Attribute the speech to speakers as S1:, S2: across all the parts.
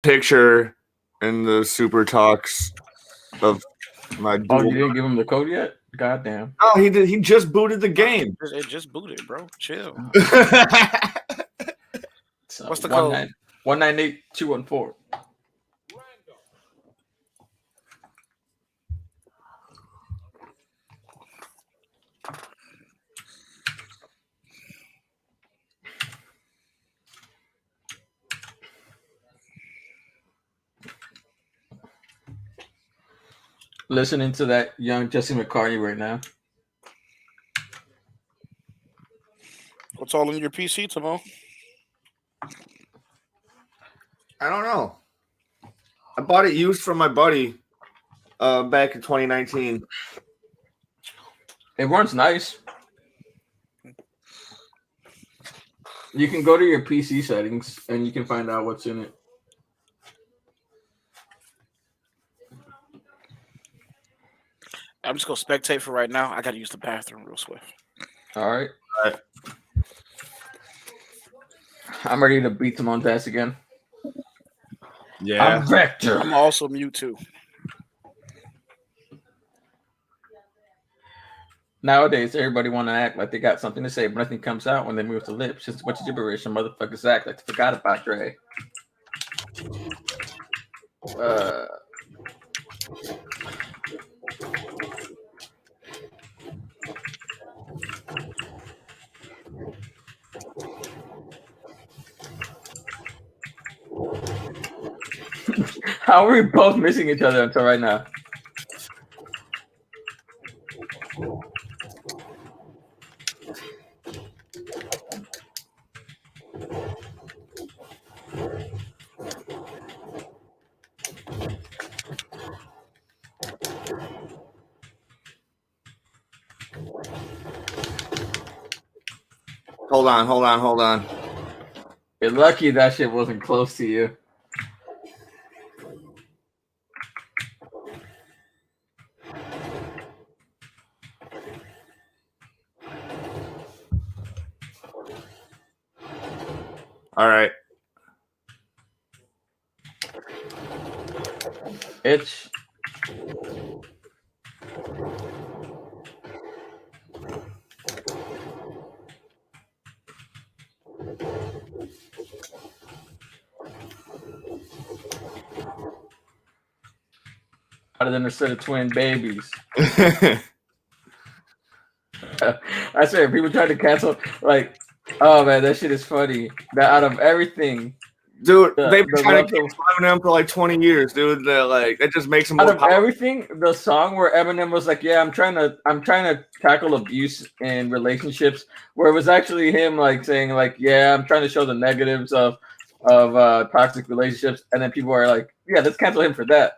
S1: picture in the super talks of my
S2: Oh,
S1: dual.
S2: you didn't give him the code yet? Goddamn.
S1: Oh, he did. He just booted the game.
S3: It just booted, bro. Chill.
S2: So
S3: What's the code?
S2: 198-214. Listening to that young Jesse McCartney right now.
S3: What's all in your PC, Timo?
S1: I don't know. I bought it used from my buddy back in 2019.
S2: It runs nice. You can go to your PC settings and you can find out what's in it.
S3: I'm just gonna spectate for right now. I gotta use the bathroom real swift.
S2: All right.
S1: All right.
S2: I'm ready to beat Timon's ass again.
S1: Yeah.
S2: I'm Vector.
S3: I'm also mute too.
S2: Nowadays, everybody want to act like they got something to say, but nothing comes out when they move the lips. Just a bunch of gibberish and motherfuckers act like they forgot about Dre. How are we both missing each other until right now?
S1: Hold on.
S2: You're lucky that shit wasn't close to you.
S1: All right.
S2: Itch. Other than a set of twin babies. I swear, people try to cancel, like, oh man, that shit is funny. That out of everything,
S1: dude, they've been trying to
S2: love
S1: cancel Eminem for like 20 years, dude. Like, it just makes him
S2: out
S1: more
S2: of
S1: powerful.
S2: everything, the song where Eminem was like, "Yeah, I'm trying to tackle abuse in relationships," where it was actually him like saying like, "Yeah, I'm trying to show the negatives of toxic relationships," and then people are like, "Yeah, let's cancel him for that."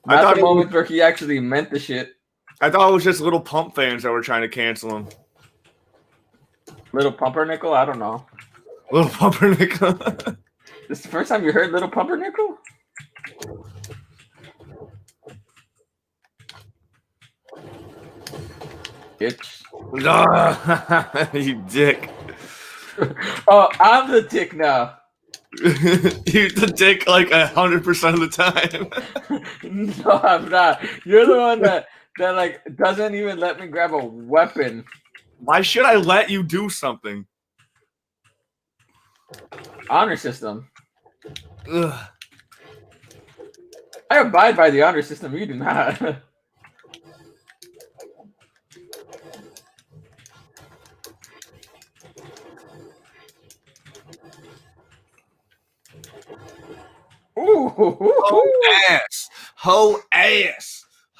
S2: Not the moment where he actually meant the shit.
S1: I thought it was just Little Pump fans that were trying to cancel him.
S2: Little Pumpernickel? I don't know.
S1: Little Pumpernickel.
S2: This is the first time you heard Little Pumpernickel? Bitch.
S1: You dick.
S2: Oh, I'm the dick now.
S1: You're the dick like 100% of the time.
S2: No, I'm not. You're the one that like doesn't even let me grab a weapon.
S1: Why should I let you do something?
S2: Honor system.
S1: Ugh.
S2: I abide by the honor system. You do not. Ooh.
S1: Ho ass.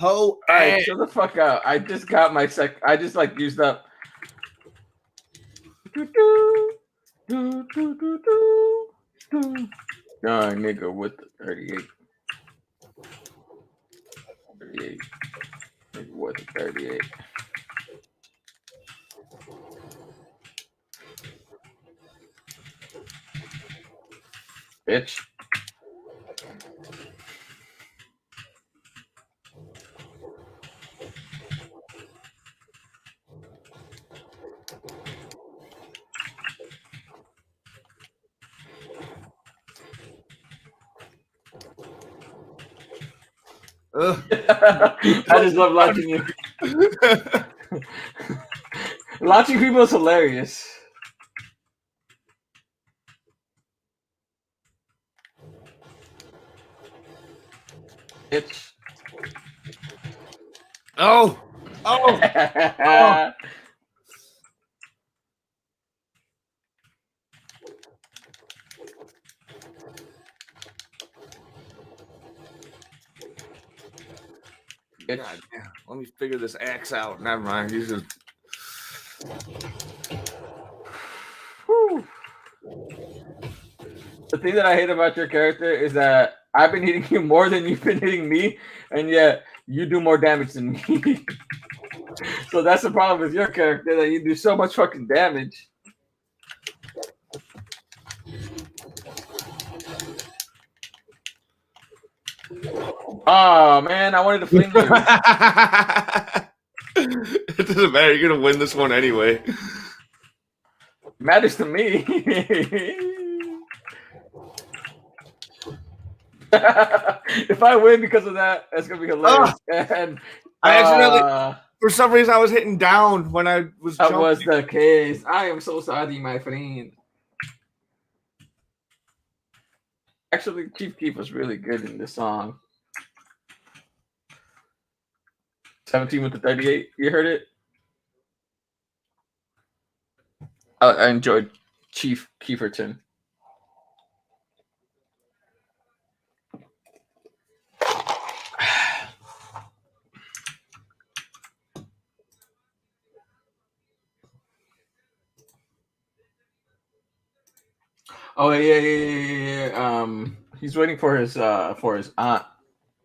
S2: All right, shut the fuck up. I just got my I just like used up. Young nigga with the 38. 38. Nigga with the 38. Bitch.
S1: Ugh.
S2: I just love launching you. Launching people is hilarious. Bitch.
S1: Oh. Oh.
S2: Bitch.
S1: God damn. Let me figure this axe out. Never mind. You just...
S2: Whew. The thing that I hate about your character is that I've been hitting you more than you've been hitting me, and yet you do more damage than me. So that's the problem with your character, that you do so much fucking damage. Oh man, I wanted to fling you.
S1: It doesn't matter. You're gonna win this one anyway.
S2: Matters to me. If I win because of that, that's gonna be hilarious. And
S1: I accidentally, for some reason, I was hitting down when I was.
S2: That
S1: jumping.
S2: was the case. I am so sorry, my friend. Actually, Chief Keef was really good in this song. 17 with the 38. You heard it? I enjoyed Chief Keeferton. Oh yeah. He's waiting for his aunt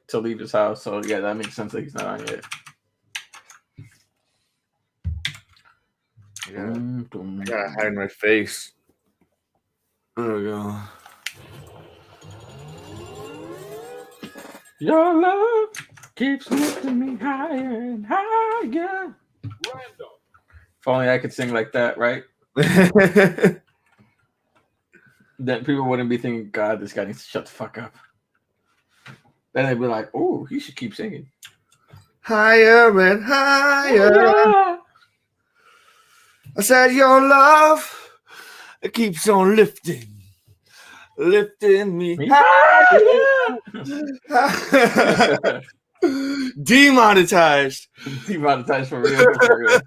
S2: to leave his house. So yeah, that makes sense that he's not on yet.
S1: Yeah. I gotta hide my face. There we go.
S2: Your love keeps lifting me higher and higher. If only I could sing like that, right? Then people wouldn't be thinking, God, this guy needs to shut the fuck up. Then they'd be like, oh, he should keep singing.
S1: Higher and higher.
S2: Yeah.
S1: I said your love, it keeps on lifting me higher. Demonetized.
S2: Demonetized for real. For real.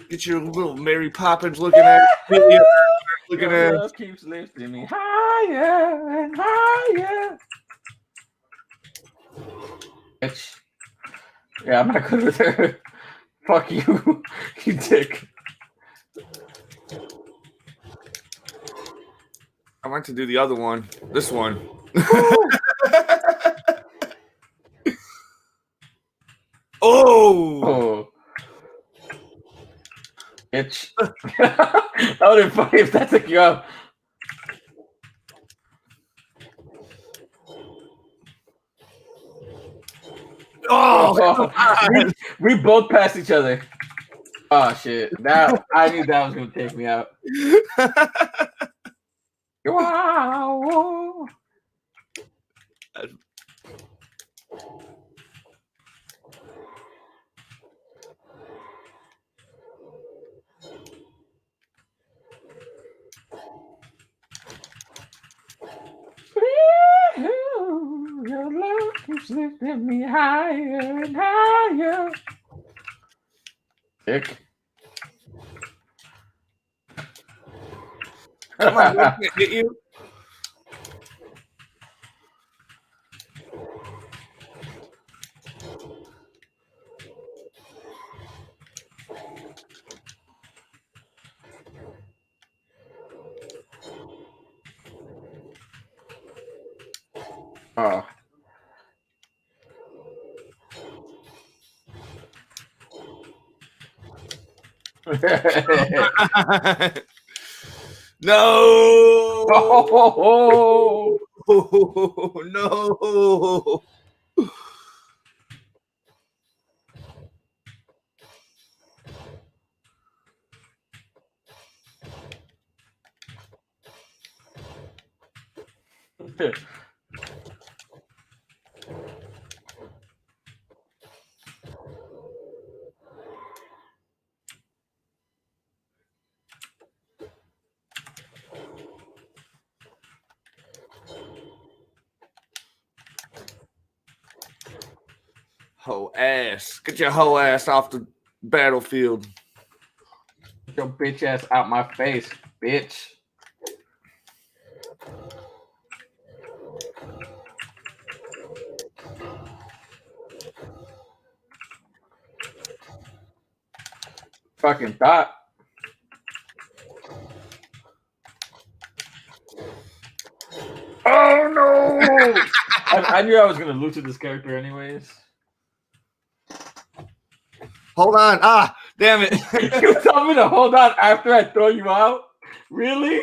S1: Get your little Mary Poppins looking at it. Looking at
S2: love keeps lifting me higher and higher. Bitch. Yeah, I'm not good with her. Fuck you, you dick.
S1: I want to do the other one. This one. Oh.
S2: Bitch. That would have been funny if that took you out. Oh, we both passed each other. Oh shit! Now I knew that was gonna take me out. Wow. Your love keeps lifting me higher and higher. Dick.
S1: Come on, I can't hit you.
S2: Oh.
S1: No.
S2: Oh.
S1: No. Hoe ass. Get your hoe ass off the battlefield.
S2: Get your bitch ass out my face, bitch. Fucking thought. Oh no! I knew I was gonna lose to this character anyways.
S1: Hold on. Ah, damn it.
S2: You told me to hold on after I throw you out? Really?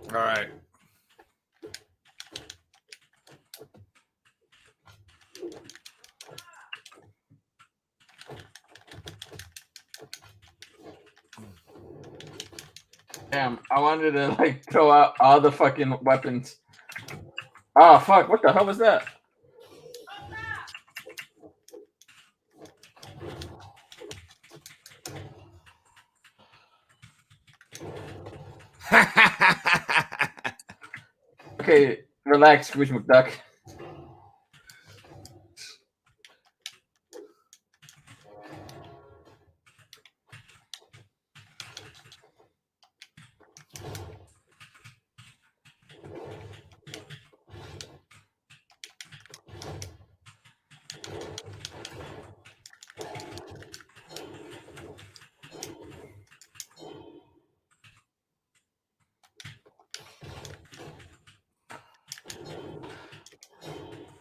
S1: All right.
S2: Damn, I wanted to like throw out all the fucking weapons. Oh fuck, what the hell was that? Okay, relax, Scrooge McDuck.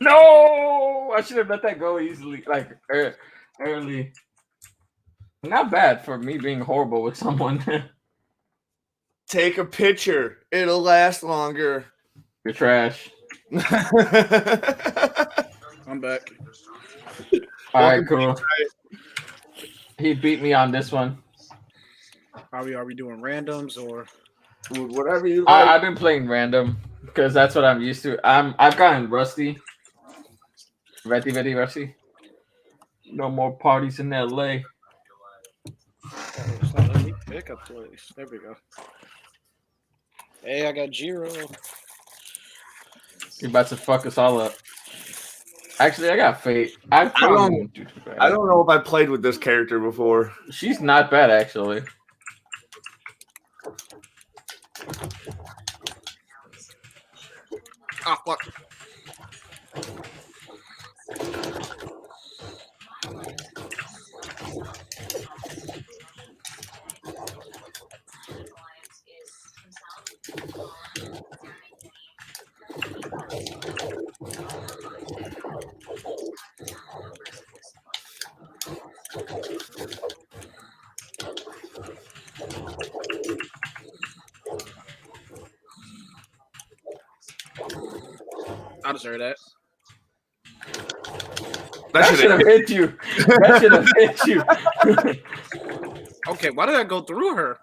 S2: No, I should have let that go easily, like early. Not bad for me being horrible with someone.
S1: Take a picture. It'll last longer.
S2: You're trash.
S3: I'm back.
S2: All right, cool. He beat me on this one.
S3: Are we doing randoms or?
S1: Whatever you like.
S2: I've been playing random because that's what I'm used to. I've gotten rusty. Very rusty. No more parties in LA.
S3: Oh, it's not letting me pick a place. There we go. Hey, I got Jiro.
S2: You're about to fuck us all up. Actually, I got Fate. I
S1: don't know if I played with this character before.
S2: She's not bad, actually.
S3: Ah, fuck. I deserve that.
S2: That should have hit you. That should have hit you.
S3: Okay, why did I go through her?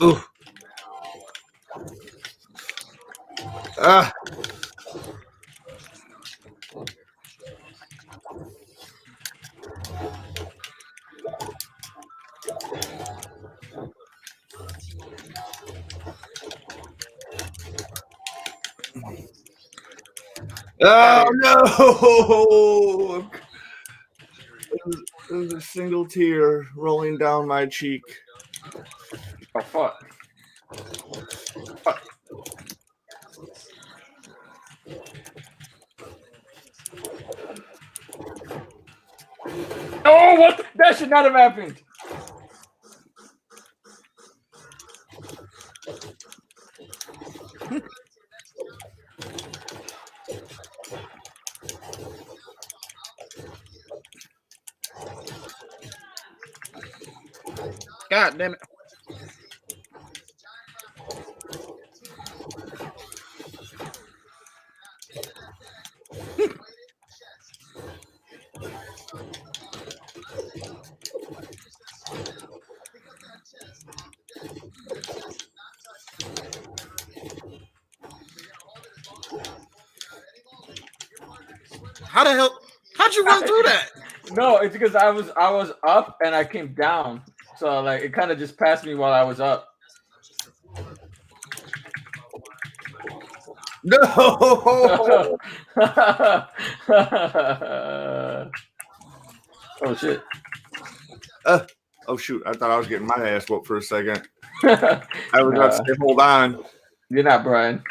S1: Ooh. Ah. Oh no! There's a single tear rolling down my cheek.
S2: Oh fuck. Oh, what? That should not have happened.
S3: God damn it. How the hell? How'd you run through that?
S2: No, it's because I was up and I came down, so like it kind of just passed me while I was up.
S1: No.
S2: Oh shit.
S1: Oh shoot! I thought I was getting my ass whooped for a second. I was about to say, hold on.
S2: You're not Brian.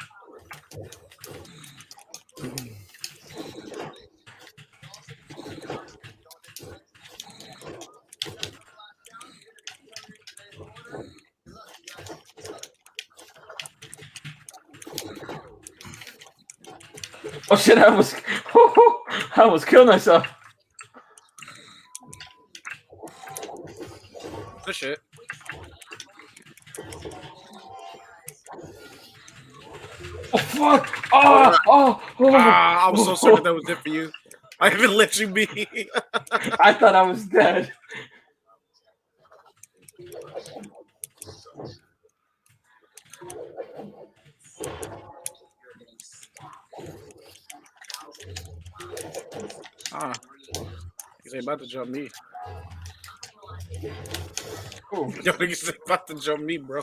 S2: Oh shit! I almost killed myself.
S3: Good shit.
S2: Oh fuck! Oh!
S3: I was so certain that was it for you. I haven't let you be.
S2: I thought I was dead.
S3: He's about to jump me.
S2: Ooh.
S3: Yo, he's about to jump me, bro.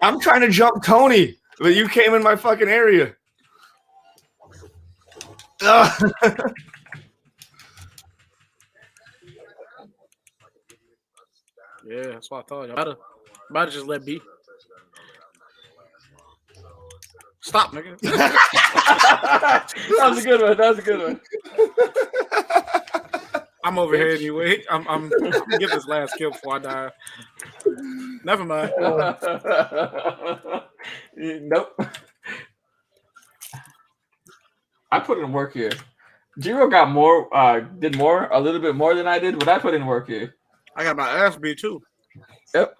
S1: I'm trying to jump Tony, but you came in my fucking area. Ugh.
S3: Yeah, that's what I thought. You better just let be. Stop, nigga.
S2: That was a good one. That was a good one.
S3: I'm over here anyway. I'm gonna get this last kill before I die. Never mind.
S2: Nope. I put in work here. Jiro got more, did more, a little bit more than I did, but I put in work here.
S3: I got my ass beat too.
S2: Yep.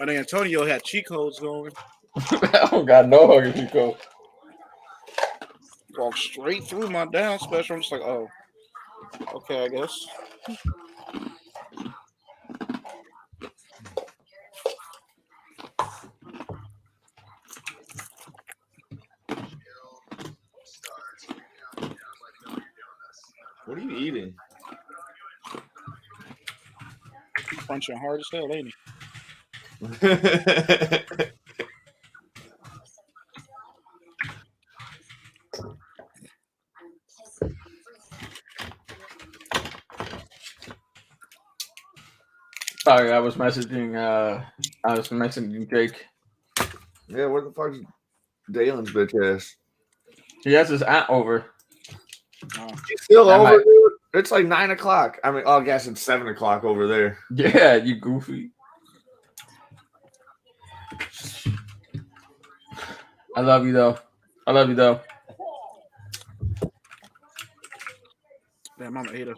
S3: I think Antonio had cheat codes going.
S2: I don't got no hugging people.
S3: Walk straight through my down special. I'm just like, oh, okay, I guess.
S1: What are you eating?
S3: Crunching hard as hell, ain't he?
S2: Sorry, I was messaging Jake.
S1: Yeah, where the fuck's Dalen's bitch ass?
S2: He has his aunt over.
S1: She's still
S2: That
S1: over,
S2: might-
S1: dude. It's like 9 o'clock. I mean, I guess it's 7 o'clock over there.
S2: Yeah, you goofy. I love you though.
S3: Damn, I'm a hater.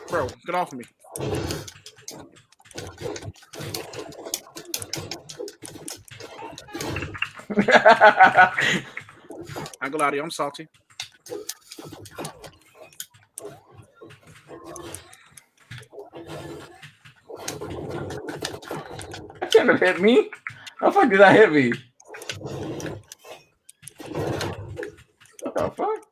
S3: Bro, get off of me. I ain't gonna lie to you, I'm salty.
S2: That can't have hit me. How the fuck did that hit me? What the fuck?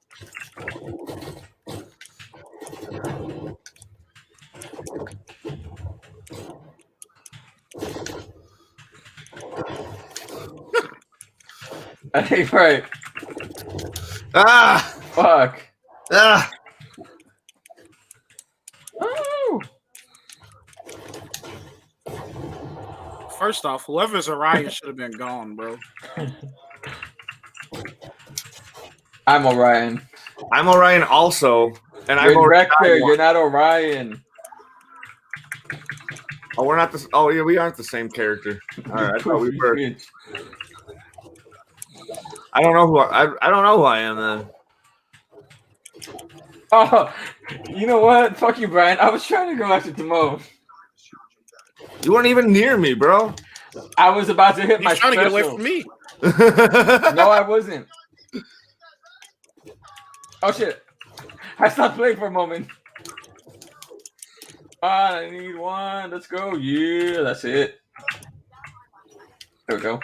S2: I ain't right.
S1: Ah!
S2: Fuck.
S1: Ah!
S2: Oh.
S3: First off, whoever's Orion should have been gone, bro.
S2: I'm Orion.
S1: I'm Orion also. And I'm
S2: You're
S1: Orion.
S2: Rector. You're not Orion.
S1: Oh, we're not the. Oh, yeah, we aren't the same character. All right, I thought we were. I don't know who I don't know who I am then.
S2: Oh, you know what? Fuck you, Brian. I was trying to go after Timon.
S1: You weren't even near me, bro.
S2: I was about to hit
S3: He's
S2: my
S3: trying
S2: special.
S3: to get away from me.
S2: No, I wasn't. Oh shit! I stopped playing for a moment. I need one. Let's go. Yeah, that's it. There we go.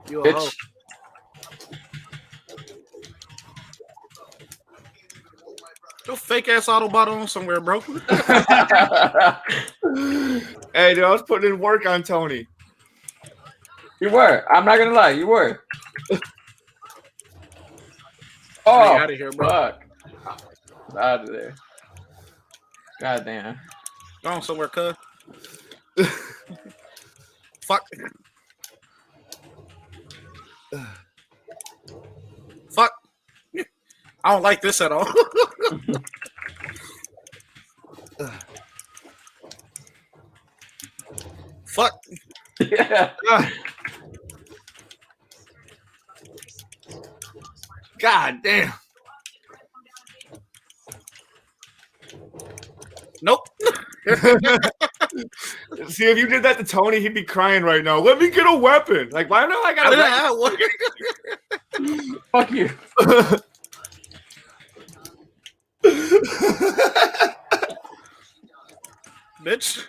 S3: You a hoe.
S2: Bitch.
S3: Your fake ass Autobot on somewhere, bro.
S1: Hey, dude, I was putting in work on Tony.
S2: You were. I'm not gonna lie. You were.
S3: Stay
S2: Oh,
S3: out of here, bro.
S2: fuck. Out of there. God damn.
S3: Go on somewhere, cuz. Fuck. Fuck. I don't like this at all. Fuck.
S2: Yeah.
S1: God damn.
S3: Nope.
S1: See, if you did that to Tony, he'd be crying right now. Let me get a weapon. Like, why not? I
S3: How did I
S1: got
S3: have one?
S2: Fuck you.
S3: Bitch.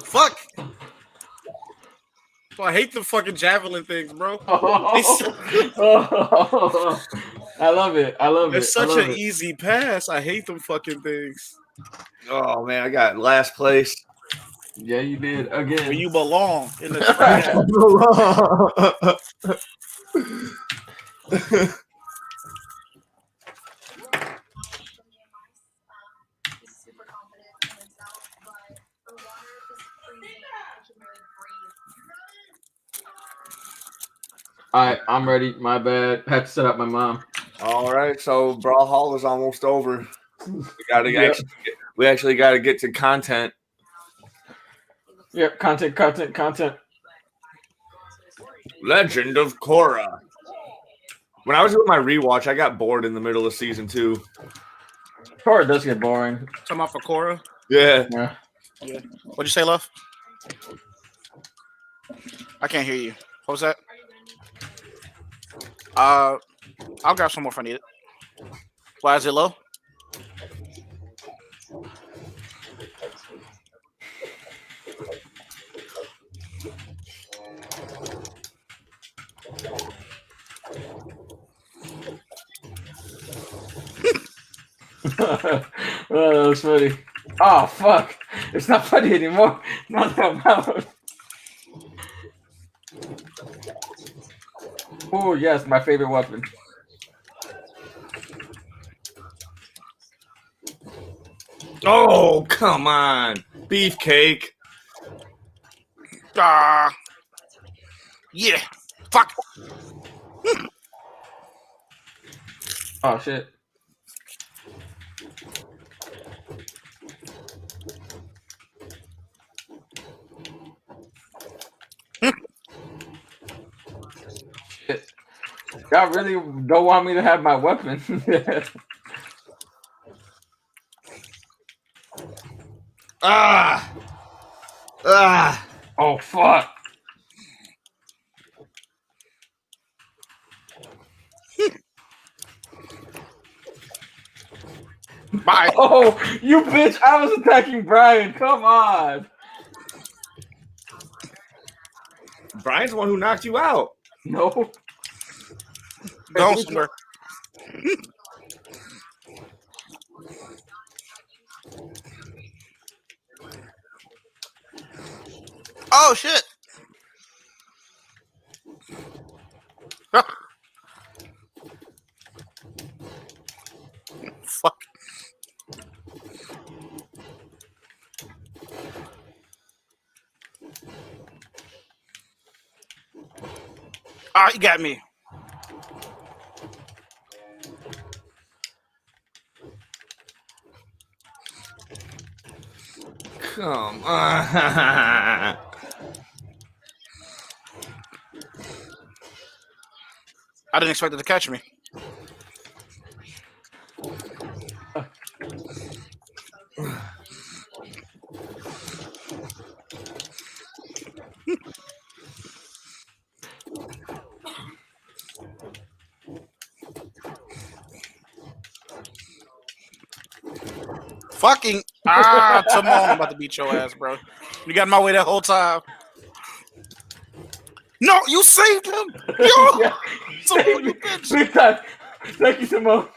S3: Fuck. Oh, I hate the fucking javelin things, bro.
S2: Oh. I love it. I love
S3: It's
S2: it.
S3: such
S2: I love
S3: an
S2: it.
S3: easy pass. I hate them fucking things.
S1: Oh man, I got last place.
S2: Yeah, you did
S3: Where
S2: again.
S3: you belong in the trash.
S2: All right, I'm ready. My bad. Had to set up my mom.
S1: All right, so Brawlhalla is almost over.
S2: Yep.
S1: We actually got to get to content.
S2: Yep. Content.
S1: Legend of Korra. When I was doing my rewatch, I got bored in the middle of season 2.
S2: Korra does get boring.
S3: Talking about for Korra.
S1: Yeah.
S2: Yeah.
S3: Yeah. What'd you say, love? I can't hear you. What was that? I'll grab some more if I need it. Why is it low?
S2: Oh, that was funny. Oh fuck! It's not funny anymore. Not that loud. Oh yes, my favorite weapon.
S1: Oh, come on. Beefcake.
S3: Yeah. Fuck.
S2: Oh shit. Shit. Y'all really don't want me to have my weapon.
S1: Ah.
S2: Oh fuck.
S3: Bye.
S2: Oh, you bitch! I was attacking Brian. Come on.
S1: Brian's the one who knocked you out.
S2: No.
S3: Go somewhere. Oh shit. Fuck. Ah, you got me.
S1: Come on.
S3: I didn't expect it to catch me. fucking Timon, I'm about to beat your ass, bro. You got in my way that whole time. No, you saved him. Yo,
S2: Yeah.
S3: Timon, you bitch.
S2: Big time. Thank you, Simone.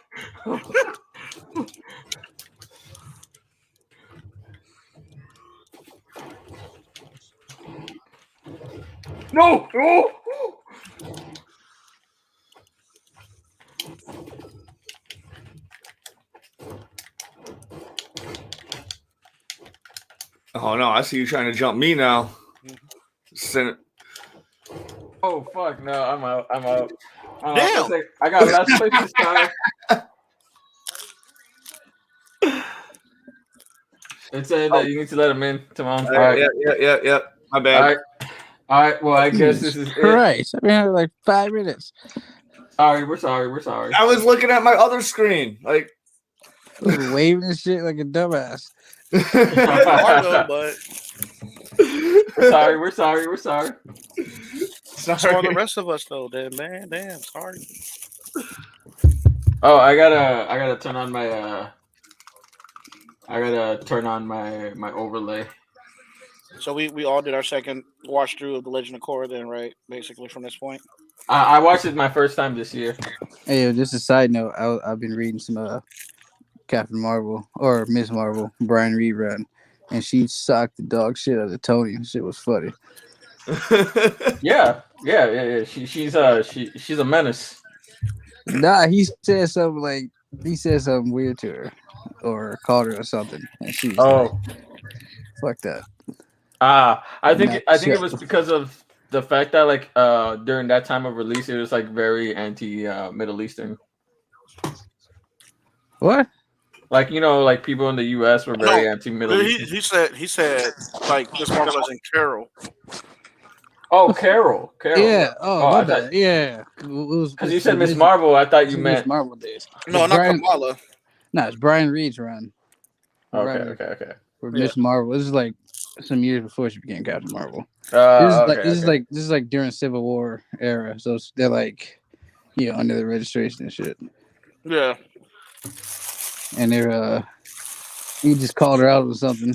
S2: No! No!
S1: Oh no, I see you trying to jump me now. Send it.
S2: Oh fuck! No, I'm out. I'm out.
S3: Damn.
S2: I got last place this time. It said that you need to let him in, Timon. All right.
S1: Yeah. My bad.
S2: All right. All right. Well, I guess this is it.
S4: Christ, I've been here like 5 minutes.
S2: Sorry. We're sorry.
S1: I was looking at my other screen. Like,
S4: Waving and shit like a dumbass.
S3: I know, but
S2: We're sorry.
S3: so are the rest of us though. Then, man, damn, sorry.
S2: Oh, I gotta turn on my my overlay.
S3: So we all did our second watch through of the Legend of Korra, then, right? Basically, from this point.
S2: I watched it my first time this year.
S4: Hey, just a side note, I've been reading some Captain Marvel or Miss Marvel, Brian Reed run, and she socked the dog shit out of Tony. Shit was funny.
S2: Yeah. She's a menace.
S4: Nah, he said something weird to her, or called her or something, and she was like, "Fuck that."
S2: I think it was because of the fact that like during that time of release it was like very anti Middle Eastern.
S4: What?
S2: Like, you know, like people in the US were very anti Middle Eastern.
S3: He said like this Marvel was in Carol.
S2: Oh, Carol.
S4: Yeah. Oh, my bad.
S2: Thought,
S4: yeah.
S2: Because you said Miss Marvel, I thought you meant
S4: Miss Marvel days.
S3: No, not Kamala.
S4: No, it's Brian Reed's run.
S2: Okay.
S4: For Miss Marvel, this is like some years before she became Captain Marvel. This is like during Civil War era, so they're like, under the registration and shit.
S3: Yeah.
S4: And they're he just called her out or something.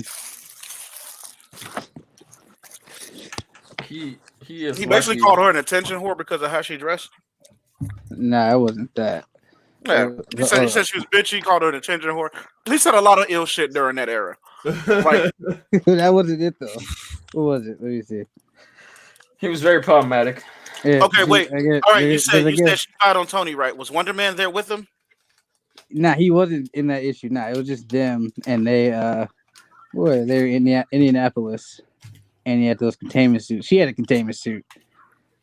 S2: He
S3: basically called her an attention whore because of how she dressed.
S4: Nah, it wasn't that.
S3: Yeah, he said she was bitchy. Called her an attention whore. He said a lot of ill shit during that era. Like
S4: that wasn't it though. What was it? Let me see.
S2: He was very problematic.
S4: Yeah,
S3: okay, wait. All right, you said she fired on Tony, right? Was Wonder Man there with him?
S4: Nah, he wasn't in that issue. Nah, it was just them, and they're in Indianapolis, and he had those containment suits. She had a containment suit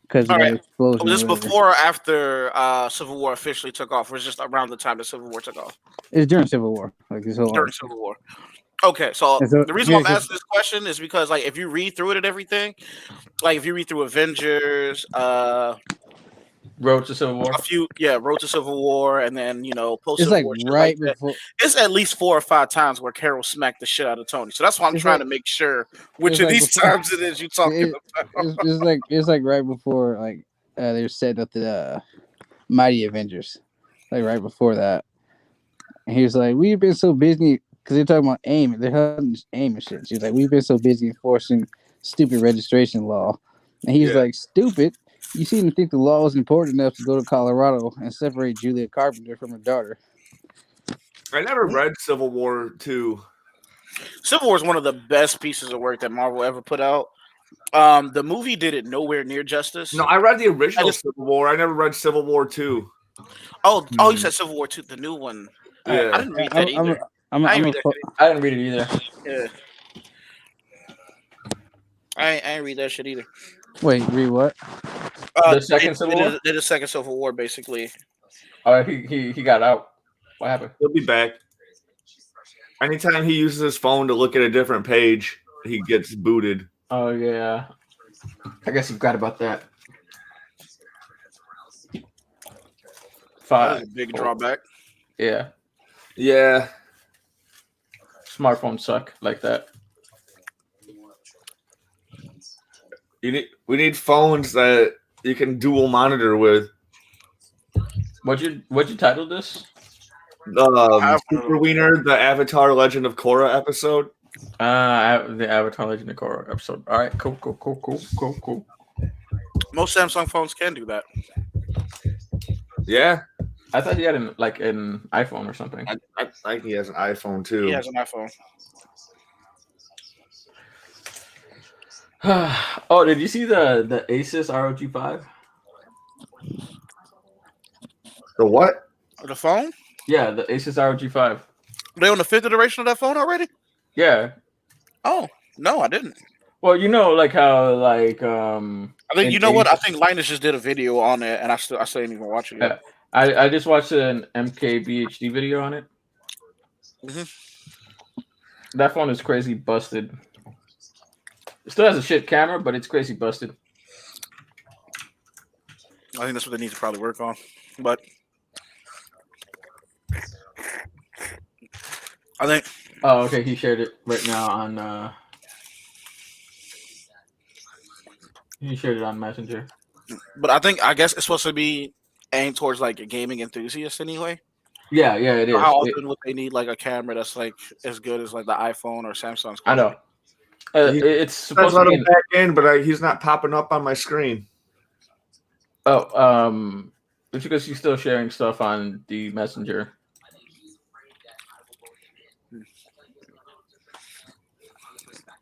S4: because of that explosion.
S3: Was this before or after Civil War officially took off? Or was it just around the time the Civil War took off?
S4: It was during Civil War, like this whole
S3: during Civil War. Okay, so the reason why I'm asking this question is because, like, if you read through it and everything, like if you read through Avengers,
S2: Road to Civil War,
S3: Road to Civil War, and then post
S4: Civil
S3: War.
S4: It's like right before.
S3: It's at least 4 or 5 times where Carol smacked the shit out of Tony. So that's why I'm trying to make sure which of these times it is you talking about.
S4: It's like right before they were setting up the Mighty Avengers, like right before that. And he was like, "We've been so busy." Because they're talking about AIM. They're hunting AIM and shit. She's like, we've been so busy enforcing stupid registration law. And he's like, stupid? You seem to think the law was important enough to go to Colorado and separate Julia Carpenter from her daughter.
S1: I never read Civil War 2.
S3: Civil War is one of the best pieces of work that Marvel ever put out. The movie did it nowhere near justice.
S1: No, I read the original Civil War. I never read Civil War 2.
S3: Oh, you said Civil War 2, the new one.
S1: Yeah.
S3: I didn't read that either.
S2: I didn't read it either.
S3: Yeah. I ain't read that shit either.
S4: Wait, read what?
S2: The second Civil War?
S3: They did the second Civil War, basically.
S2: Oh, he got out. What happened?
S1: He'll be back. Anytime he uses his phone to look at a different page, he gets booted.
S2: Oh, yeah. I guess you forgot about that.
S3: That was a big drawback.
S2: Yeah.
S1: Yeah.
S2: Smartphones suck like that.
S1: We need phones that you can dual monitor with.
S2: What'd you title this?
S1: SuperWeiner, the Avatar Legend of Korra episode.
S2: The Avatar Legend of Korra episode. All right, cool.
S3: Most Samsung phones can do that.
S1: Yeah,
S2: I thought he had an iPhone or something.
S1: I think he has an iPhone too.
S3: He has an iPhone.
S2: Oh, did you see the Asus ROG 5?
S1: The what?
S3: The phone?
S2: Yeah, the Asus ROG 5.
S3: They on the 5th iteration of that phone already?
S2: Yeah.
S3: Oh no, I didn't.
S2: Well, you know, like how
S3: I think you know what? I think Linus just did a video on it, and I still didn't even watch it yet.
S2: I just watched an MKBHD video on it.
S3: Mm-hmm.
S2: That phone is crazy busted. It still has a shit camera, but it's crazy busted.
S3: I think that's what they need to probably work on. But I think.
S2: Oh, okay. He shared it right now on. He shared it on Messenger.
S3: But I guess it's supposed to be aimed towards like a gaming enthusiast anyway.
S2: Yeah, it is.
S3: How often would they need like a camera that's like as good as like the iPhone or Samsung's camera?
S2: I know. It's supposed to be
S1: back in, but he's not popping up on my screen.
S2: Oh, it's because he's still sharing stuff on the Messenger.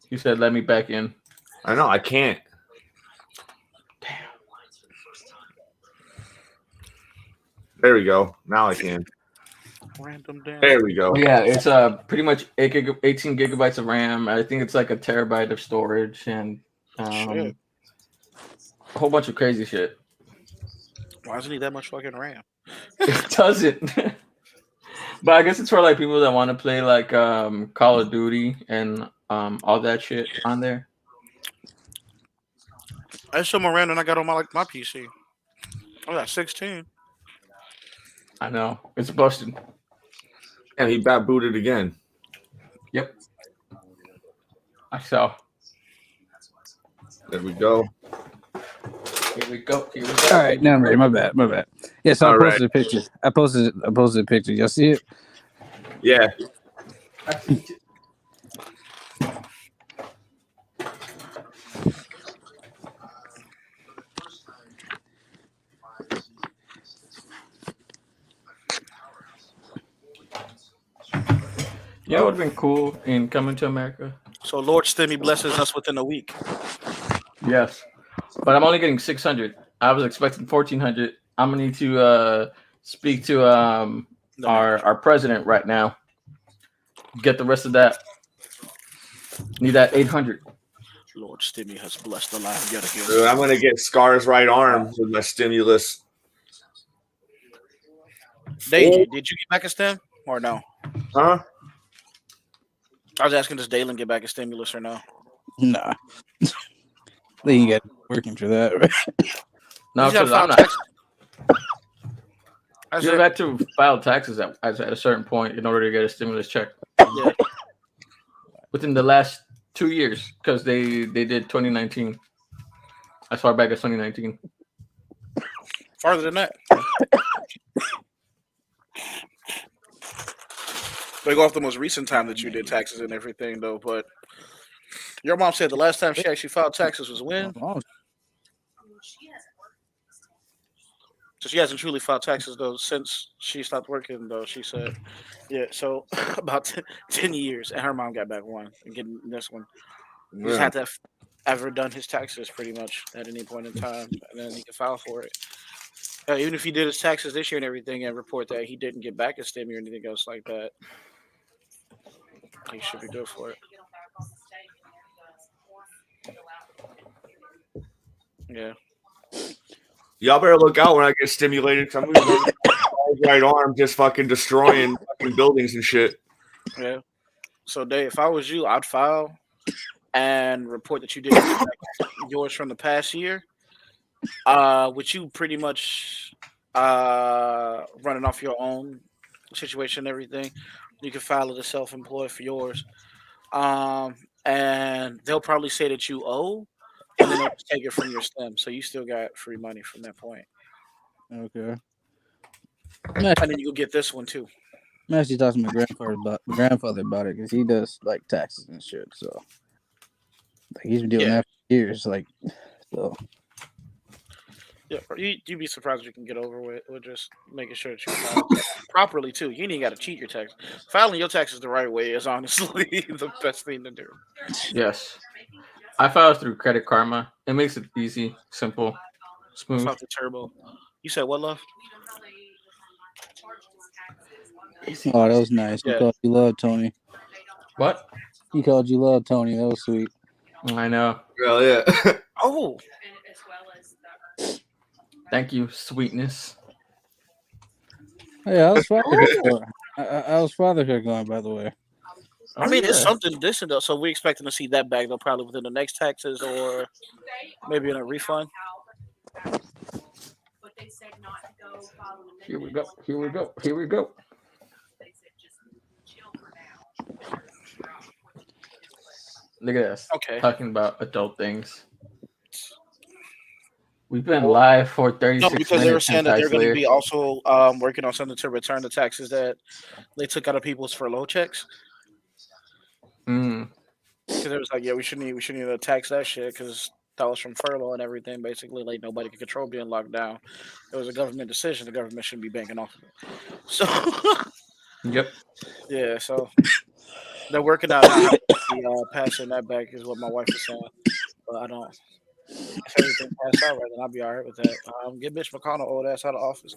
S2: He said, "Let me back in."
S1: I know I can't.
S2: Damn.
S1: There we go. Now I can.
S3: Random damn.
S1: There we go.
S2: Yeah, it's pretty much 18 gigabytes of RAM. I think it's like a terabyte of storage and a whole bunch of crazy shit.
S3: Why doesn't he that much fucking RAM?
S2: It doesn't. But I guess it's for like people that want to play like Call of Duty and all that shit on there.
S3: That's some more RAM than I got on my PC. I got 16.
S2: I know. It's busted.
S1: And he got booted again.
S2: Yep. I saw.
S1: There we go.
S2: Here we go.
S4: All right, now I'm ready. My bad. Yeah, so I posted a picture. I posted a picture. Y'all see it?
S1: Yeah.
S2: I see it. Yeah, it would have been cool in Coming to America.
S3: So Lord Stimmy blesses us within a week.
S2: Yes, but I'm only getting 600. I was expecting 1,400. I'm gonna need to speak to our president right now. Get the rest of that. Need that 800.
S3: Lord Stimmy has blessed the land yet again.
S1: Dude, I'm gonna get Scar's right arm with my stimulus.
S3: Did you get back a stim or no?
S1: Huh?
S3: I was asking, does Dalen get back a stimulus or no?
S4: Nah. They ain't got working for that, right?
S2: No, because I'm not. You had to file taxes at a certain point in order to get a stimulus check.
S3: Yeah.
S2: Within the last 2 years, because they did 2019. As far back as 2019.
S3: Farther than that. They go off the most recent time that you did taxes and everything, though. But your mom said the last time she actually filed taxes was when? So she hasn't truly filed taxes, though, since she stopped working, though, she said. Yeah, so about 10 years. And her mom got back one and getting this one. He just had to have ever done his taxes pretty much at any point in time, and then he could file for it. Even if he did his taxes this year and everything and report that he didn't get back a stimmy or anything else like that, he should be good for it. Yeah.
S1: Y'all better look out when I get stimulated because I'm going to right arm just fucking destroying fucking buildings and shit.
S3: Yeah. So, Dave, if I was you, I'd file and report that you didn't get back yours from the past year. With you pretty much running off your own situation and everything, you can file it as self-employed for yours. And they'll probably say that you owe, and then they'll just take it from your stem. So you still got free money from that point.
S4: Okay.
S3: And then you'll get this one too.
S4: I'm actually talking to my grandfather about it because he does like taxes and shit. So like, he's been doing that for years. Like so.
S3: Yeah, you'd be surprised if you can get over with just making sure that you file taxes properly too. You ain't got to cheat your tax. Filing your taxes the right way is honestly the best thing to do.
S2: Yes. I file through Credit Karma. It makes it easy, simple,
S3: It's
S2: smooth.
S3: not the turbo. You said what, love?
S4: Oh, that was nice. You called you love Tony.
S2: What?
S4: He called you love Tony. That was sweet.
S2: I know.
S1: Well, yeah.
S3: Oh,
S2: Thank you, sweetness.
S4: Oh, yeah, how's fatherhood? How's fatherhood going, by the way?
S3: I mean, it's something decent though. So we're expecting to see that back though, probably within the next taxes or maybe in a refund.
S2: Here we go. Here we go. Here we go. Look at us.
S3: Okay.
S2: Talking about adult things. We've been live for 36 minutes.
S3: No, because they were saying that they're going to be also working on something to return the taxes that they took out of people's furlough checks. Because it was like, yeah, we shouldn't even tax that shit because that was from furlough and everything. Basically, like nobody could control being locked down. It was a government decision. The government shouldn't be banking off of it. So,
S2: yep.
S3: Yeah, so they're working out how to passing that back is what my wife was saying. But I don't. If everything passed out right, then I'll be all right with that. Get Mitch McConnell old ass out of office.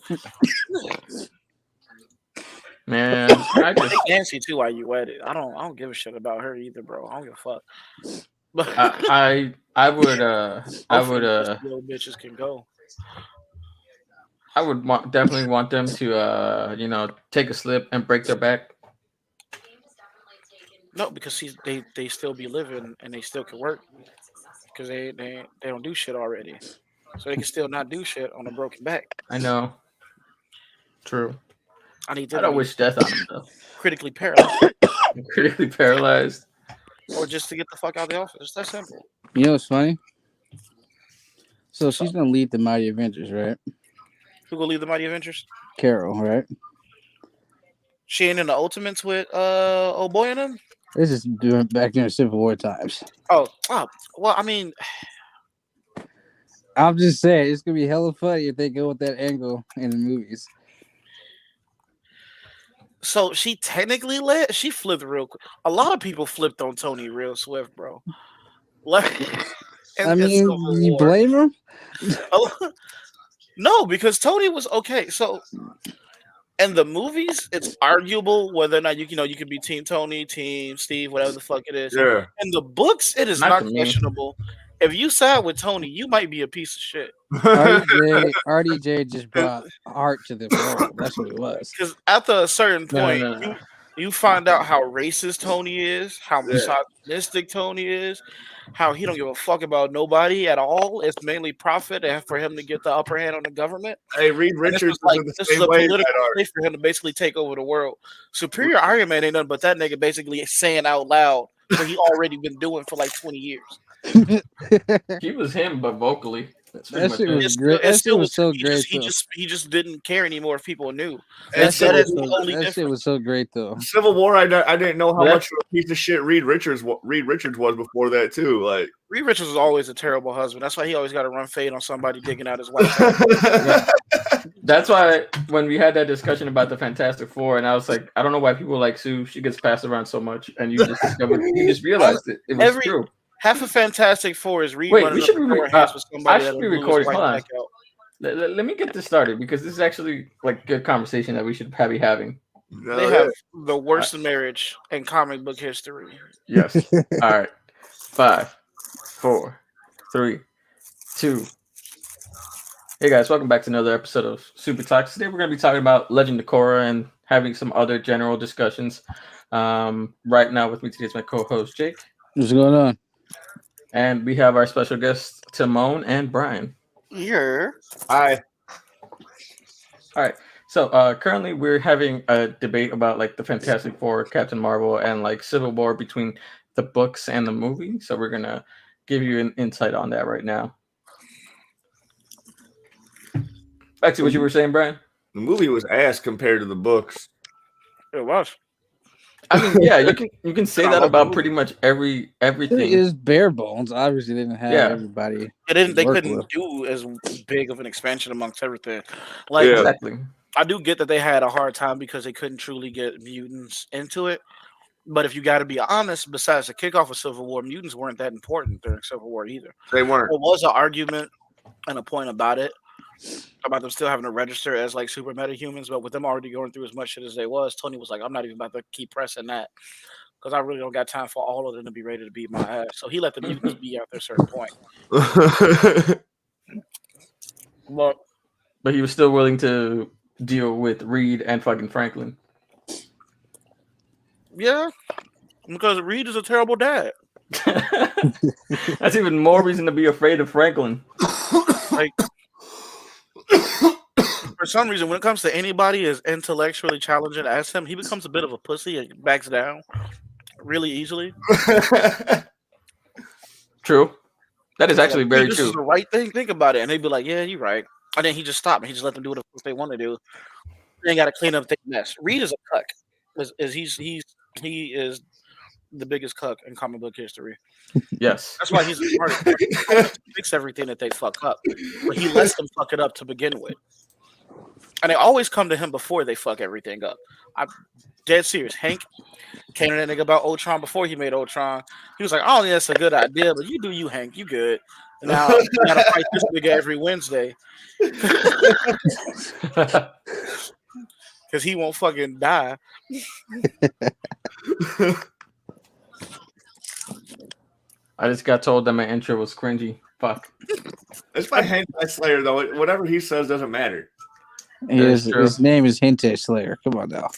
S2: Man, I just
S3: Nancy too. While you at it, I don't give a shit about her either, bro. I don't give a fuck. But
S2: I would
S3: old bitches can go.
S2: I would definitely want them to take a slip and break their back.
S3: No, because they still be living and they still can work because they don't do shit already, so they can still not do shit on a broken back.
S2: I know. True.
S3: I
S2: don't wish death on them though.
S3: Critically paralyzed.
S2: Critically paralyzed.
S3: Or just to get the fuck out of the office. It's that simple.
S4: You know what's funny? So she's gonna lead the Mighty Avengers, right?
S3: Who gonna lead the Mighty Avengers?
S4: Carol, right?
S3: She ain't in the Ultimates with old boy in them?
S4: This is back during Civil War times.
S3: Oh, well, I mean,
S4: I'm just saying it's gonna be hella funny if they go with that angle in the movies.
S3: So she technically she flipped real quick. A lot of people flipped on Tony real swift, bro.
S4: I mean, you blame him?
S3: No, because Tony was okay. So in the movies, it's arguable whether or not you could be Team Tony, Team Steve, whatever the fuck it is.
S1: Yeah.
S3: In the books, it is not questionable. If you side with Tony, you might be a piece of shit.
S4: RDJ just brought art to the role. That's what it was.
S3: Because after a certain point, you find out how racist Tony is, how misogynistic Tony is, how he don't give a fuck about nobody at all. It's mainly profit and for him to get the upper hand on the government.
S1: Hey, Reed Richards
S3: this is a political way for him to basically take over the world. Superior Iron Man ain't nothing but that nigga basically saying out loud what he already been doing for like 20 years.
S2: He was him, but vocally.
S4: That shit was great. That shit was so great.
S3: He just didn't care anymore if people knew.
S4: That shit was so great though.
S1: Civil War, I didn't know how much of a piece of shit Reed Richards was before that too. Like
S3: Reed Richards was always a terrible husband. That's why he always got to run fade on somebody digging out his wife.
S2: That's why when we had that discussion about the Fantastic Four, and I was like, I don't know why people like Sue. She gets passed around so much, and you just realized it. It was true.
S3: Half of Fantastic Four is Reed.
S2: Wait, we should be
S3: I
S2: should be recording. Hold on. Let me get this started because this is actually like good conversation that we should be having.
S3: They have the worst marriage in comic book history.
S2: Yes. All right. 5, 4, 3, 2. Hey guys, welcome back to another episode of Super Talks. Today we're going to be talking about Legend of Korra and having some other general discussions. Right now with me today is my co-host Jake.
S4: What's going on?
S2: And we have our special guests, Timon and Brian.
S3: Yeah.
S1: Hi.
S2: All right. So currently we're having a debate about like the Fantastic Four, Captain Marvel, and like Civil War between the books and the movie. So we're going to give you an insight on that right now. Back to what you were saying, Brian.
S1: The movie was ass compared to the books.
S3: It was.
S2: I mean, yeah, you can say
S3: I
S2: that
S3: love the
S2: about
S3: movie.
S2: pretty much
S4: It
S2: everything.
S4: is bare bones. Obviously, they didn't have
S2: Yeah.
S4: everybody.
S3: They
S4: work
S3: couldn't
S4: with.
S3: do as big of an expansion amongst everything. Like
S1: Yeah.
S2: Exactly.
S3: I do get that they had a hard time because they couldn't truly get mutants into it. But if you got to be honest, besides the kickoff of Civil War, mutants weren't that important during Civil War either.
S1: They weren't.
S3: There was an argument and a point about it, about them still having to register as like super metahumans, but with them already going through as much shit as they was, Tony was like, I'm not even about to keep pressing that because I really don't got time for all of them to be ready to beat my ass. So he let the mutants be after a certain point. But
S2: But he was still willing to deal with Reed and fucking Franklin.
S3: yeah, because Reed is a terrible dad.
S2: That's even more reason to be afraid of Franklin.
S3: Like for some reason, when it comes to anybody as intellectually challenging as him, he becomes a bit of a pussy and backs down really easily.
S2: True. That is actually
S3: Like,
S2: very
S3: this
S2: true.
S3: is the right thing. Think about it, and they'd be like, "Yeah, you're right." And then he just stopped and he just let them do what they want to do. They ain't got to clean up their mess. Reed is a cuck. He is the biggest cuck in comic book history.
S2: Yes.
S3: That's why he's the smartest. He wants to fix everything that they fuck up, but he lets them fuck it up to begin with. And they always come to him before they fuck everything up. I'm dead serious. Hank came to that nigga about Ultron before he made Ultron. He was like, "I don't think that's a good idea, but you do you, Hank. You good." And now you gotta fight this nigga every Wednesday because he won't fucking die.
S2: I just got told that my intro was cringy. Fuck.
S1: That's my hentai Slayer though. Whatever he says doesn't matter.
S4: His name is Hinte Slayer. Come on now.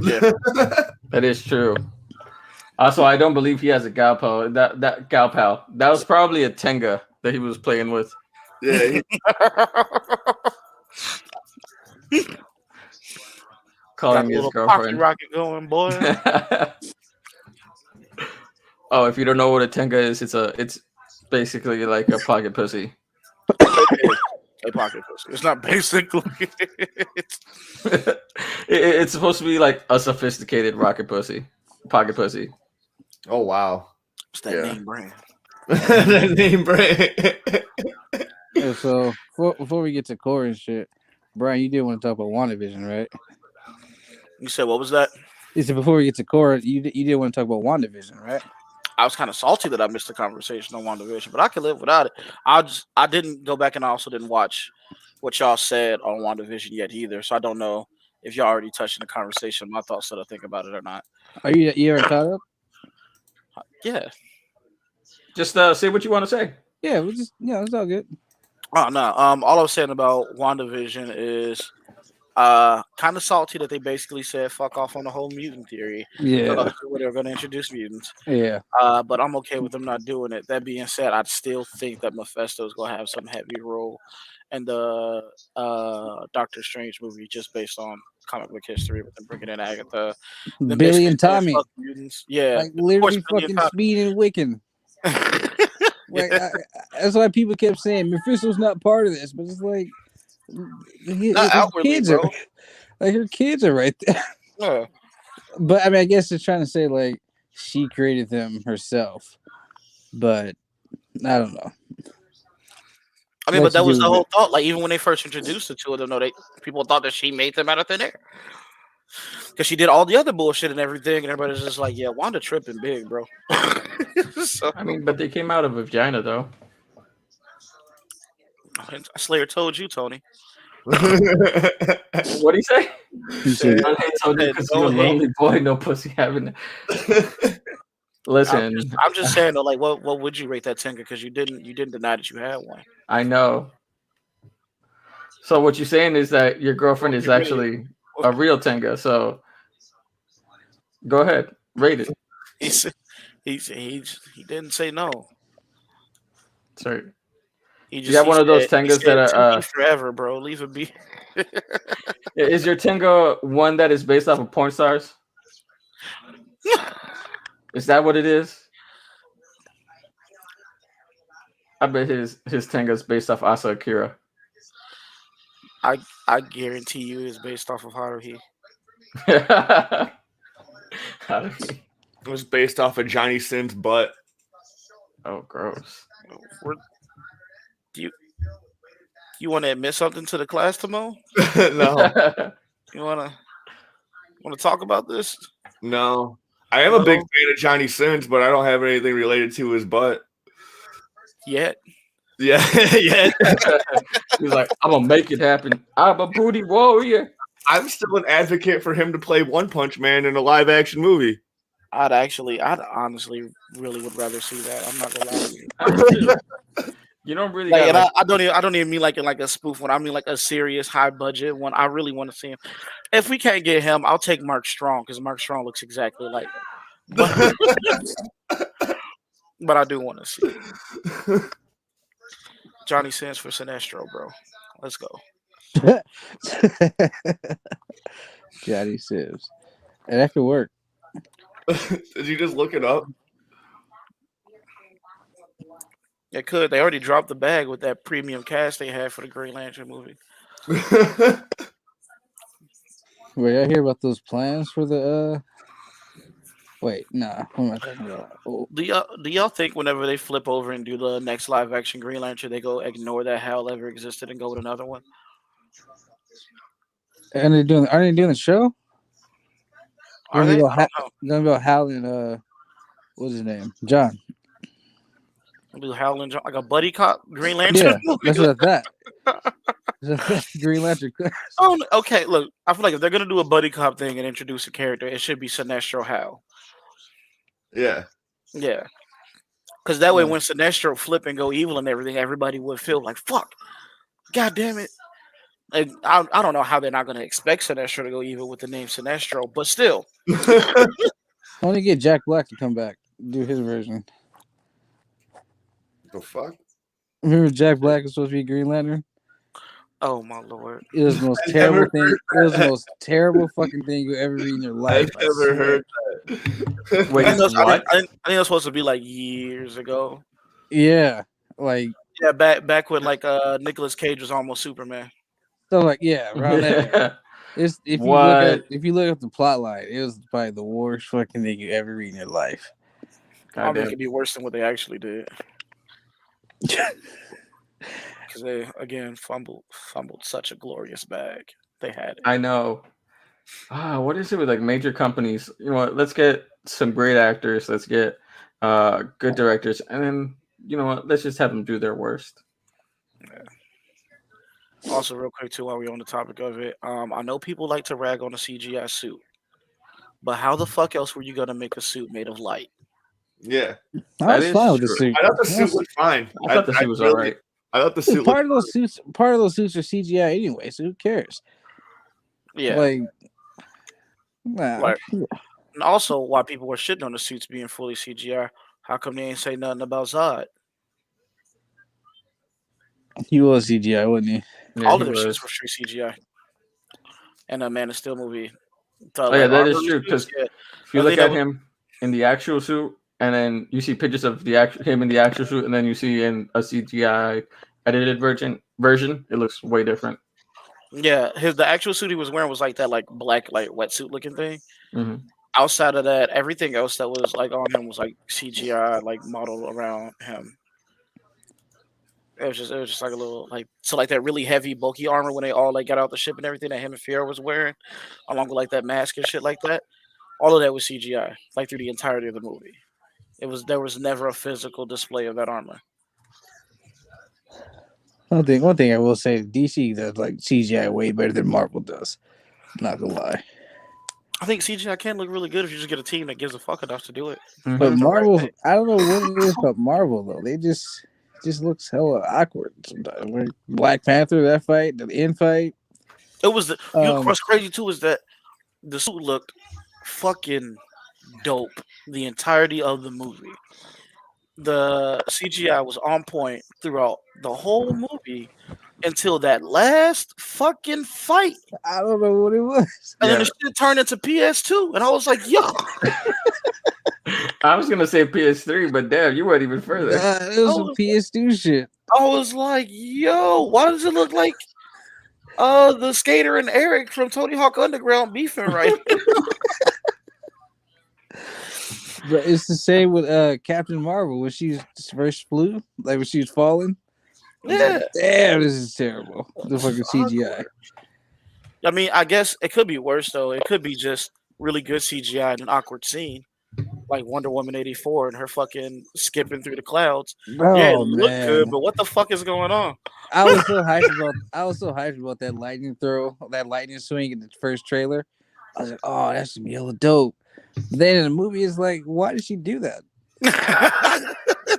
S3: Yeah.
S2: That is true. Also, I don't believe he has a gal pal. That gal pal. That was probably a Tenga that he was playing with.
S1: Yeah.
S2: Calling
S3: Got a
S2: his
S3: little pocket
S2: girlfriend.
S3: rocket going, boy.
S2: Oh, if you don't know what a Tenga is, it's basically like a pocket pussy.
S3: A pocket pussy. It's not basically.
S2: It's supposed to be like a sophisticated pocket pussy.
S1: Oh wow.
S3: It's that name brand.
S1: That name brand.
S4: Yeah, so before we get to Korra and shit, Brian, you did want to talk about WandaVision, right?
S3: You said what was that?
S4: You said before we get to Korra, you did want to talk about WandaVision, right?
S3: I was kind of salty that I missed the conversation on WandaVision, but I could live without it. I didn't go back and I also didn't watch what y'all said on WandaVision yet either, so I don't know if y'all already touched in the conversation my thoughts that I think about it or not.
S4: Are you ever caught up?
S3: Yeah.
S2: Just say what you want to say.
S4: Yeah, it's all good.
S3: Oh no. All I was saying about WandaVision is kind of salty that they basically said fuck off on the whole mutant theory.
S4: Yeah.
S3: Where they're going to introduce mutants.
S4: Yeah.
S3: But I'm okay with them not doing it. That being said, I still think that Mephisto's going to have some heavy role in the Doctor Strange movie just based on comic book history with them bringing in Agatha.
S4: Billy and Tommy.
S3: Mutants. Yeah.
S4: Like literally fucking Speed and Wiccan. Like that's why people kept saying Mephisto's not part of this, but it's like
S3: not
S4: kids
S3: bro.
S4: Like her kids are right there.
S3: Yeah.
S4: But I mean, I guess it's trying to say like she created them herself, but I don't know.
S3: I mean, but that was the whole thought. Like even when they first introduced the two of them, people thought that she made them out of thin air because she did all the other bullshit and everything, and everybody's just like, "Yeah, Wanda tripping big, bro." So,
S2: I mean, but they came out of a vagina though.
S3: Slayer told you, Tony.
S2: What'd he say?
S4: He said,
S2: I told you because you're a lonely boy, no pussy having it. Listen,
S3: I'm just saying though, like, what would you rate that Tenga? Because you didn't deny that you had one.
S2: I know. So what you're saying is that your girlfriend is actually a real Tenga. So go ahead, rate it.
S3: He didn't say no.
S2: Sorry.
S3: You
S2: got one of those Tengas that are
S3: forever, bro. Leave it be.
S2: Is your Tenga one that is based off of porn stars? Is that what it is? I bet his Tenga is based off Asa Akira.
S3: I guarantee you it's based off of Haruhi.
S1: It was based off of Johnny Sins' butt.
S2: Oh, gross.
S3: Do you want to admit something to the class, Timo?
S1: No,
S3: You wanna talk about this?
S1: no. I am a big fan of Johnny Sins, but I don't have anything related to his butt.
S3: Yet.
S1: Yeah, yeah.
S2: He's like, I'm gonna make it happen. I'm a booty warrior.
S1: I'm still an advocate for him to play One Punch Man in a live action movie.
S3: I'd honestly really would rather see that. I'm not gonna lie to you.
S2: You don't really
S3: Like,
S2: got,
S3: and
S2: like,
S3: I don't even mean like in like a spoof one. I mean like a serious high budget one. I really want to see him. If we can't get him, I'll take Mark Strong because Mark Strong looks exactly like him. But I do want to see it. Johnny Sins for Sinestro, bro. Let's go.
S4: Johnny Sins. And that could work.
S1: Did you just look it up?
S3: It could. They already dropped the bag with that premium cast they had for the Green Lantern movie.
S4: Wait, I hear about those plans for the Wait, nah. What am I talking about? Oh.
S3: Do y'all think whenever they flip over and do the next live action Green Lantern, they go ignore that Hal ever existed and go with another one?
S4: And aren't they doing the show?
S3: Are they? I don't know.
S4: Gonna go Hal and what's his name? John.
S3: Do Hal and John, like a buddy cop Green Lantern?
S4: Yeah, that's what I thought. Green Lantern.
S3: Oh, okay. Look, I feel like if they're gonna do a buddy cop thing and introduce a character, it should be Sinestro Hal.
S1: Yeah.
S3: Yeah. Because that way, when Sinestro flip and go evil and everything, everybody would feel like, fuck, god damn it. Like, I don't know how they're not going to expect Sinestro to go evil with the name Sinestro, but still.
S4: I want to get Jack Black to come back, do his version.
S1: The fuck?
S4: Remember Jack Black was supposed to be Green Lantern?
S3: Oh, my Lord.
S4: It was the most terrible thing. It was the most terrible fucking thing you ever read in your life.
S1: I've never heard that.
S2: Wait,
S3: I think
S2: what?
S3: that was supposed to be like years ago.
S4: Yeah, like
S3: Yeah, back when like Nicolas Cage was almost Superman.
S4: so, like around that. It's if you look at the plot line, it was probably the worst fucking thing you ever read in your life.
S3: I think it could be worse than what they actually did. Because they again fumbled such a glorious bag. They had it.
S2: I know. What is it with like major companies? You know what? Let's get some great actors. Let's get good directors, and then you know what? Let's just have them do their worst.
S3: Yeah. Also, real quick too, while we're on the topic of it, I know people like to rag on a CGI suit, but how the fuck else were you gonna make a suit made of light?
S1: Yeah.
S4: I was fine with the suit.
S1: I thought the suit was fine.
S2: I thought the suit was all right.
S1: I thought the suit
S4: part of those suits are CGI anyway, so who cares?
S3: Yeah.
S4: Like, nah.
S3: Right. And also, why people were shitting on the suits being fully CGI? How come they ain't say nothing about Zod?
S4: He was CGI, wasn't he?
S2: Yeah,
S3: All
S2: he
S3: of their shits
S2: was.
S3: were straight CGI. And a Man of Steel movie.
S2: Yeah, that is true. Because if you look at
S3: was...
S2: him in the actual suit, and then you see pictures of him in the actual suit, and then you see in a CGI edited version, it looks way different.
S3: Yeah, the actual suit he was wearing was like that, like black, like wetsuit looking thing.
S2: Mm-hmm.
S3: Outside of that, everything else that was like on him was like CGI, like modeled around him. It was just like a little like like that really heavy, bulky armor when they all like got out the ship and everything that him and Fiora was wearing, along with like that mask and shit like that. All of that was CGI, like through the entirety of the movie. There was never a physical display of that armor.
S4: One thing I will say, DC does like CGI way better than Marvel does. Not gonna lie.
S3: I think CGI can look really good if you just get a team that gives a fuck enough to do it.
S2: Mm-hmm.
S4: But Marvel, I don't know what it is about Marvel though. They just looks hella awkward sometimes. Like Black Panther, that fight, the end fight.
S3: It was what's crazy too is that the suit looked fucking dope the entirety of the movie. The CGI was on point throughout the whole movie until that last fucking fight.
S4: I don't know what it was.
S3: And then the shit turned into PS2. And I was like, yo.
S2: I was going to say PS3, but damn, you went even further.
S4: It was some PS2 shit.
S3: I was like, yo, why does it look like the Skater and Eric from Tony Hawk Underground beefing right now?
S4: But it's the same with Captain Marvel when she first flew, like when she was falling. I was like,
S3: Yeah,
S4: damn, this is terrible. The fucking
S3: it's
S4: CGI.
S3: awkward. I mean, I guess it could be worse though. It could be just really good CGI in an awkward scene, like Wonder Woman 84 and her fucking skipping through the clouds. Yeah, it
S4: Oh
S3: looked good,
S4: man.
S3: but what the fuck is going on?
S4: I was so hyped about that lightning throw, that lightning swing in the first trailer. I was like, oh, that's gonna be hella dope. But then in the movie, it's like, why did she do that?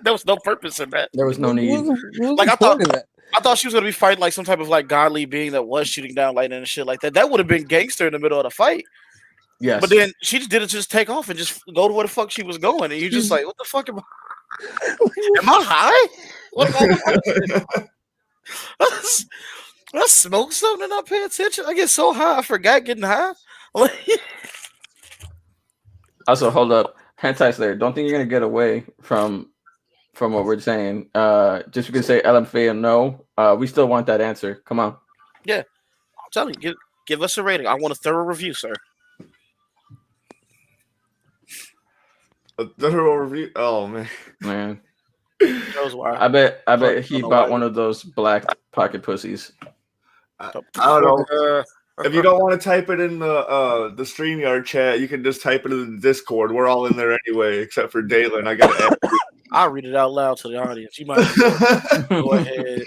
S3: There was no purpose in that.
S2: There was no need.
S4: What was
S3: Like
S4: the
S3: I thought,
S4: point of that?
S3: I thought she was gonna be fighting like some type of like godly being that was shooting down lightning and shit like that. That would have been gangster in the middle of the fight.
S2: Yes.
S3: But then she just did it, just take off and just go to where the fuck she was going, and you just like, what the fuck am I high? What am I smoke something and not pay attention? I get so high, I forgot getting high.
S2: Also, hold up, Hentai Slayer. Don't think you're gonna get away from what we're saying. Just because say LMFAO no, we still want that answer. Come on.
S3: I'm telling you, give us a rating. I want a thorough review, sir.
S1: A thorough review. Oh
S2: Man,
S3: Knows why.
S2: I bet
S3: Don't
S2: he
S3: know
S2: bought
S3: why.
S2: one of those black pocket pussies.
S1: I don't know. If you don't want to type it in the StreamYard chat, you can just type it in the Discord. We're all in there anyway, except for Dalen. I got
S3: I'll read it out loud to the audience. You might as well go ahead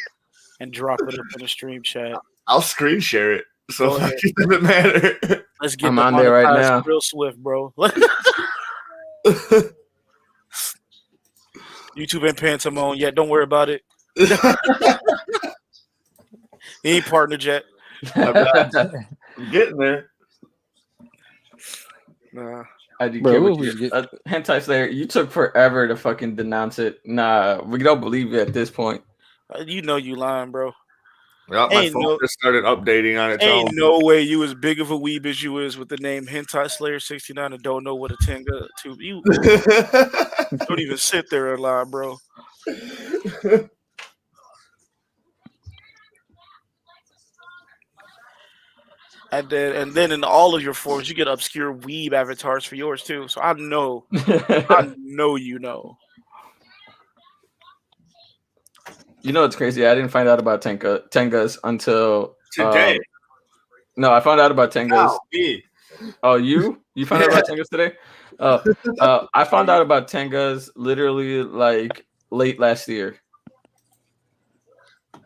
S3: and drop it up in the stream chat.
S1: I'll screen share it, so
S3: Go ahead.
S1: it doesn't matter.
S3: Let's get
S2: I'm on there right
S3: demonetized
S2: now.
S3: real swift, bro. YouTube ain't paying some on yet. Don't worry about it. He ain't partnered yet.
S1: I'm getting there.
S3: Nah.
S2: I do
S4: Bro,
S2: care
S4: what
S2: what
S4: was
S2: you
S4: it?
S2: Hentai Slayer. You took forever to fucking denounce it. Nah, we don't believe you at this point.
S3: You know you lying, bro.
S1: Well, my
S3: Ain't
S1: phone
S3: no-
S1: just started updating on its
S3: Ain't
S1: own.
S3: no way you as big of a weeb as you is with the name Hentai Slayer 69 and don't know what a Tenga to you don't even sit there and lie, bro. And then in all of your forms you get obscure weeb avatars for yours too. So I know you know.
S2: You know what's crazy? I didn't find out about Tengas until
S1: Today.
S2: no, I found out about Tengas.
S1: Ow, me.
S2: Oh, you found out about Tengas today? I found out about Tengas literally like late last year.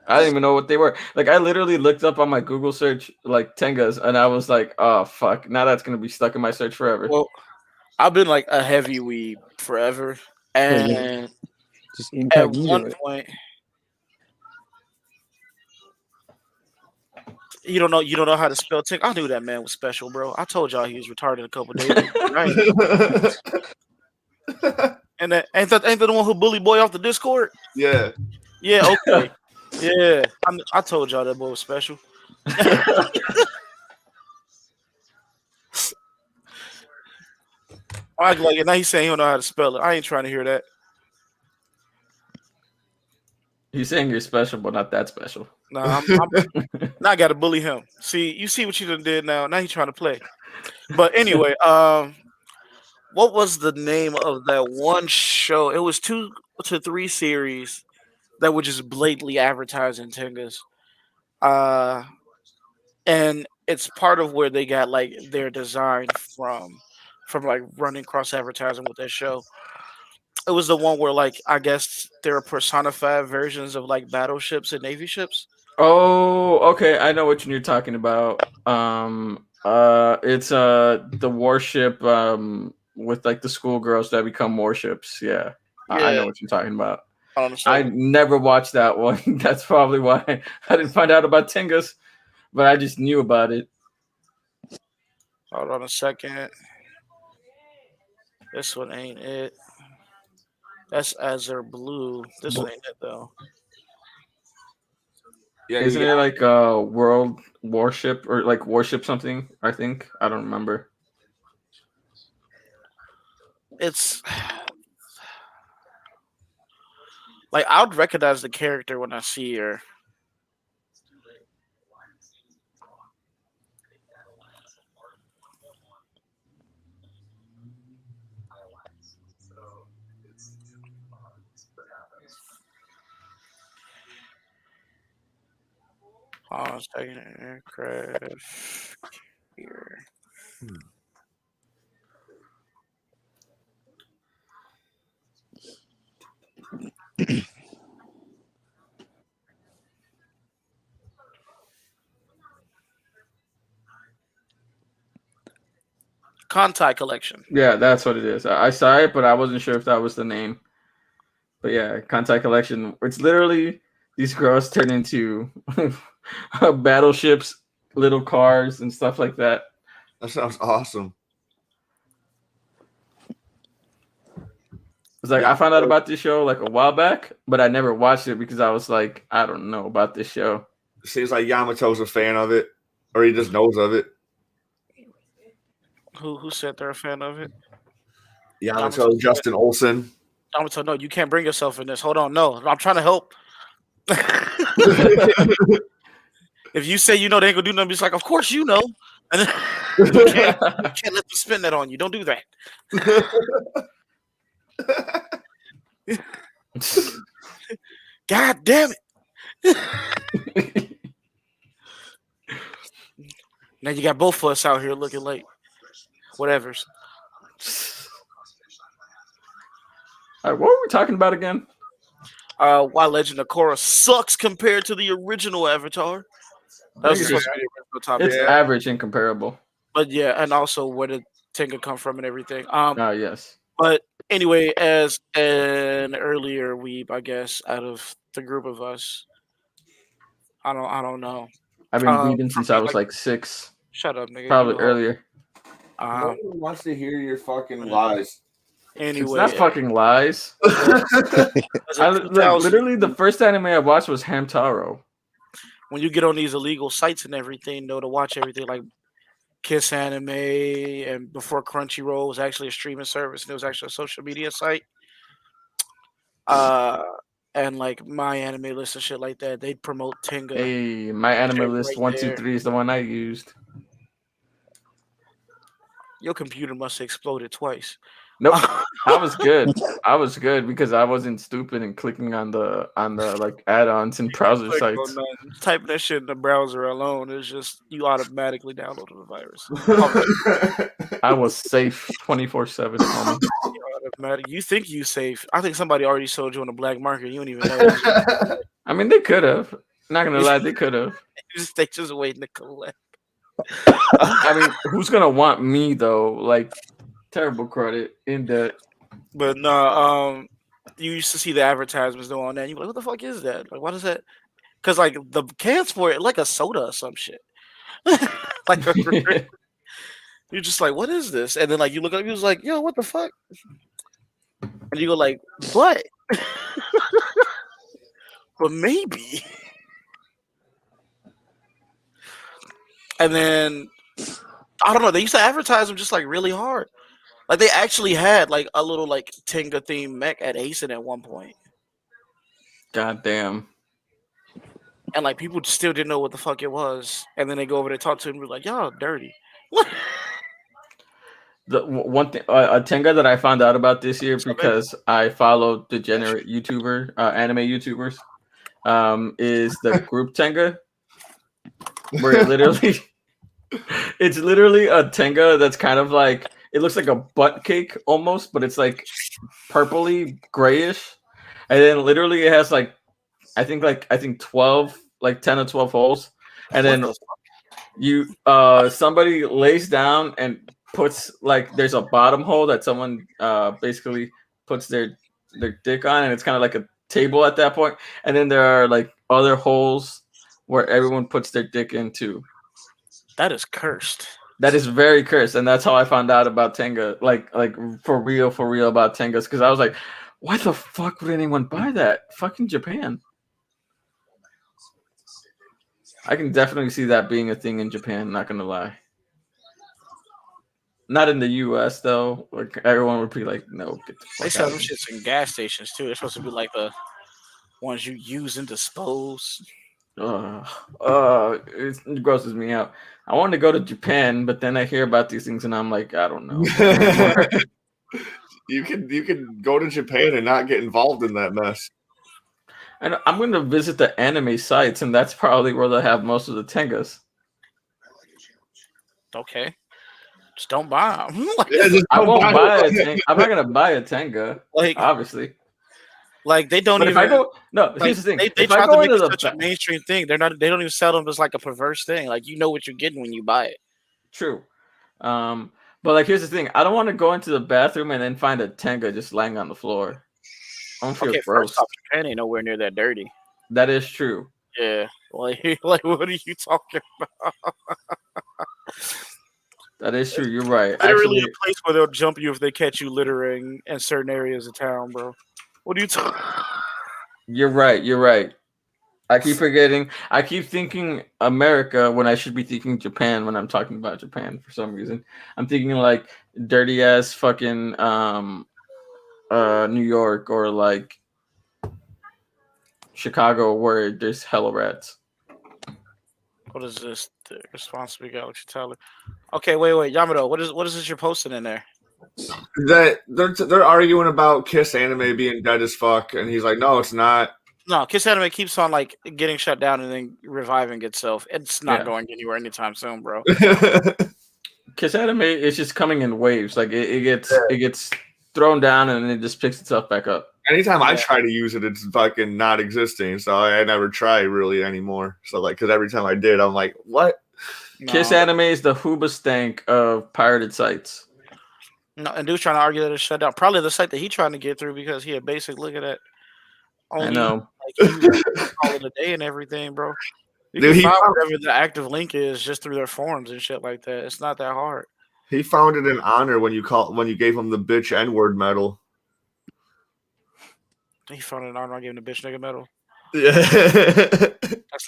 S2: I didn't even know what they were. Like I literally looked up on my Google search like Tengas, and I was like, "Oh fuck!" Now that's gonna be stuck in my search forever.
S3: Well, I've been like a heavy weeb forever, and
S4: Just
S3: at
S4: incognito
S3: one
S4: it.
S3: point, you don't know how to spell Tenga. I knew that man was special, bro. I told y'all he was retarded a couple days ago, right? And that ain't that the one who bullied boy off the Discord?
S1: Yeah.
S3: Yeah, okay. Yeah, I told y'all that boy was special. I act like it. Now he's saying he don't know how to spell it. I ain't trying to hear that.
S2: He's saying you're special, but not that special.
S3: Nah, now I got to bully him. You see what you done did now. Now he's trying to play. But anyway, what was the name of that one show? It was 2 to 3 series that were just blatantly advertising Tengas. And it's part of where they got like their design from like running cross advertising with that show. It was the one where like I guess there are personified versions of like battleships and navy ships.
S2: Oh, okay. I know what you're talking about. It's the warship with like the schoolgirls that become warships. Yeah. I know what you're talking about. I never watched that one. That's probably why I didn't find out about Tengas, but I just knew about it.
S3: Hold on a second. This one ain't it. That's Azure Blue. This one ain't it though.
S1: Yeah,
S2: Isn't it like a world warship or like warship something? I think I don't remember.
S3: It's like I would recognize the character when I see her. Second aircraft here. Contact collection.
S2: Yeah, that's what it is. I saw it, but I wasn't sure if that was the name. But yeah, contact collection. It's literally these girls turn into battleships, little cars, and stuff like that.
S1: That sounds awesome.
S2: It's like I found out about this show like a while back, but I never watched it because I was like, I don't know about this show.
S1: Seems like Yamato's a fan of it, or he just knows of it.
S3: Who said they're a fan of it?
S1: Yamato, Justin Olsen.
S3: Yamato, no, you can't bring yourself in this. Hold on, no, I'm trying to help. If you say you know they ain't gonna do nothing, it's like, of course you know. And you can't let them spin that on you. Don't do that. God damn it. Now you got both of us out here looking like whatever's.
S2: All right, what were we talking about again?
S3: Why Legend of Korra sucks compared to the original Avatar. That's supposed to be the original topic.
S2: It's average and comparable.
S3: But yeah, and also where did Tenga come from and everything.
S2: Yes.
S3: But anyway, as an earlier weeb, I guess, out of the group of us, I don't know.
S2: I've been weebing since I was like 6.
S3: Shut up, nigga.
S2: Probably earlier.
S1: No one wants to hear your fucking lies.
S3: Anyway,
S2: it's not fucking lies. Literally, the first anime I watched was Hamtaro.
S3: When you get on these illegal sites and everything, though, to watch everything like Kiss Anime, and before Crunchyroll was actually a streaming service, and it was actually a social media site. And like My Anime List and shit like that, they'd promote Tenga.
S2: Hey, My Anime List 123 is the one I used.
S3: Your computer must have exploded twice.
S2: Nope, I was good. I was good because I wasn't stupid and clicking on the like add-ons and browser sites.
S3: Typing that shit in the browser alone is just you automatically downloaded the virus.
S2: I was safe 24/7.
S3: Automatic. You think you safe? I think somebody already sold you on the black market. You don't even know.
S2: I mean, they could have. Not gonna lie, they could have.
S3: They just waiting to collect.
S2: I mean, who's gonna want me though? Like. Terrible credit in that.
S3: But no, you used to see the advertisements though on that. You're like, what the fuck is that? Like, what is that? Because like the cans for it, like a soda or some shit. Like you're just like, what is this? And then like you look up, you was like, yo, what the fuck? And you go like, what? But maybe. And then I don't know. They used to advertise them just like really hard. Like they actually had like a little like Tenga themed mech at Asen at one point.
S2: God damn.
S3: And like people still didn't know what the fuck it was. And then they go over there, talk to him, and be like, y'all dirty.
S2: The one thing, a Tenga that I found out about this year because I followed degenerate YouTuber, anime YouTubers, is the group Tenga, where it literally, it's literally a Tenga that's kind of like. It looks like a butt cake almost, but it's like purpley grayish. And then literally it has like I think 12, like 10 or 12 holes. And then you somebody lays down and puts like there's a bottom hole that someone basically puts their dick on, and it's kind of like a table at that point. And then there are like other holes where everyone puts their dick into.
S3: That is cursed.
S2: That is very cursed, and that's how I found out about Tenga, like for real about Tengas, because I was like, why the fuck would anyone buy that? Fucking Japan. I can definitely see that being a thing in Japan, not gonna lie. Not in the US though. Like everyone would be like, no, get the fuck
S3: They sell
S2: out
S3: them
S2: of here.
S3: shits in gas stations too. They're supposed to be like the ones you use and dispose.
S2: It grosses me out. I wanted to go to Japan, but then I hear about these things and I'm like, I don't know.
S1: You can go to Japan and not get involved in that mess.
S2: And I'm going to visit the anime sites, and that's probably where they have most of the tengas.
S3: Okay. Just don't buy them.
S2: I won't buy a tenga. I'm not going to buy a tenga, obviously.
S3: Like they don't
S2: but
S3: even.
S2: If I go, no. Here's the thing.
S3: They try to make it such a mainstream thing. They don't even sell them as like a perverse thing. Like you know what you're getting when you buy it.
S2: True. But like here's the thing. I don't want to go into the bathroom and then find a tenga just lying on the floor. I don't feel gross.
S3: First off, Japan ain't nowhere near that dirty.
S2: That is true.
S3: Yeah. Like what are you talking about?
S2: That is true. You're right.
S3: Literally a place where they'll jump you if they catch you littering in certain areas of town, bro. What are you talking?
S2: You're right. You're right. I keep forgetting. I keep thinking America when I should be thinking Japan when I'm talking about Japan for some reason. I'm thinking like dirty ass fucking New York or like Chicago where there's hella rats.
S3: What is this? The response to Galaxy Tyler. Okay, wait, Yamato. What is this you're posting in there?
S1: That they're arguing about Kiss Anime being dead as fuck, and he's like, "No, it's not."
S3: No, Kiss Anime keeps on like getting shut down and then reviving itself. It's not going anywhere anytime soon, bro.
S2: Kiss Anime is just coming in waves. Like it gets thrown down and then it just picks itself back up.
S1: Anytime I try to use it, it's fucking not existing. So I never try really anymore. So like, because every time I did, I'm like, what?
S2: No. Kiss Anime is the Hoobastank of pirated sites.
S3: No, and dude's trying to argue that it's shut down. Probably the site that he's trying to get through because he had basic. Look at that.
S2: Only, I know.
S3: Like, call it a day and everything, bro. You can find whatever the active link is just through their forums and shit like that. It's not that hard.
S1: He found it an honor when you gave him the bitch N-word medal.
S3: He found it an honor. I gave him the bitch nigga medal.
S1: Yeah.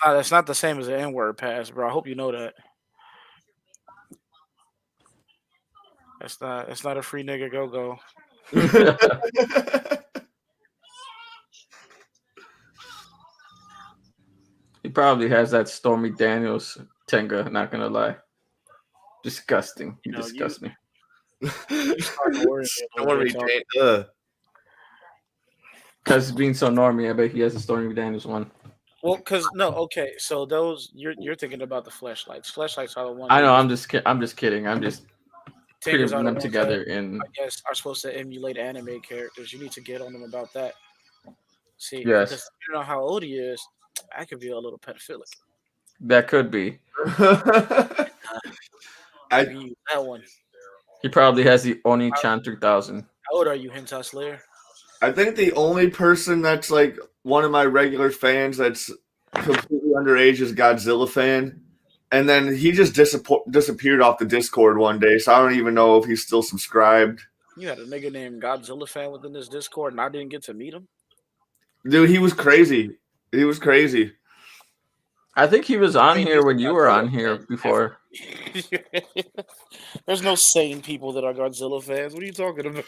S3: That's not the same as an N-word pass, bro. I hope you know that. It's not a free nigga go.
S2: He probably has that Stormy Daniels tenga, not gonna lie. Disgusting. You disgust me. Because being so normie, I bet he has a Stormy Daniels one.
S3: Well, so those you're thinking about the fleshlights. Fleshlights are the ones.
S2: I know. I'm just kidding. I'm just putting them together in.
S3: I guess are supposed to emulate anime characters. You need to get on them about that. See,
S2: yes.
S3: Because you know how old he is. I could be a little pedophilic.
S2: That could be.
S3: That one.
S2: He probably has the Oni-chan 3000.
S3: How old are you, Hentai Slayer?
S1: I think the only person that's like one of my regular fans that's completely underage is Godzilla fan. And then he just disappeared off the Discord one day, so I don't even know if he's still subscribed.
S3: You had a nigga named Godzilla fan within this Discord, and I didn't get to meet him?
S1: Dude, he was crazy. He was crazy.
S2: I think he was on here when you were on here before.
S3: There's no sane people that are Godzilla fans. What are you talking about?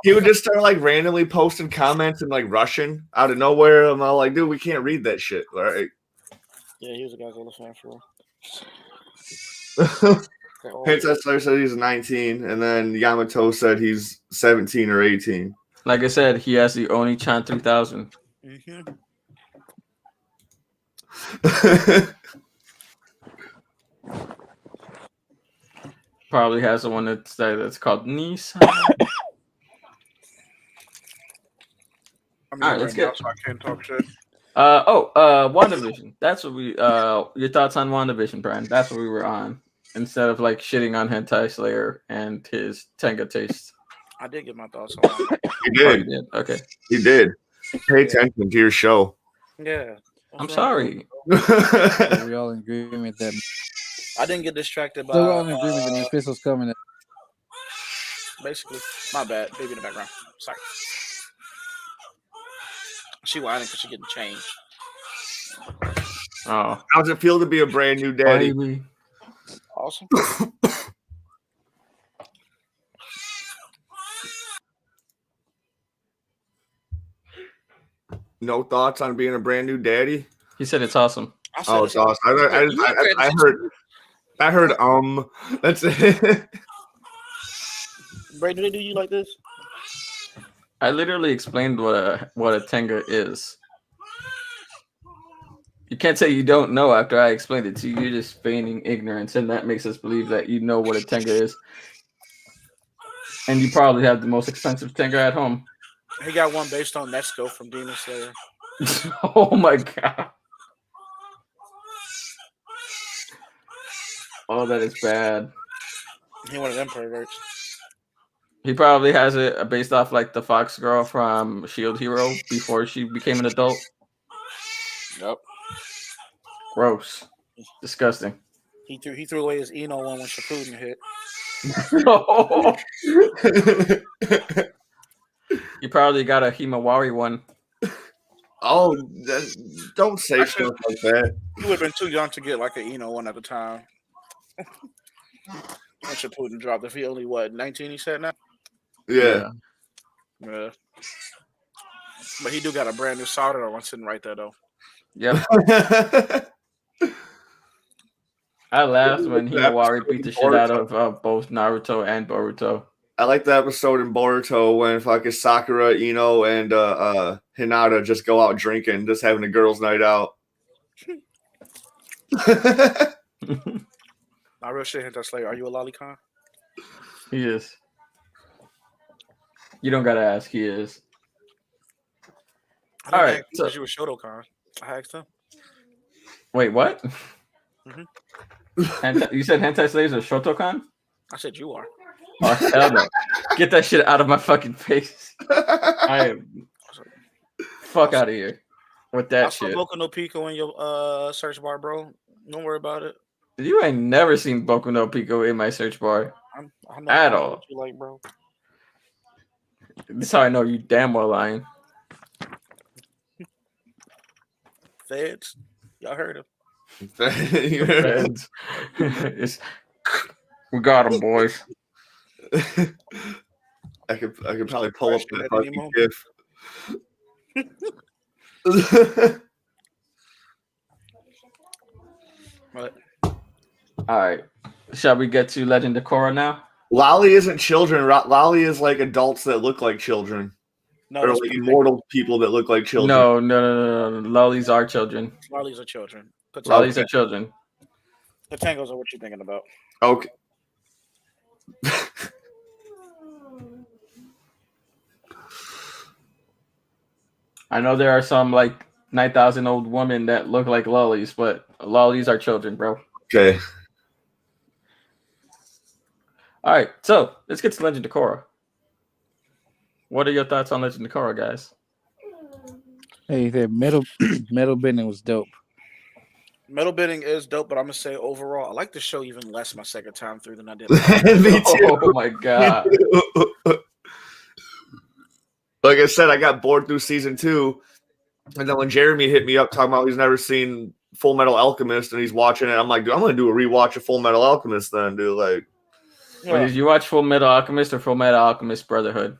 S1: he would just start like randomly posting comments in like Russian out of nowhere. I'm all like, dude, we can't read that shit. All right.
S3: Yeah, he was a Godzilla fan for real.
S1: Hentai Slayer said he's 19, and then Yamato said he's 17 or 18.
S2: Like I said, he has the Oni-chan 3000.
S3: Mm-hmm.
S2: Probably has the one that's called Nissan.
S3: All right, let's get. So I can't talk shit.
S2: WandaVision. That's what we. Your thoughts on WandaVision, Brian? That's what we were on. Instead of like shitting on Hentai Slayer and his tenga taste.
S3: I did get my thoughts on it.
S1: You did.
S2: Oh, you did. Okay.
S1: You did. Pay attention to your show.
S3: Yeah.
S2: I'm sorry.
S4: We're all in agreement that
S3: I didn't get distracted by.
S4: we're all in agreement that the official's coming.
S3: Basically, my bad. Baby in the background. Sorry. She whining because she getting changed.
S2: Oh,
S1: how's it feel to be a brand new daddy?
S2: Baby.
S3: Awesome.
S1: No thoughts on being a brand new daddy?
S2: He said it's awesome.
S1: It's awesome. I heard that's it.
S3: Brady, do you like this?
S2: I literally explained what a tenga is. You can't say you don't know after I explained it to you. You're just feigning ignorance, and that makes us believe that you know what a tenga is. And you probably have the most expensive tenga at home.
S3: He got one based on Nesco from Demon Slayer.
S2: Oh my god. Oh, that is bad.
S3: He one of them perverts.
S2: He probably has it based off like the Fox girl from Shield Hero before she became an adult.
S3: Yep.
S2: Gross. Disgusting.
S3: He threw away his Eno one when Shippuden hit.
S2: You probably got a Himawari one.
S1: Oh, don't say stuff like that.
S3: He would have been too young to get like an Eno one at the time. When Shippuden dropped, if he only 19, he said now.
S1: Yeah.
S3: Yeah. But he do got a brand new solder one sitting right there though.
S2: Yep. I laughed when Himawari beat the shit out of both Naruto and Boruto.
S1: I like the episode in Boruto when fucking Sakura, Ino, and Hinata just go out drinking, just having a girls' night out.
S3: Not real shit, Hentai Slayer. Are you a lolicon?
S2: He is. You don't gotta ask. He is. All right.
S3: So you were Shotokan. I asked him.
S2: Wait, what?
S3: Mm-hmm.
S2: You said Hentai Slayers are Shotokan?
S3: I said you are.
S2: Oh, hell no. Get that shit out of my fucking face. I am. Fuck out of here with that shit.
S3: I saw Boku no Pico in your search bar, bro. Don't worry about it.
S2: You ain't never seen Boku no Pico in my search bar
S3: I know
S2: at all.
S3: you like, bro.
S2: That's how I know you damn well lying.
S3: Feds, y'all heard him.
S2: Feds. We got him, boys.
S1: I could probably pull up that fucking gif.
S3: What?
S2: All right. Shall we get to Legend of Korra now?
S1: Lolly isn't children. Lolly is like adults that look like children.
S3: No,
S1: or like immortal people that look like children.
S2: No. Lollies are children.
S3: Lollies are children.
S2: Lollies are children.
S3: The tangos are what you're thinking about.
S1: Okay.
S2: I know there are some like 9,000 old women that look like lollies, but lollies are children, bro.
S1: Okay.
S2: All right, so let's get to Legend of Korra. What are your thoughts on Legend of Korra, guys?
S4: Hey, the metal bending was dope.
S3: Metal bending is dope, but I'm gonna say overall, I like the show even less my second time through than I did.
S1: Me too.
S2: Oh my god!
S1: Like I said, I got bored through season 2, and then when Jeremy hit me up talking about he's never seen Full Metal Alchemist and he's watching it, I'm like, dude, I'm gonna do a rewatch of Full Metal Alchemist then, dude. Like,
S2: Did you watch Full Metal Alchemist or Full Metal Alchemist Brotherhood?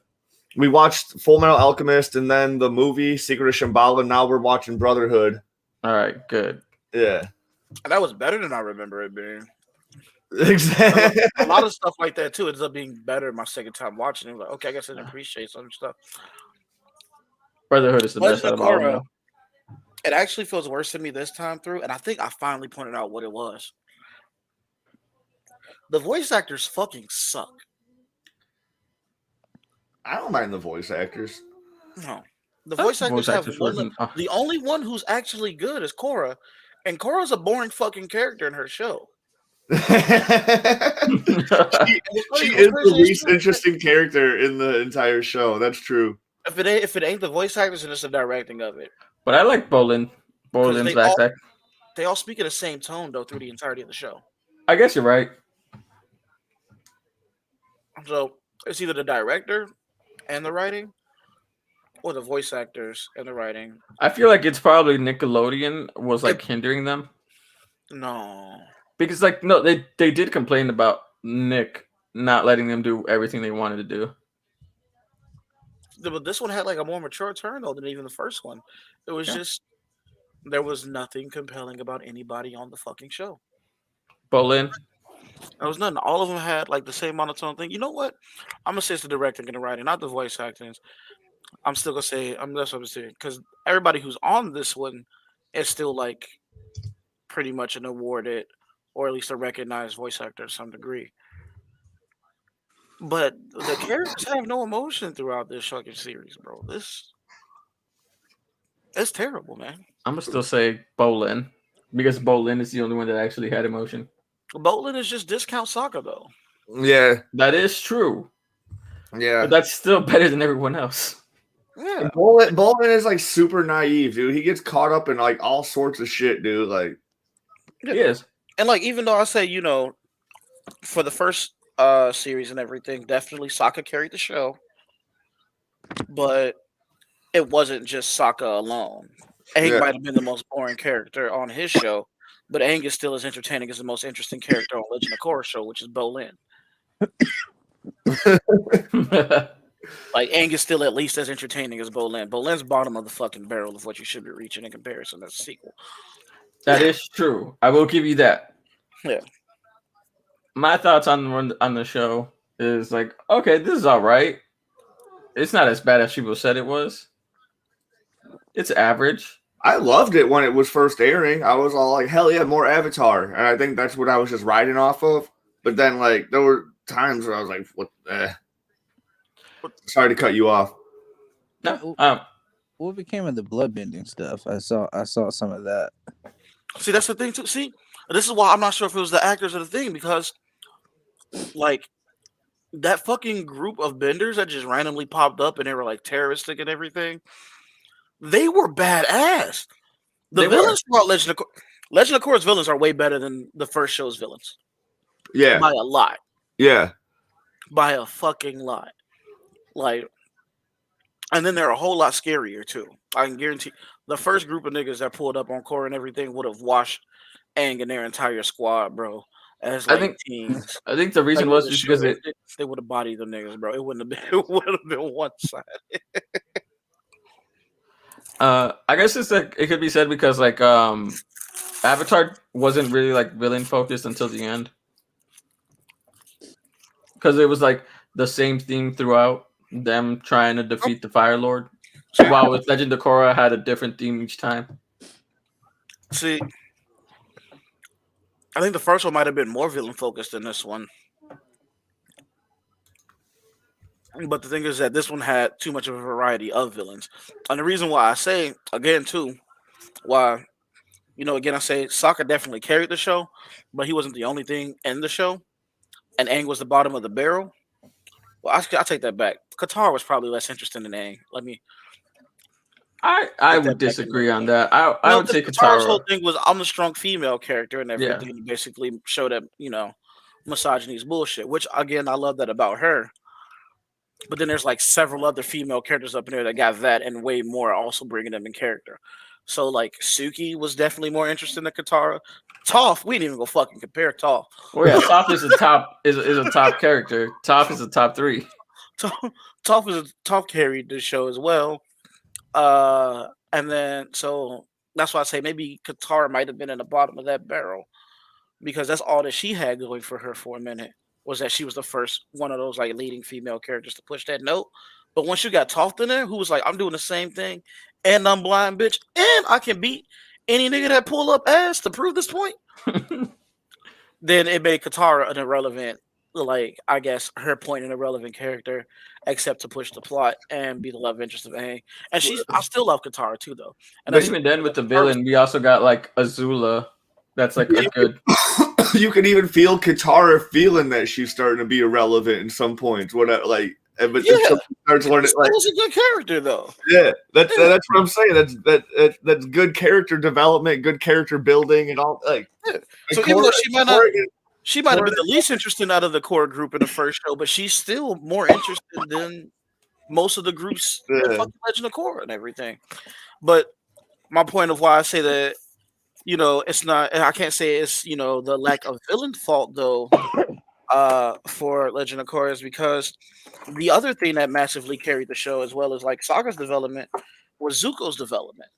S1: We watched Full Metal Alchemist and then the movie Secret of Shambhala. Now we're watching Brotherhood.
S2: All right, good.
S1: Yeah,
S3: that was better than I remember it being.
S1: Exactly.
S3: A lot of stuff like that too ends up being better my second time watching it. Like, okay, I guess I didn't appreciate some stuff.
S2: Brotherhood is the best out of all of them.
S3: It actually feels worse to me this time through, and I think I finally pointed out what it was. The voice actors fucking suck.
S1: I don't mind the voice actors.
S3: No. The voice actors have one. The only one who's actually good is Korra, and Korra's a boring fucking character in her show.
S1: she is the least interesting character in the entire show. That's true.
S3: If it ain't the voice actors, then it's the directing of it.
S2: But I like Bolin's accent.
S3: They all speak in the same tone though through the entirety of the show.
S2: I guess you're right.
S3: So it's either the director and the writing, or the voice actors and the writing.
S2: I feel like it's probably Nickelodeon was like hindering them.
S3: No.
S2: Because they did complain about Nick not letting them do everything they wanted to do.
S3: But this one had like a more mature turn though than even the first one. It was just there was nothing compelling about anybody on the fucking show.
S2: Bolin.
S3: There was nothing. All of them had like the same monotone thing. You know what? I'm gonna say it's the directing and the writing, not the voice acting. I'm still gonna say that's what I'm saying because everybody who's on this one is still like pretty much an awarded or at least a recognized voice actor to some degree. But the characters have no emotion throughout this fucking series, bro. This it's terrible, man.
S2: I'm gonna still say Bolin because Bolin is the only one that actually had emotion.
S3: Bolin is just discount Sokka though.
S1: Yeah,
S2: That is true,
S1: yeah.
S2: but that's still better than everyone else.
S3: Yeah.
S1: Bolin is like super naive, dude. He gets caught up in like all sorts of shit, dude. Like,
S2: He is.
S3: And like even though I say, for the first series and everything, definitely Sokka carried the show, but it wasn't just Sokka alone. Aang
S1: Yeah.
S3: might have been the most boring character on his show, but Aang is still as entertaining as the most interesting character on Legend of Korra show, which is Bolin. Like Aang is still at least as entertaining as Bolin. Bolin's bottom of the fucking barrel of what you should be reaching in comparison to the sequel.
S2: That is true. I will give you that.
S3: Yeah.
S2: My thoughts on the show is like, okay, this is all right. It's not as bad as people said it was. It's average.
S1: I loved it when it was first airing. I was all like, hell yeah, more Avatar. And I think that's what I was just riding off of. But then, like, there were times where I was like, what? Sorry to cut you off.
S2: No,
S4: What became of the bloodbending stuff? I saw some of that.
S3: See, that's the thing too. See, this is why I'm not sure if it was the actors or the thing because, like, that fucking group of benders that just randomly popped up and they were like terroristic and everything. They were badass. The
S2: They
S3: villains throughout Legend of Korra's villains are way better than the first show's villains.
S1: Yeah.
S3: By a lot.
S1: Yeah.
S3: By a fucking lot. Like, and then they're a whole lot scarier too. I can guarantee the first group of niggas that pulled up on Korra and everything would have washed Aang and their entire squad, bro. As like teens.
S2: I think the reason was just because
S3: they would have bodied them niggas, bro. It wouldn't have been. It would have been one side.
S2: I guess it's like it could be said because like Avatar wasn't really like villain focused until the end because it was like the same theme throughout them trying to defeat the Fire Lord. While with Legend of Korra had a different theme each time.
S3: See, I think the first one might have been more villain focused than this one. But the thing is that this one had too much of a variety of villains. And the reason why I say, again, too, why, again, I say Sokka definitely carried the show, but he wasn't the only thing in the show. And Aang was the bottom of the barrel. Well, I'll take that back. Katara was probably less interesting than Aang.
S2: I would disagree on that. I would say
S3: Katara's
S2: Katara.
S3: whole thing was I'm the strong female character and everything. Yeah. Basically showed that, misogyny is bullshit, which, again, I love that about her. But then there's like several other female characters up in there that got that and way more also bringing them in character. So like Suki was definitely more interesting than Katara. Toph, we didn't even go fucking compare Toph.
S2: Well, yeah, Toph is a top is a top character. Toph is a top 3.
S3: Toph carried the show as well. And then so that's why I say maybe Katara might have been in the bottom of that barrel because that's all that she had going for her for a minute. Was that she was the first one of those like leading female characters to push that note. But once you got Toph in there, who was like, I'm doing the same thing, and I'm blind, bitch, and I can beat any nigga that pull up ass to prove this point, then it made Katara an irrelevant, like, I guess, her point an irrelevant character, except to push the plot and be the love interest of Aang. And I still love Katara too, though. And
S2: but even then with the villain, we also got like Azula. That's like a good...
S1: You can even feel Katara feeling that she's starting to be irrelevant in some points. But she starts learning. Like,
S3: was a good character, though.
S1: Yeah, that's what I'm saying. That's good character development, good character building, and all. Like,
S3: so even though she might have been the least interesting out of the core group in the first show, but she's still more interested than most of the groups in fucking Legend of Korra and everything. But my point of why I say that. It's not. I can't say it's the lack of villain fault though. For Legend of Korra is because the other thing that massively carried the show, as well as like Sokka's development, was Zuko's development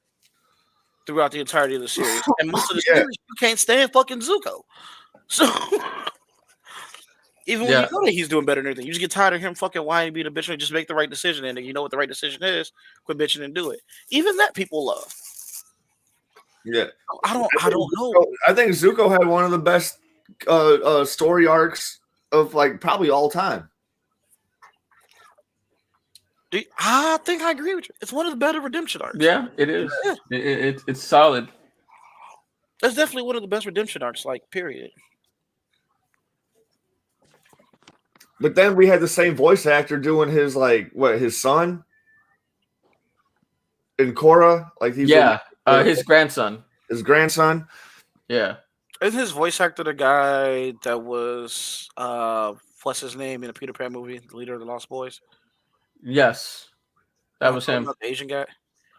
S3: throughout the entirety of the series. And most of the series, you can't stand fucking Zuko. So Even when you know that he's doing better than everything, you just get tired of him fucking whining, being a bitch, and just make the right decision. And you know what the right decision is, quit bitching and do it. Even that people love.
S1: Yeah,
S3: I don't know.
S1: I think Zuko had one of the best story arcs of like probably all time.
S3: I think I agree with you. It's one of the better redemption arcs.
S2: Yeah, it is. Yeah. It's solid.
S3: That's definitely one of the best redemption arcs. Like, period.
S1: But then we had the same voice actor doing his his son in Korra, like he's
S2: his grandson.
S1: His grandson.
S2: Yeah.
S3: Isn't his voice actor the guy that was what's his name in the Peter Pan movie, the leader of the Lost Boys?
S2: Yes. That was him.
S3: The Asian guy?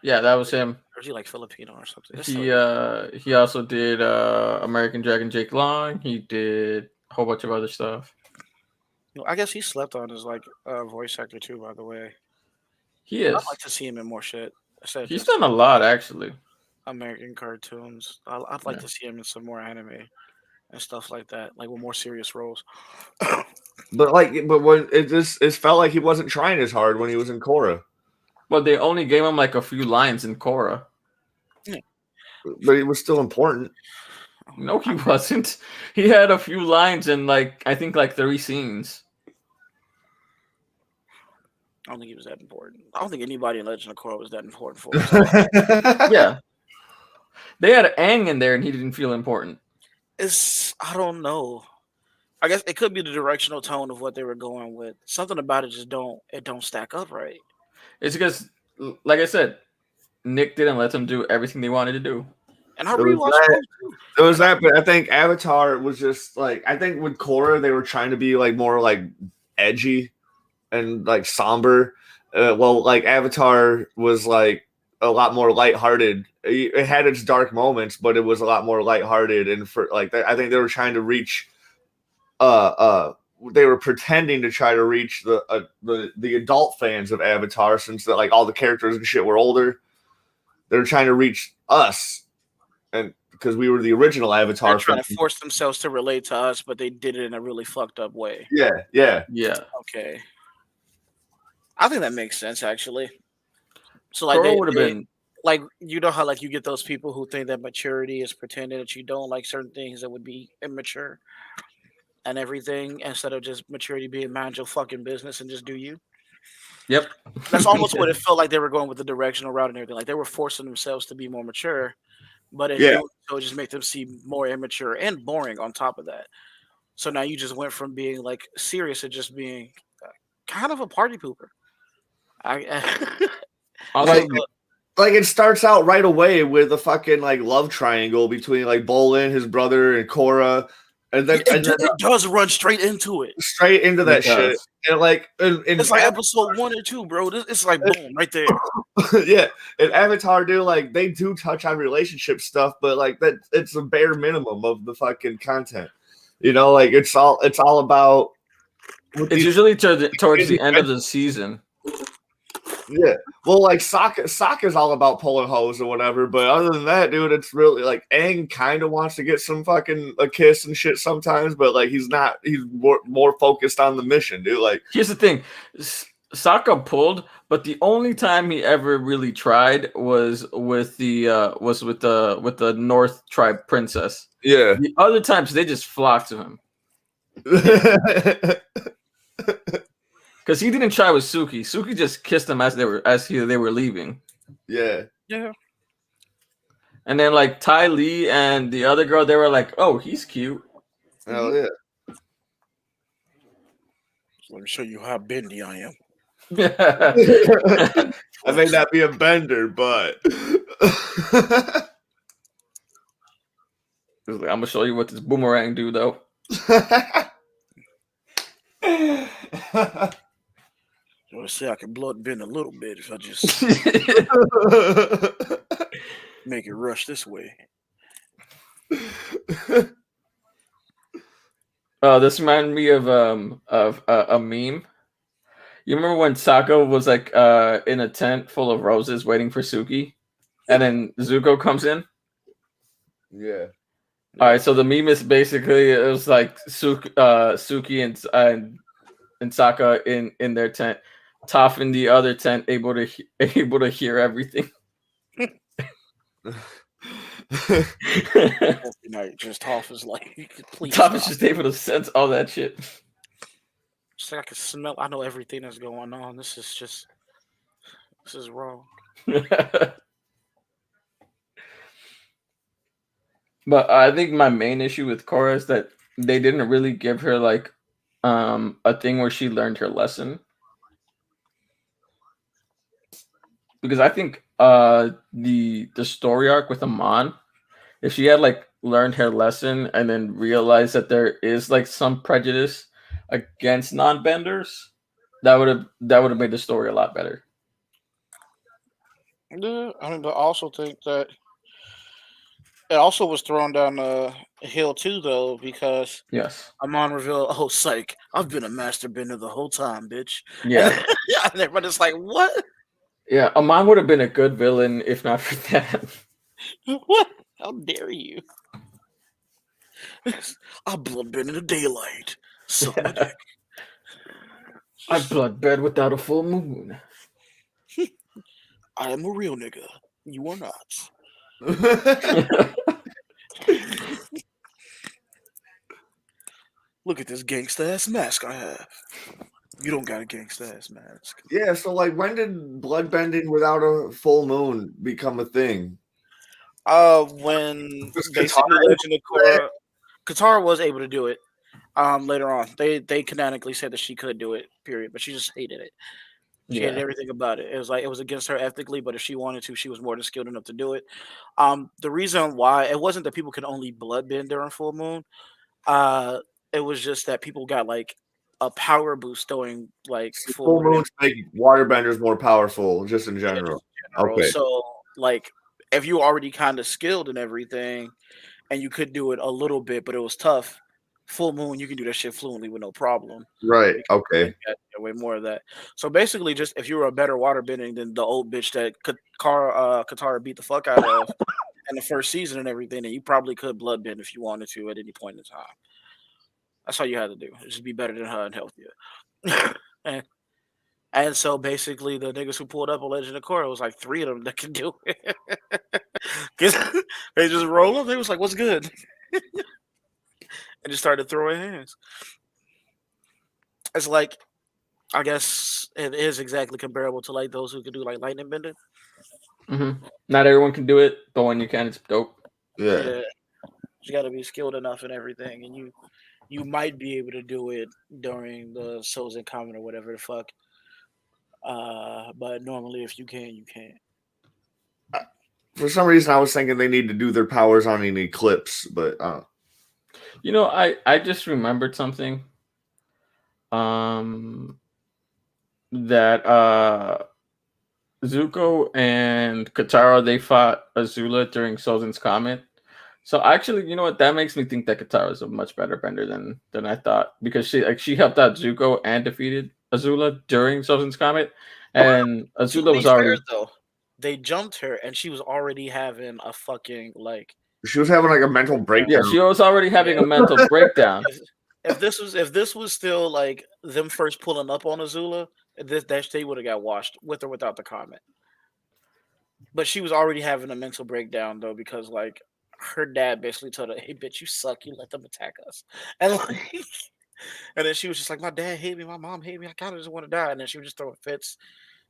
S2: Yeah, that was him.
S3: Or is he like Filipino or something?
S2: He also did American Dragon Jake Long. He did a whole bunch of other stuff.
S3: I guess he slept on as like a voice actor too, by the way.
S2: He is.
S3: I'd like to see him in more shit.
S2: He's done a lot, actually.
S3: American cartoons. I'd like to see him in some more anime and stuff like that, like with more serious roles.
S1: But when it felt like he wasn't trying as hard when he was in Korra.
S2: Well, they only gave him like a few lines in Korra.
S3: Yeah.
S1: But he was still important.
S2: No, he wasn't. He had a few lines in I think 3 scenes.
S3: I don't think he was that important. I don't think anybody in Legend of Korra was that important for us.
S2: Yeah. They had Aang in there and he didn't feel important.
S3: I don't know. I guess it could be the directional tone of what they were going with. Something about it just don't stack up right.
S2: It's because, like I said, Nick didn't let them do everything they wanted to do.
S3: And I rewatched
S1: it was that, but I think Avatar was just I think with Korra they were trying to be more edgy and somber. Avatar was a lot more lighthearted. It had its dark moments, but it was a lot more lighthearted. And for I think they were trying to reach, they were pretending to try to reach the adult fans of Avatar, since all the characters and shit were older. They were trying to reach us, and because we were the original Avatar.
S3: They're trying to force themselves to relate to us, but they did it in a really fucked up way.
S1: Yeah.
S3: Okay. I think that makes sense, actually. So
S2: Korra would have been
S3: you know how you get those people who think that maturity is pretending that you don't like certain things that would be immature and everything, instead of just maturity being mind your fucking business and just do you.
S2: Yep.
S3: That's almost what it felt like they were going with the directional route and everything. Like they were forcing themselves to be more mature, but it just make them seem more immature and boring on top of that. So now you just went from being serious to just being kind of a party pooper.
S1: It starts out right away with a fucking love triangle between Bolin, his brother, and Korra, and then
S3: it does run straight into it,
S1: straight into that shit. And
S3: it's episode 1 or 2, bro. It's boom right there.
S1: Yeah, and Avatar they do touch on relationship stuff, but that it's a bare minimum of the fucking content. You know, it's all about.
S2: It's usually towards the end of the season.
S1: Yeah, well, Sokka's all about pulling hoes or whatever, but other than that, dude, it's really Aang kind of wants to get some fucking a kiss and shit sometimes, but he's not. He's more focused on the mission, dude.
S2: Here's the thing, Sokka pulled, but the only time he ever really tried was with the North tribe princess.
S1: Yeah,
S2: the other times they just flocked to him. Because he didn't try with Suki. Suki just kissed them as they were leaving.
S1: Yeah.
S2: And then Ty Lee and the other girl, they were like, "Oh, he's cute."
S1: Oh yeah.
S3: Let me show you how bendy I am.
S1: I may not be a bender, but
S2: I'm gonna show you what this boomerang do, though.
S3: Let's see, I can blood bend a little bit if I just make it rush this way.
S2: This reminded me of a meme. You remember when Sokka was in a tent full of roses waiting for Suki, and then Zuko comes in?
S1: Yeah.
S2: All right, so the meme is basically it was like Suki and Sokka in their tent, Toph in the other tent, able to hear everything.
S3: Every night, just Toph is like, please
S2: Toph
S3: stop.
S2: is just able to sense all that shit.
S3: Just like I can smell. I know everything that's going on. This is wrong.
S2: But I think my main issue with Korra is that they didn't really give her like a thing where she learned her lesson. Because I think the story arc with Amon, if she had like learned her lesson and then realized that there is like some prejudice against non-benders, that would have made the story a lot better.
S3: Yeah, I mean, but I also think that it also was thrown down the hill too, though, because
S2: Yes.
S3: Amon revealed, "Oh, psych! I've been a master bender the whole time, bitch."
S2: Yeah.
S3: And, and everybody's like, "What?
S2: Yeah. Amon would have been a good villain if not for that.
S3: What? How dare you?" I bloodbend in the daylight. Suck my dick.
S2: I bloodbed without a full moon.
S3: I am a real nigga. You are not. Look at this gangsta ass mask I have. You don't got a gangsta ass mask.
S1: Yeah, so like when did bloodbending without a full moon become a thing?
S3: When
S1: Was
S3: basically
S1: Katara
S3: Legend of Korra, Katara was able to do it. Later on, they canonically said that she could do it. Period, but she just hated it. She hated
S2: Yeah.
S3: everything about it. It was like it was against her ethically, but if she wanted to, she was more than skilled enough to do it. The reason why it wasn't that people can only bloodbend during full moon. Uh, it was just that people got like a power boost during like full
S1: full
S3: moon
S1: moons make waterbenders more powerful, just in
S3: yeah, just
S1: general.
S3: in general.
S1: Okay.
S3: So like if you were already kind of skilled and everything, and you could do it a little bit, but it was tough. Full moon, you can do that shit fluently with no problem.
S1: Right.
S3: Because
S1: Okay.
S3: you got way more of that. So basically, just if you were a better water bending than the old bitch that Katara beat the fuck out of in the first season and everything, then you probably could bloodbend if you wanted to at any point in time. That's all you had to do. Just be better than her and healthier. and, and so basically, the niggas who pulled up on Legend of Korra was like three of them that can do it. 'Cause they just roll up. They was like, "What's good?" and just started throwing hands. It's like I guess it is exactly comparable to like those who can do like lightning bending.
S2: Not everyone can do it, but when you can, it's dope.
S1: Yeah.
S3: Yeah, you got to be skilled enough and everything, and you might be able to do it during the Souls in Common or whatever the fuck. But normally, if you can, you can't.
S1: For some reason, I was thinking they need to do their powers on an eclipse, but
S2: You know, I just remembered something. That Zuko and Katara they fought Azula during Sozin's Comet. So actually, you know what? That makes me think that Katara is a much better bender than I thought because she helped out Zuko and defeated Azula during Sozin's Comet, and
S3: To
S2: Azula
S3: be
S2: was
S3: fair,
S2: already
S3: though, they jumped her, and she was already having a fucking like.
S1: she was having like a mental breakdown.
S2: she was already having a mental breakdown.
S3: If this was still like them first pulling up on Azula, that they would have got washed with or without the comment. But she was already having a mental breakdown though because like her dad basically told her, "Hey, bitch, you suck. You let them attack us," and like, and then she was just like, "My dad hate me. My mom hate me. I kind of just want to die." And then she was just throwing fits.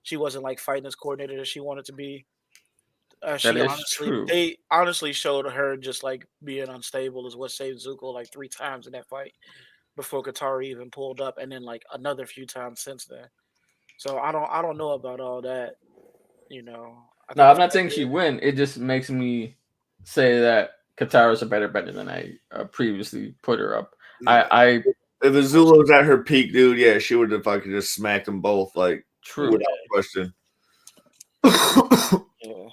S3: She wasn't like fighting as coordinated as she wanted to be.
S2: That is true.
S3: They honestly showed her just like being unstable is what saved Zuko like 3 times in that fight before Katara even pulled up, and then like another few times since then. So I don't know about all that. You know, I
S2: No,
S3: think
S2: I'm
S3: it's
S2: not saying she win. It just makes me say that Katara is a better bender than I previously put her up. I
S1: If Azula was at her peak, dude, yeah, she would have fucking just smacked them both, like
S2: true.
S1: without question.
S3: yeah.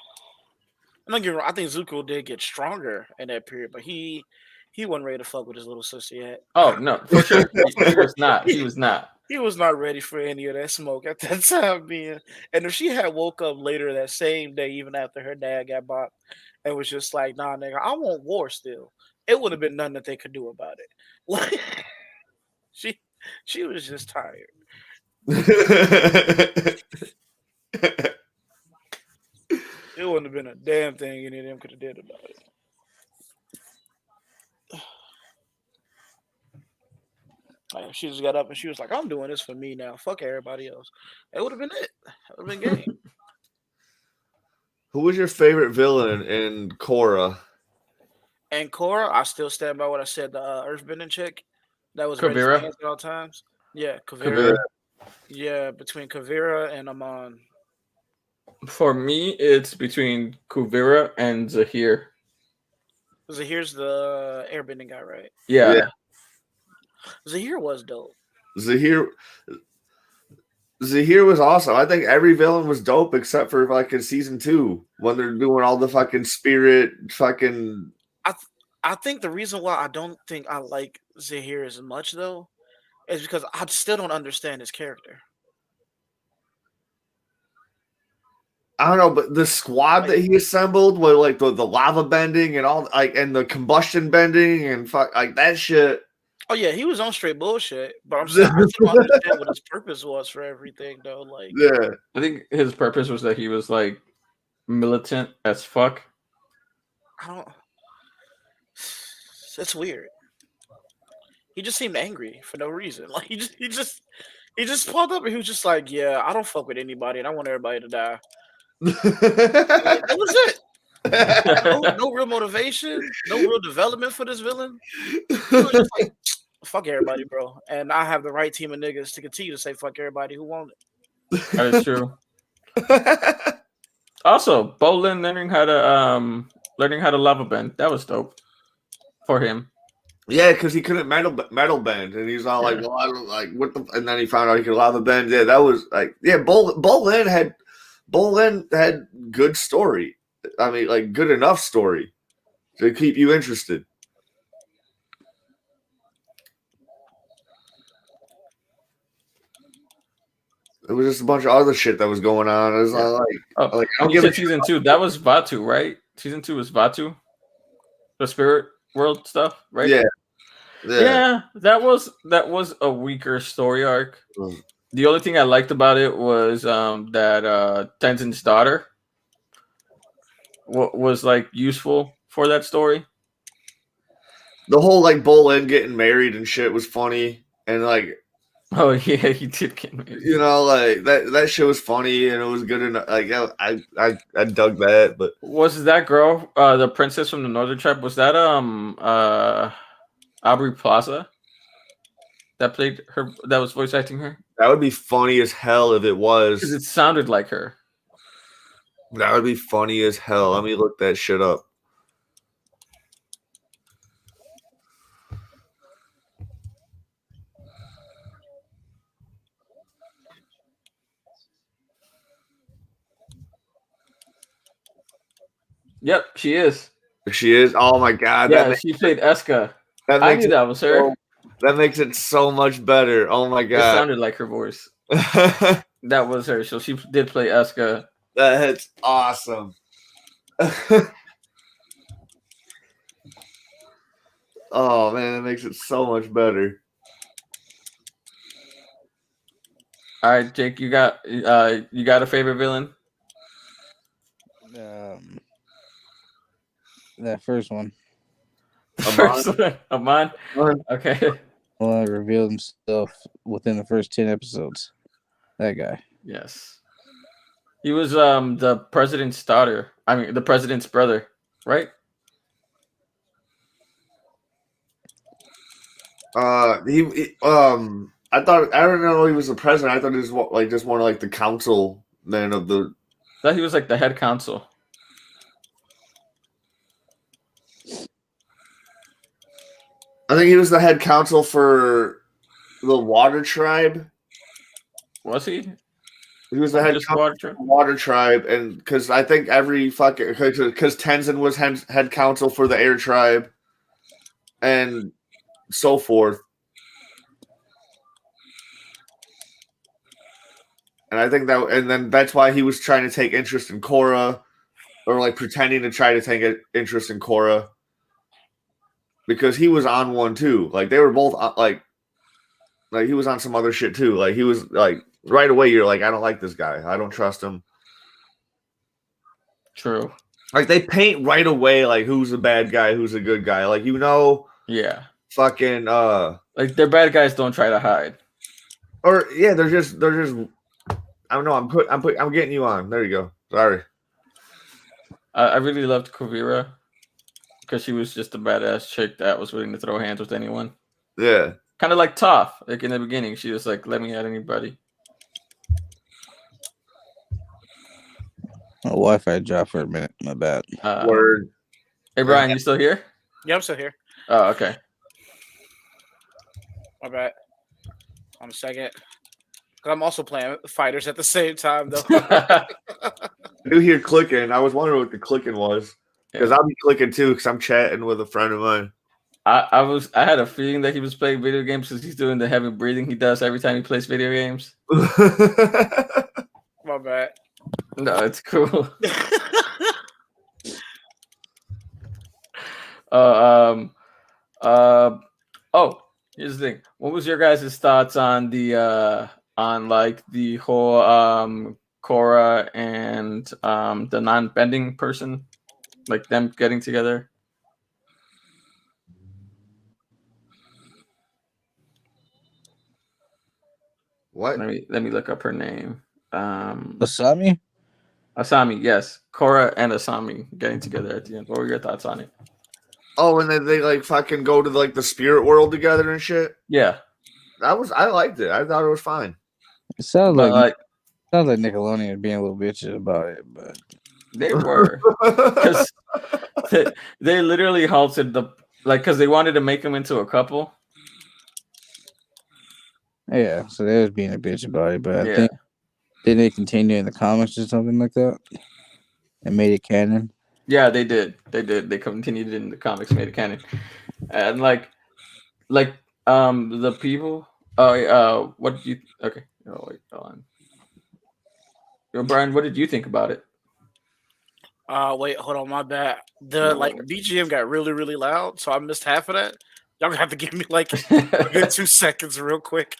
S3: I'm not getting wrong. I think Zuko did get stronger in that period, but he wasn't ready to fuck with his little sister yet.
S2: Oh no, for sure. He was not. He was not.
S3: He was not ready for any of that smoke at that time being. And if she had woke up later that same day, even after her dad got bopped, and was just like, "Nah, nigga, I want war still." It would have been nothing that they could do about it. Like she, she was just tired. It wouldn't have been a damn thing any of them could have did about it. Like, she just got up and she was like, "I'm doing this for me now. Fuck everybody else." It would have been it. It would have been game.
S1: Who was your favorite villain in Korra?
S3: And Korra, I still stand by what I said. The Earthbending chick that was ready for
S2: Kavira.
S3: hands at all times. Yeah,
S2: Kavira.
S3: Yeah, between Kavira and Amon.
S2: For me, it's between Kuvira and Zahir.
S3: Zahir's the airbending guy, right?
S2: Yeah.
S3: Zahir was dope.
S1: Zahir was awesome. I think every villain was dope except for fucking season 2 when they're doing all the fucking spirit fucking.
S3: I think the reason why I don't think I like Zahir as much though is because I still don't understand his character.
S1: I don't know, but the squad that he assembled with like the lava bending and all like and the combustion bending and fuck like that shit.
S3: Oh yeah, he was on straight bullshit, but I'm saying I still don't understand what his purpose was for everything though. Like,
S1: Yeah.
S2: I think his purpose was that he was like militant as fuck.
S3: I don't. It's weird. He just seemed angry for no reason. Like he just pulled up and he was just like, "Yeah, I don't fuck with anybody, and I want everybody to die." Like, that was it. No real motivation, no real development for this villain. He was just like, "Fuck everybody, bro," and I have the right team of niggas to continue to say "fuck everybody" who want it.
S2: That is true. Also, Bolin learning how to lava bend. That was dope for him.
S1: Yeah, because he couldn't metal bend, and he's all like, "Well, I don't like what the." And then he found out he could lava bend. Yeah, that was like, yeah, Bolin had good story. I mean, like good enough story to keep you interested. It was just a bunch of other shit that was going on. It was like I don't
S2: you
S1: give a
S2: said season 2. That was Vatu, right? Season 2 was Vatu, the spirit world stuff, right?
S1: Yeah.
S2: That was a weaker story arc. The only thing I liked about it was that Tenzin's daughter was like useful for that story.
S1: The whole like Bolin getting married and shit was funny, and like,
S2: oh yeah, he did get married.
S1: You know, like that shit was funny and it was good enough. Like I dug that, but
S2: was that girl, the princess from the Northern Tribe? Was that Aubrey Plaza that played her? That was voice acting her.
S1: That would be funny as hell if it was.
S2: Because it sounded like her.
S1: That would be funny as hell. Let me look that shit up.
S2: Yep, she is.
S1: She is. Oh my god!
S2: Yeah, she played Eska. I knew that was her.
S1: That makes it so much better. Oh my god!
S2: It sounded like her voice. That was her. So she did play Eska.
S1: That's awesome. Oh man, that makes it so much better.
S2: All right, Jake, you got a favorite villain?
S4: That first one.
S2: Amon? Okay.
S4: Well, revealed himself within the first 10 episodes. That guy.
S2: Yes. He was the president's daughter. I mean, the president's brother, right?
S1: I don't know he was the president. I thought he was just one of like the councilmen of the.
S2: I thought he was like the head council.
S1: I think he was the head council for the Water Tribe.
S2: Was he?
S1: He was the head council for the Water Tribe, and because I think because Tenzin was head council for the Air Tribe, and so forth. And I think and then that's why he was trying to take interest in Korra. or like pretending to try to take an interest in Korra because he was on one too. Like they were both like he was on some other shit too. Like he was like right away. You're like, I don't like this guy. I don't trust him.
S2: True.
S1: Like they paint right away. Like who's a bad guy, who's a good guy. Like
S2: Yeah.
S1: fucking
S2: Like their bad guys don't try to hide.
S1: or yeah, they're just. I don't know. I'm getting you on. There you go. Sorry.
S2: I really loved Kuvira because she was just a badass chick that was willing to throw hands with anyone.
S1: Yeah.
S2: Kind of like Toph. Like in the beginning, she was like, "Let me at anybody."
S4: My Wi-Fi dropped for a minute. My bad.
S1: Word.
S2: Hey Brian, you still here?
S3: Yeah, I'm still here.
S2: Oh, okay.
S3: My bad. On a second. I'm also playing fighters at the same time, though.
S1: I do hear clicking. I was wondering what the clicking was because I'll be clicking too because I'm chatting with a friend of mine.
S2: I had a feeling that he was playing video games because he's doing the heavy breathing he does every time he plays video games.
S3: My bad.
S2: No, it's cool. Here's the thing. What was your guys' thoughts on the the whole Korra and the non-bending person, like them getting together?
S1: What?
S2: Let me look up her name.
S4: Asami?
S2: Asami, yes. Korra and Asami getting together at the end. What were your thoughts on it?
S1: Oh, and then they like fucking go to like the spirit world together and shit.
S2: Yeah.
S1: I liked it. I thought it was fine.
S4: It sounds
S2: But,
S4: like Nickelodeon being a little bitchy about it, but
S2: they were because they literally halted because they wanted to make them into a couple.
S4: yeah, so they was being a bitch about it. But I think did they continue in the comics or something like that and made it canon?
S2: Yeah, they did. They continued in the comics, made it canon, and the people. What did you? Okay. Oh wait, hold on. Yo, Brian, what did you think about it?
S3: Wait, hold on, my bad. The BGM got really, really loud, so I missed half of that. Y'all gonna have to give me like a good 2 seconds, real quick.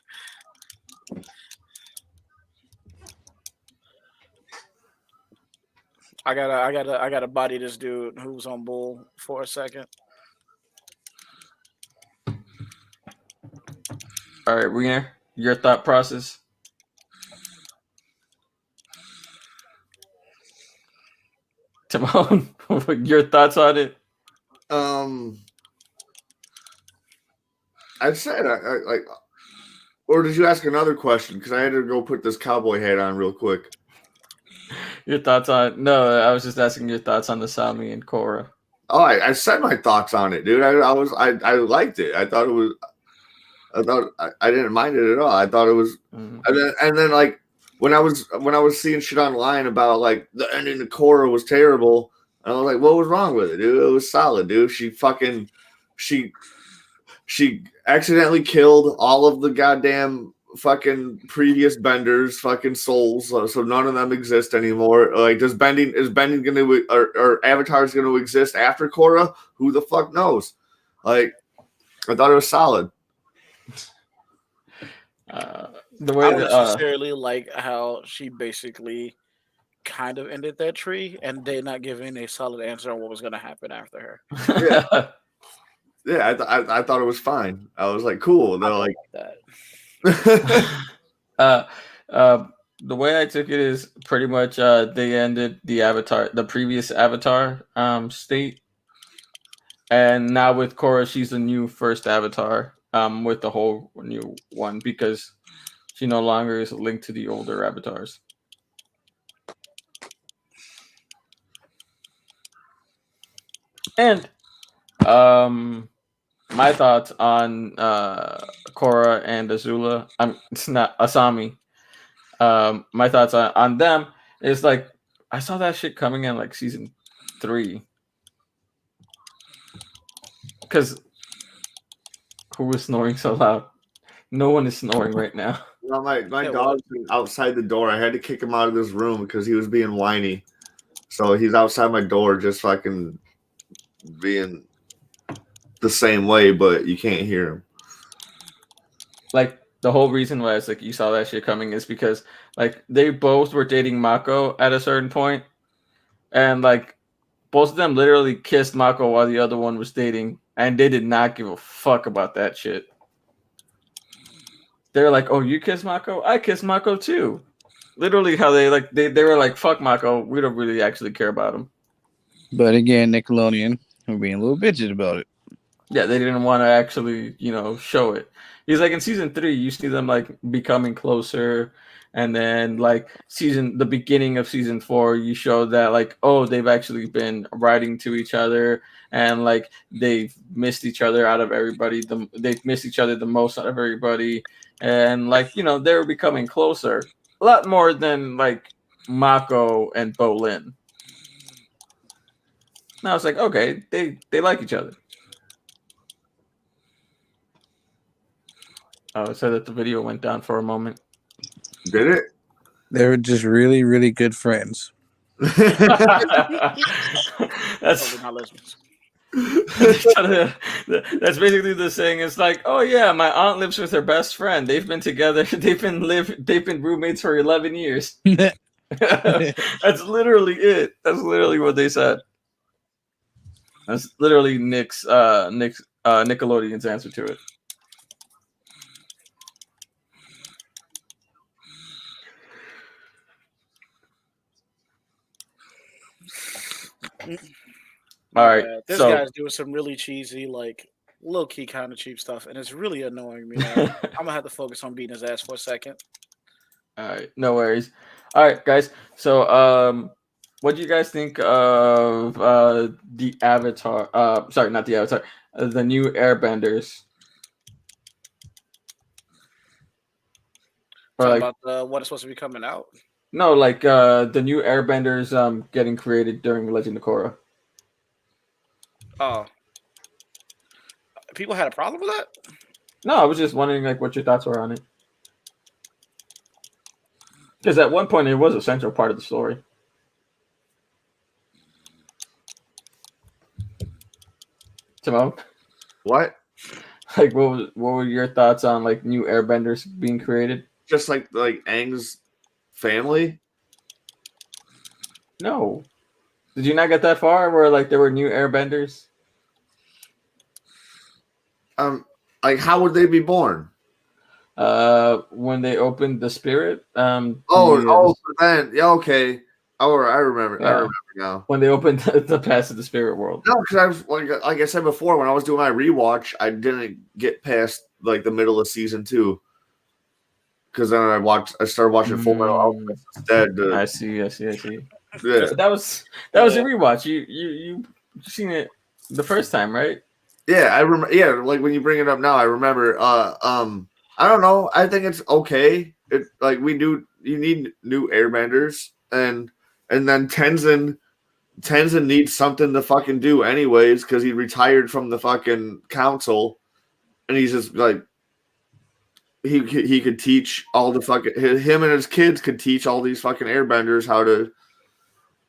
S3: I gotta body this dude who's on bull for a second.
S2: All right, Weiner, your thought process. Timon, your thoughts on it?
S1: I said I like, or did you ask another question? Because I had to go put this cowboy hat on real quick.
S2: Your thoughts on? No, I was just asking your thoughts on the Asami and Korra.
S1: Oh, I said my thoughts on it, dude. I liked it. I didn't mind it at all. I thought it was, and then like when I was seeing shit online about like the ending of Korra was terrible, and I was like, what was wrong with it, dude? It was solid, dude. She accidentally killed all of the goddamn fucking previous benders fucking souls, so none of them exist anymore. Like, is bending gonna or Avatar's gonna exist after Korra? Who the fuck knows? Like, I thought it was solid.
S3: The way I don't necessarily like how she basically kind of ended that tree, and they not giving a solid answer on what was going to happen after her.
S1: Yeah, I thought it was fine. I was like, cool. They're like
S3: that.
S2: The way I took it is pretty much they ended the previous Avatar state, and now with Korra, she's the new first Avatar with the whole new one because she no longer is linked to the older Avatars. And my thoughts on Korra and Azula. It's not Asami. My thoughts on them is like I saw that shit coming in like season 3. Because who was snoring so loud? No one is snoring right now.
S1: Well, my dog's been outside the door. I had to kick him out of this room because he was being whiny. So he's outside my door just fucking being the same way, but you can't hear him.
S2: Like the whole reason why it's like you saw that shit coming is because like they both were dating Mako at a certain point, and like both of them literally kissed Mako while the other one was dating, and they did not give a fuck about that shit. They're like, "Oh, you kissed Mako? I kissed Mako too." Literally, how they were like, "Fuck Mako, we don't really actually care about him."
S4: But again, Nickelodeon were being a little bitches about it.
S2: Yeah, they didn't want to actually, show it. He's like in season 3, you see them like becoming closer, and then like the beginning of season 4, you show that like, oh, they've actually been writing to each other, and like they've missed each other out of everybody. They've missed each other the most out of everybody, and like they were becoming closer, a lot more than like Mako and Bolin. Now it's like, okay, they like each other. Oh, it said that the video went down for a moment.
S1: Did it?
S4: They were just really, really good friends.
S2: That's
S3: Totally not lesbians.
S2: that's basically the saying. It's like, oh yeah, my aunt lives with her best friend. They've been together. They've been roommates for 11 years. That's literally it. That's literally what they said. That's literally Nickelodeon's answer to it. All right,
S3: This
S2: so
S3: guy's doing some really cheesy, like low key kind of cheap stuff, and it's really annoying me. I'm gonna have to focus on beating his ass for a second.
S2: all right, no worries. All right, guys. So, what do you guys think of the Avatar? Sorry, not the Avatar. The new Airbenders. Or
S3: Talking
S2: like,
S3: about what is supposed to be coming out.
S2: no, like the new Airbenders getting created during Legend of Korra.
S3: Oh, people had a problem with that?
S2: No, I was just wondering like what your thoughts were on it. Because at one point it was a central part of the story. Timon,
S1: What?
S2: like what were your thoughts on like new Airbenders being created?
S1: Just like Aang's family?
S2: No. Did you not get that far where like there were new Airbenders?
S1: Like how would they be born?
S2: When they opened the spirit.
S1: So then, yeah, okay. Oh, I remember.
S2: Yeah.
S1: I remember now.
S2: When they opened the pass of the spirit world.
S1: No, because I was like I said before, when I was doing my rewatch, I didn't get past like the middle of season 2. Because then I started watching Full Metal Alchemist instead.
S2: I see.
S1: Yeah.
S2: That was a rewatch. You seen it the first time, right?
S1: Yeah, I remember. Yeah, like when you bring it up now, I remember. I don't know. I think it's okay. It like you need new Airbenders, and then Tenzin needs something to fucking do anyways because he retired from the fucking council, and he's just like he could teach all the fucking him and his kids could teach all these fucking Airbenders how to,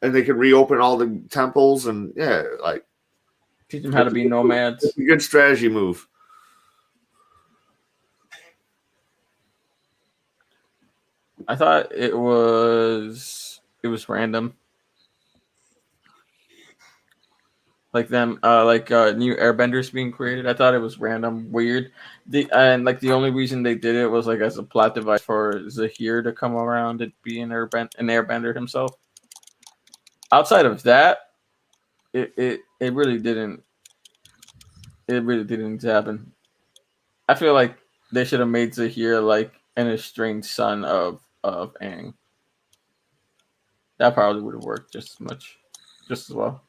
S1: and they could reopen all the temples and yeah, like
S2: teach them how to be nomads.
S1: It's a good strategy move.
S2: I thought it was random. Like them, new Airbenders being created. I thought it was random, weird. The only reason they did it was like as a plot device for Zahir to come around and be an Airbender himself. Outside of that, it really didn't. It really didn't happen. I feel like they should have made Zahir like an estranged son of Aang. That probably would have worked just as well.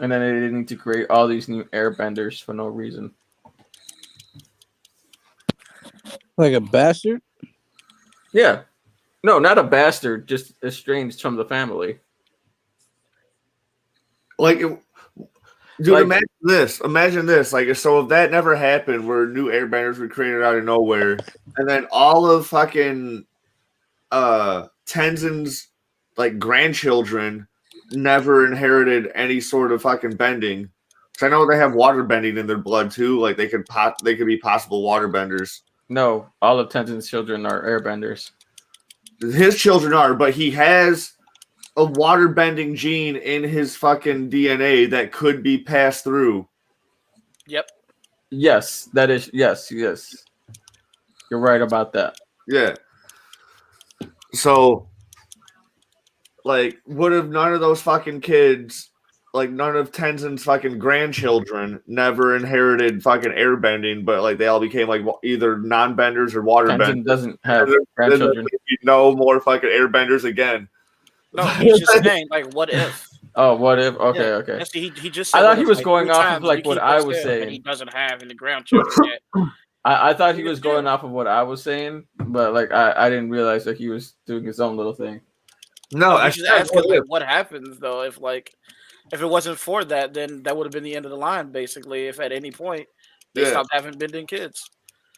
S2: And then they didn't need to create all these new Airbenders for no reason.
S4: Like a bastard?
S2: Yeah. No, not a bastard, just estranged from the family.
S1: Like, dude,
S2: Like-
S1: Imagine this. Like, so if that never happened, where new Airbenders were created out of nowhere, and then all of fucking Tenzin's like grandchildren never inherited any sort of fucking bending. Because I know they have water bending in their blood too. Like they could be possible water benders.
S2: No, all of Tenzin's children are airbenders.
S1: His children are, but he has a water bending gene in his fucking DNA that could be passed through.
S3: Yep.
S2: Yes, that is yes. You're right about that.
S1: Yeah. So, like, would have none of those fucking kids, like none of Tenzin's fucking grandchildren, never inherited fucking airbending, but like they all became like either non-benders or water
S2: Tenzin
S1: benders.
S2: doesn't have
S1: Then
S2: grandchildren.
S1: there'd be no more fucking airbenders again.
S3: No, he's just saying, like, what if?
S2: Oh, what if? Okay,
S3: Yeah.
S2: okay.
S3: Yes, he just said
S2: I thought
S3: what
S2: he
S3: if,
S2: was
S3: like,
S2: going
S3: 3
S2: off of
S3: times
S2: like
S3: we
S2: what
S3: keep
S2: I
S3: us
S2: was
S3: there, and he
S2: saying.
S3: doesn't have any grandchildren yet.
S2: I thought he
S3: He
S2: was
S3: was
S2: going
S3: good.
S2: off of what I was saying, but like I didn't realize that he was doing his own little thing.
S1: No, I
S3: He's just
S1: said,
S3: asking, like, what happens though if it wasn't for that, then that would have been the end of the line, basically. If at any point they
S1: Yeah.
S3: stopped having bending kids,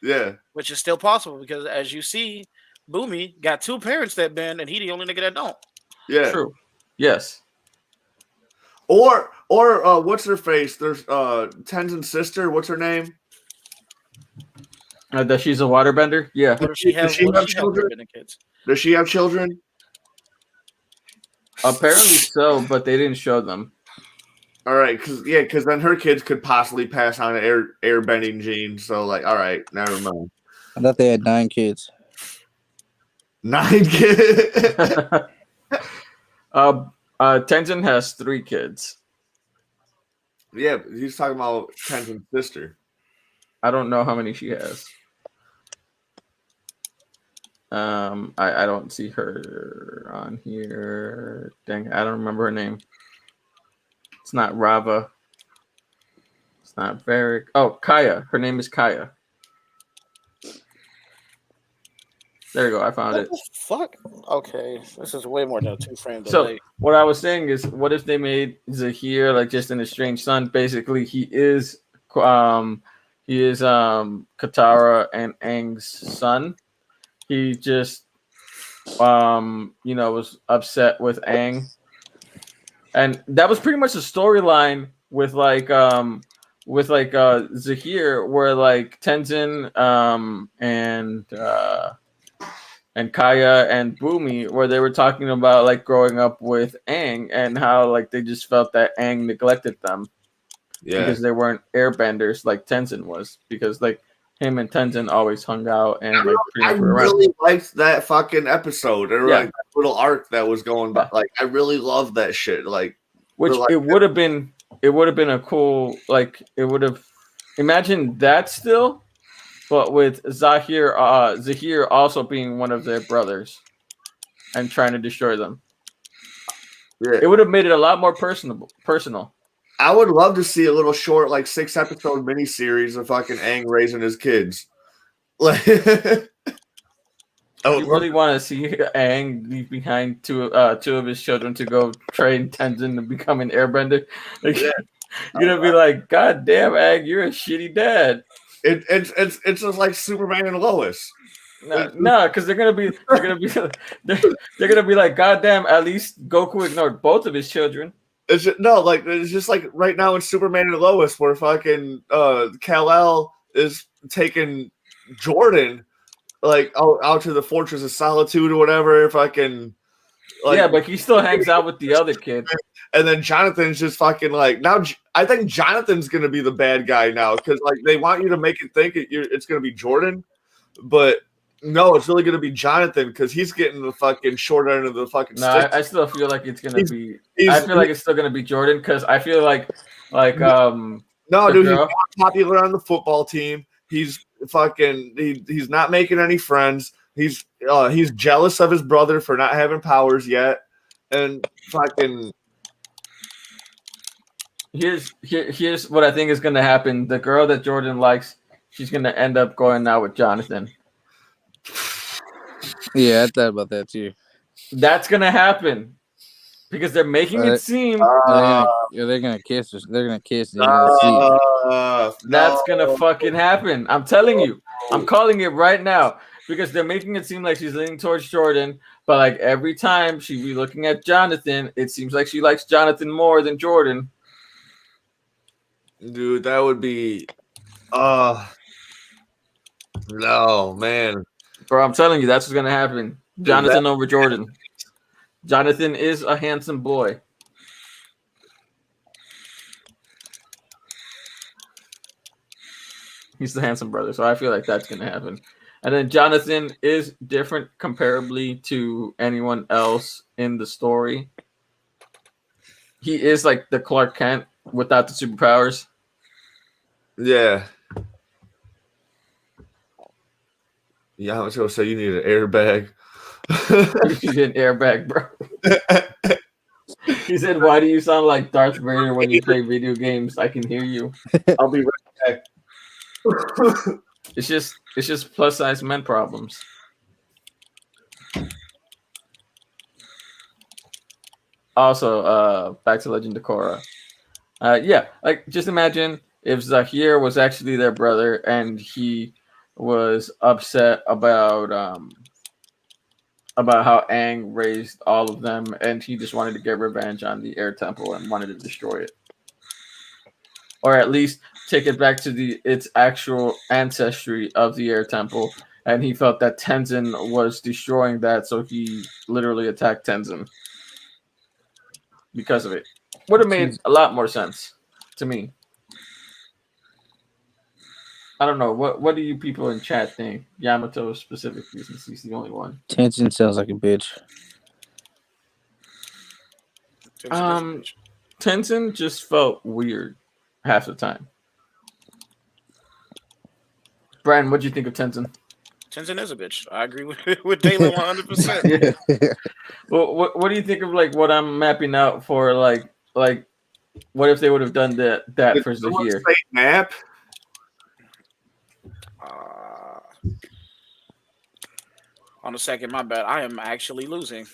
S1: yeah,
S3: which is still possible because, as you see, Boomy got 2 parents that bend, and he the only nigga that don't.
S1: yeah.
S2: True. Yes.
S1: Or what's her face? There's Tenzin's sister. What's her name?
S2: That she's a waterbender. Yeah.
S3: What if she
S1: Does
S3: has?
S1: she
S3: What
S1: have
S3: if she has
S1: children?
S3: bending kids?
S1: Does she have children?
S2: Apparently so, but they didn't show them.
S1: All right, because then her kids could possibly pass on an air bending gene. So like, all right, never mind.
S4: I thought they had 9 kids.
S1: 9 kids.
S2: Tenzin has 3 kids.
S1: Yeah, but he's talking about Tenzin's sister.
S2: I don't know how many she has. I don't see her on here. Dang, I don't remember her name. It's not Rava. It's not Varric. Oh, Kaya. Her name is Kaya. There you go. I found
S3: What
S2: it.
S3: the fuck? Okay, this is way more than a 2-frame
S2: So
S3: delay.
S2: what I was saying is, what if they made Zahir like just an estranged son? Basically, he is Katara and Aang's son. He just was upset with Aang, and that was pretty much the storyline with Zahir, where like Tenzin and Kaya and Boomy, where they were talking about like growing up with Aang and how like they just felt that Aang neglected them because they weren't airbenders like Tenzin was, because like him and Tenzin always hung out and like
S1: I really liked that fucking episode or like that little arc that was going by. Like I really loved that shit. Like
S2: which
S1: like,
S2: it would have been a cool, like it would have, imagine that still, but with Zahir also being one of their brothers and trying to destroy them.
S1: Yeah.
S2: It would have made it a lot more personal.
S1: I would love to see a little short, like 6-episode miniseries of fucking Aang raising his kids. Like,
S2: You really want to see Aang leave behind two of his children to go train Tenzin to become an airbender? Like,
S1: Yeah.
S2: You're gonna be like, God damn, Aang, you're a shitty dad.
S1: It's just like Superman and Lois.
S2: No, because they're gonna be like, God damn, at least Goku ignored both of his children.
S1: It's just like right now in Superman and Lois, where fucking Kal-El is taking Jordan like out to the Fortress of Solitude or whatever. Fucking
S2: yeah, but he still hangs out with the other kid.
S1: And then Jonathan's just fucking like now. I think Jonathan's gonna be the bad guy now because like they want you to make it think it's gonna be Jordan, but no, it's really gonna be Jonathan because he's getting the fucking short end of the fucking stick.
S2: No, I still feel like it's gonna be. I feel like it's still gonna be Jordan because I feel like
S1: no, dude, he's not popular on the football team. He's fucking he's not making any friends. He's jealous of his brother for not having powers yet, and fucking.
S2: Here's what I think is gonna happen. The girl that Jordan likes, she's gonna end up going out with Jonathan.
S4: Yeah, I thought about that too.
S2: That's gonna happen because they're making it seem
S4: they're gonna kiss. They're gonna kiss.
S2: That's gonna fucking happen. I'm telling you. I'm calling it right now. because they're making it seem like she's leaning towards Jordan, but like every time she be looking at Jonathan, it seems like she likes Jonathan more than Jordan.
S1: Dude, that would be. No, man.
S2: Bro, I'm telling you, that's what's gonna happen.
S1: Dude,
S2: Jonathan over Jordan. Jonathan is a handsome boy. He's the handsome brother, so I feel like that's gonna happen. And then Jonathan is different comparably to anyone else in the story. He is like the Clark Kent without the superpowers.
S1: Yeah. Yeah, I was gonna say you need an airbag.
S2: You need an airbag, bro. He said, "Why do you sound like Darth Vader when you play video games? I can hear you."
S1: I'll be right back.
S2: It's just plus size men problems. Also, back to Legend of Korra. Yeah, like just imagine if Zahir was actually their brother and he was upset about how Aang raised all of them, and he just wanted to get revenge on the Air Temple and wanted to destroy it, or at least take it back to its actual ancestry of the Air Temple. And he felt that Tenzin was destroying that, so he literally attacked Tenzin because of it. Would have made a lot more sense to me. I don't know. What do you people in chat think? Yamato specifically, since he's the only one.
S4: Tenzin sounds like a bitch.
S2: Tenzin just felt weird half the time. Brian, what do you think of Tenzin?
S3: Tenzin is a bitch. I agree with Dayla 100%.
S2: Yeah. Well, what do you think of like what I'm mapping out for like what if they would have done that for Zahir?
S1: Map.
S3: On the second, my bad. I am actually losing,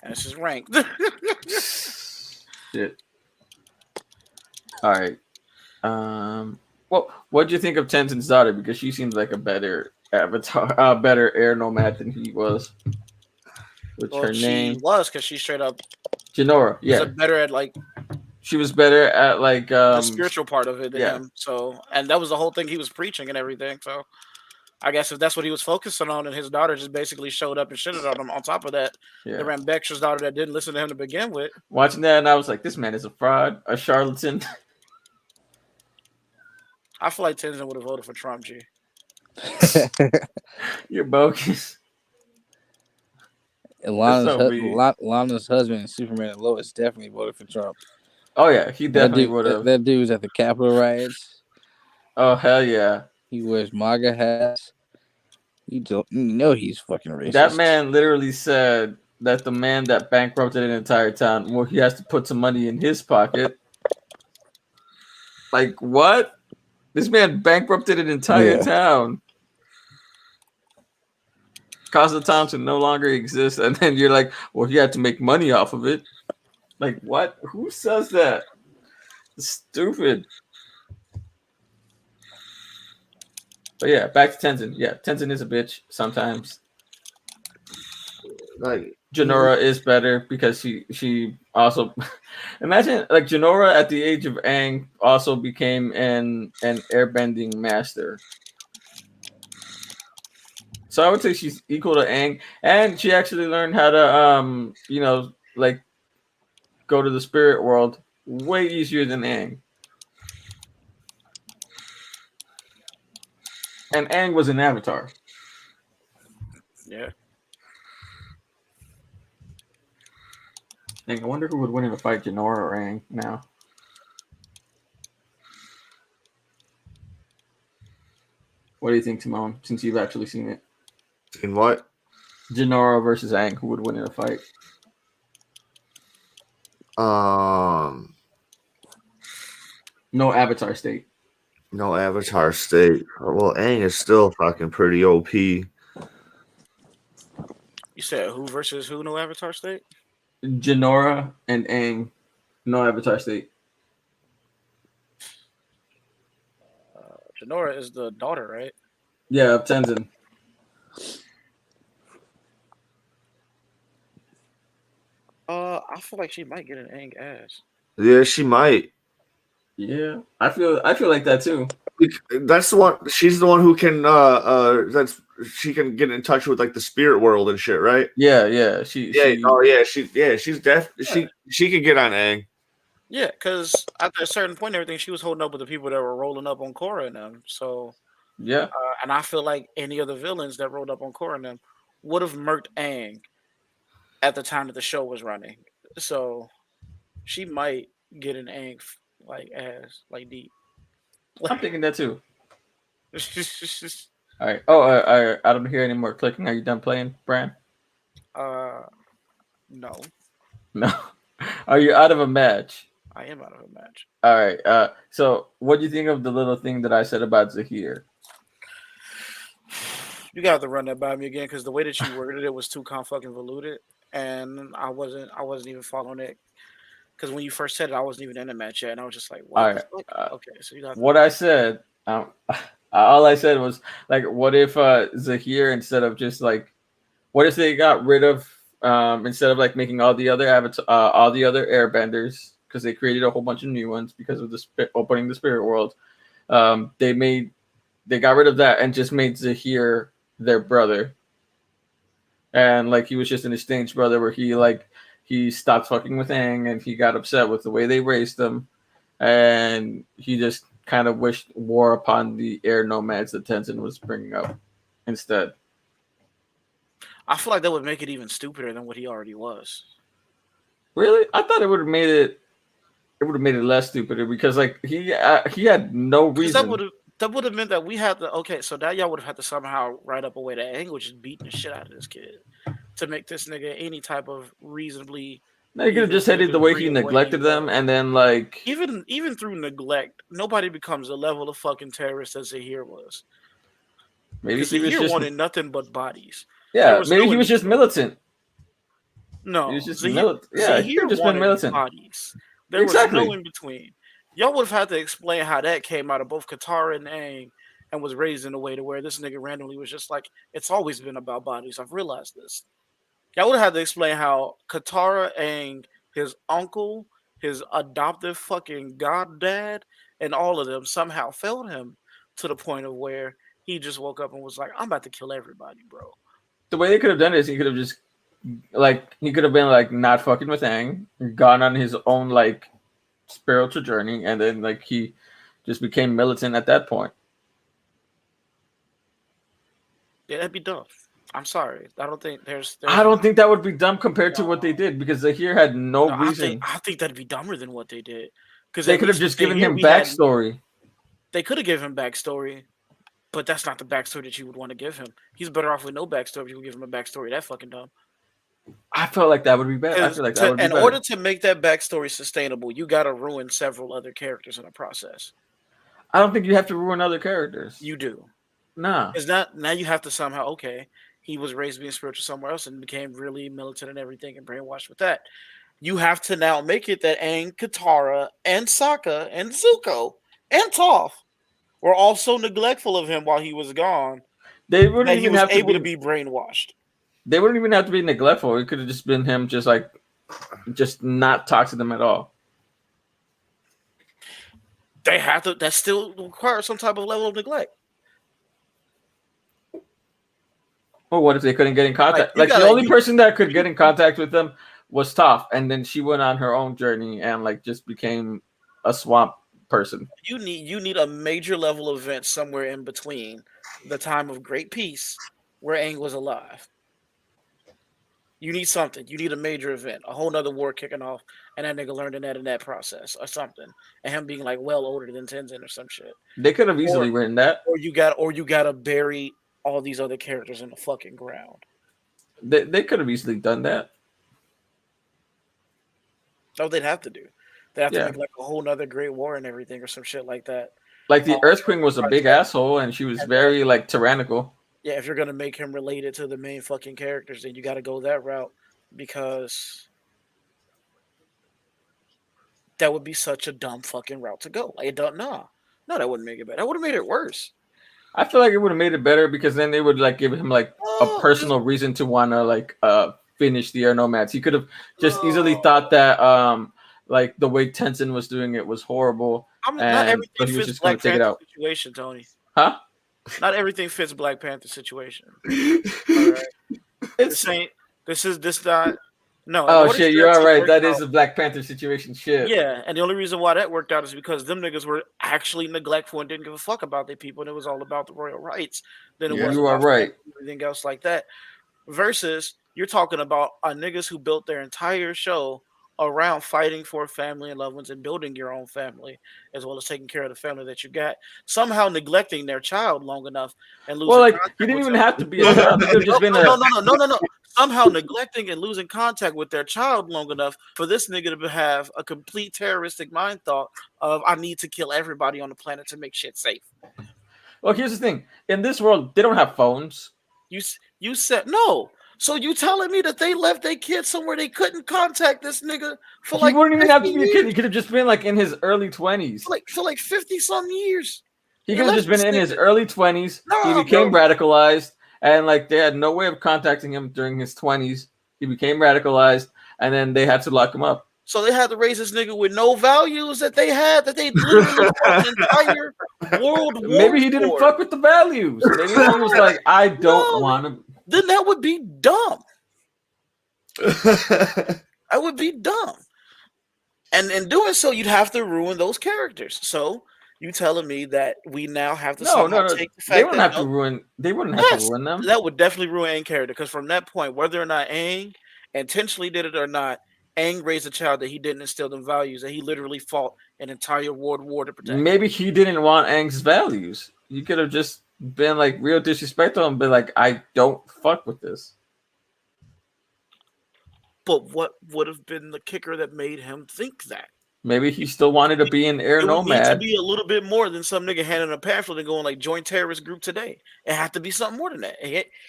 S3: and this is ranked.
S2: Shit. All right. Well, what do you think of Tenzin's daughter? Because she seems like a better avatar, better air nomad than he was. Which her name
S3: was because she straight up
S2: Jinora. Yeah,
S3: was better at like.
S2: She was better at like
S3: the spiritual part of it than him. So, and that was the whole thing he was preaching and everything. So, I guess if that's what he was focusing on, and his daughter just basically showed up and shitted on him. On top of that, the Rambextra's daughter that didn't listen to him to begin with.
S2: Watching that, and I was like, this man is a fraud, a charlatan.
S3: I feel like Tenzin would have voted for Trump, G.
S2: You're bogus.
S4: Lana's husband and Superman and Lois definitely voted for Trump.
S2: Oh yeah, he definitely would have.
S4: That dude was at the Capitol riots.
S2: Oh hell yeah!
S4: He wears MAGA hats. You know he's fucking racist.
S2: That man literally said that the man that bankrupted an entire town, well, he has to put some money in his pocket. Like what? This man bankrupted an entire town. Caused the town to no longer exist, and then you're like, well, he had to make money off of it. Like what? Who says that? Stupid. But yeah, back to Tenzin. Yeah, Tenzin is a bitch sometimes.
S1: Like
S2: Jinora is better because she also imagine like Jinora at the age of Aang also became an airbending master. So I would say she's equal to Aang, and she actually learned how to like go to the spirit world way easier than Aang. And Aang was an avatar.
S3: Yeah.
S2: Dang, I wonder who would win in a fight, Jinora or Aang now. What do you think, Timon, since you've actually seen it?
S1: In what?
S2: Jinora versus Aang, who would win in a fight? No avatar state.
S1: No avatar state. Well, Aang is still fucking pretty OP.
S3: You said who versus who? No avatar state.
S2: Jinora and Aang, no avatar state.
S3: Jinora is the daughter, right?
S2: Yeah, of Tenzin.
S3: I feel like she might get an Aang ass.
S1: Yeah, she might.
S2: Yeah, I feel like that too.
S1: That's the one. She's the one who can. That's she can get in touch with like the spirit world and shit, right?
S2: Yeah.
S1: Yeah. Oh yeah. She's she could get on Aang.
S3: Yeah, because at a certain point, everything she was holding up with the people that were rolling up on Korra and them. So,
S2: Yeah.
S3: and I feel like any of the villains that rolled up on Korra and them would have murked Aang at the time that the show was running. So, she might get an Aang like ass like deep.
S2: I'm thinking that too. All right. Oh, I don't hear any more clicking. Are you done playing, Brian?
S3: No,
S2: No. Are you out of a match?
S3: I am out of a match.
S2: All right. So what do you think of the little thing that I said about Zahir?
S3: You got to run that by me again because the way that you worded it was too convoluted, and I wasn't even following it. Because when you first said it, I wasn't even in the match yet, and I was just like, "What?"
S2: All right.
S3: Okay, so you got
S2: what I said. All I said was like, what if Zahir, instead of just like, what if they got rid of instead of like making all the other all the other airbenders, because they created a whole bunch of new ones because of the opening the spirit world. They got rid of that and just made Zahir their brother, and like he was just an estranged brother where he stopped fucking with Aang and he got upset with the way they raised him, and he just kind of wished war upon the air nomads that Tenzin was bringing up instead.
S3: I feel like that would make it even stupider than what he already was.
S2: Really, I thought it would have made it. It would have made it less stupider because like he had no reason.
S3: That would have meant that we had to. Okay, so now y'all would have had to somehow write up a way that Aang was just beating the shit out of this kid to make this nigga any type of reasonably.
S2: No, you could have just hated the way he neglected them, and then like
S3: even through neglect, nobody becomes the level of fucking terrorist as Zahir was.
S2: Maybe
S3: because Zahir wanted nothing but bodies.
S2: Yeah, maybe he was just militant.
S3: No,
S2: he was just
S3: militant.
S2: Yeah, he could have just been militant.
S3: Bodies. There was no in between. Y'all would have had to explain how that came out of both Katara and Aang and was raised in a way to where this nigga randomly was just like, it's always been about bodies. I've realized this. Y'all would have had to explain how Katara, Aang, his uncle, his adoptive fucking goddad, and all of them somehow failed him to the point of where he just woke up and was like, I'm about to kill everybody, bro.
S2: The way they could have done it is he could have just he could have been like not fucking with Aang, gone on his own like spiritual journey, and then like he just became militant at that point.
S3: Yeah, that'd be dumb. I'm sorry. I don't think there's
S2: I don't think that would be dumb compared to what they did, because Zahir had no reason.
S3: I think that'd be dumber than what they did. Because
S2: they could have just given him backstory.
S3: They could have given him backstory, but that's not the backstory that you would want to give him. He's better off with no backstory if you would give him a backstory. That fucking dumb.
S2: I felt like that would be better. I feel like that would be better.
S3: In order to make that backstory sustainable, you got to ruin several other characters in the process.
S2: I don't think you have to ruin other characters.
S3: You do.
S2: Nah.
S3: It's now you have to somehow, okay, he was raised being spiritual somewhere else and became really militant and everything and brainwashed with that. You have to now make it that Aang, Katara, and Sokka, and Zuko, and Toph were also neglectful of him while he was gone.
S2: They wouldn't even have
S3: to be brainwashed.
S2: They wouldn't even have to be neglectful. It could have just been him just not talk to them at all.
S3: They have to. That still requires some type of level of neglect.
S2: Well, what if they couldn't get in contact? The only person that could get in contact with them was Toph, and then she went on her own journey and just became a swamp person.
S3: You need a major level event somewhere in between the time of Great Peace, where Aang was alive. You need something. You need a major event, a whole nother war kicking off, and that nigga learning that in that process or something, and him being well older than Tenzin or some shit.
S2: They could have easily written that,
S3: or you gotta bury all these other characters in the fucking ground.
S2: They could have easily done that.
S3: No, they'd have to do. They have to make a whole nother Great War and everything or some shit like that.
S2: The Earth Queen was a big asshole, and she was very tyrannical.
S3: Yeah, if you're gonna make him related to the main fucking characters, then you got to go that route, because that would be such a dumb fucking route to go. No, that wouldn't make it better. That would have made it worse.
S2: I feel like it would have made it better, because then they would give him a personal reason to want to finish the Air Nomads. He could have just easily thought that like the way Tenzin was doing it was horrible,
S3: Not everything
S2: but he was
S3: fits
S2: just going
S3: Black
S2: to take it
S3: Panther
S2: out.
S3: situation, Tony.
S2: Huh?
S3: Not everything fits Black Panther situation. All right.
S2: It's
S3: This not. No, in
S2: oh
S3: order
S2: shit,
S3: for
S2: you're
S3: that
S2: all
S3: to
S2: right.
S3: work
S2: That
S3: out,
S2: is a Black Panther situation. Shit.
S3: yeah, and the only reason why that worked out is because them niggas were actually neglectful and didn't give a fuck about their people, and it was all about the royal rights than it
S1: Yeah.
S3: was
S2: You are
S3: about
S2: right.
S3: everything else like that. Versus you're talking about niggas who built their entire show around fighting for family and loved ones and building your own family as well as taking care of the family that you got, somehow neglecting their child long enough and
S2: Well,
S3: losing
S2: like
S3: contact
S2: he didn't
S3: with
S2: even
S3: them.
S2: have to be a
S3: No, no,
S2: child. He could have just been
S3: no,
S2: a.
S3: no, no, no, no, no. Somehow neglecting and losing contact with their child long enough for this nigga to have a complete terroristic mind thought of I need to kill everybody on the planet to make shit safe.
S2: Well, here's the thing. In this world, they don't have phones.
S3: You said no. So you telling me that they left their kid somewhere they couldn't contact this nigga for
S2: He
S3: like
S2: wouldn't even have to
S3: 50
S2: be a kid. He
S3: years?
S2: could have just been like in his early 20s.
S3: For like 50 some years.
S2: He
S3: They
S2: could have
S3: left
S2: just been
S3: this
S2: in his
S3: nigga.
S2: early 20s. He
S3: No,
S2: became
S3: bro.
S2: radicalized, and like they had no way of contacting him during his 20s. He became radicalized, and then they had to lock him up.
S3: So they had to raise this nigga with no values that they had, that they literally fought an entire world war.
S2: Maybe he didn't
S3: for.
S2: fuck with the values. Maybe he was like, I don't want to.
S3: Then that would be dumb. I would be dumb. And in doing so, you'd have to ruin those characters. So you telling me that we now have to somehow take the fact
S2: They wouldn't
S3: that
S2: have to ruin. They wouldn't have to ruin them.
S3: that would definitely ruin Aang character, because from that point, whether or not Aang intentionally did it or not, Aang raised a child that he didn't instill in values, that he literally fought an entire world war to protect.
S2: Maybe he didn't want Aang's values. You could have just been like real disrespectful and been like, I don't fuck with this.
S3: But what would have been the kicker that made him think that?
S2: Maybe he still wanted to be an air
S3: It would need to
S2: nomad.
S3: be a little bit more than some nigga handing a pamphlet and going like join terrorist group today. It had to be something more than that.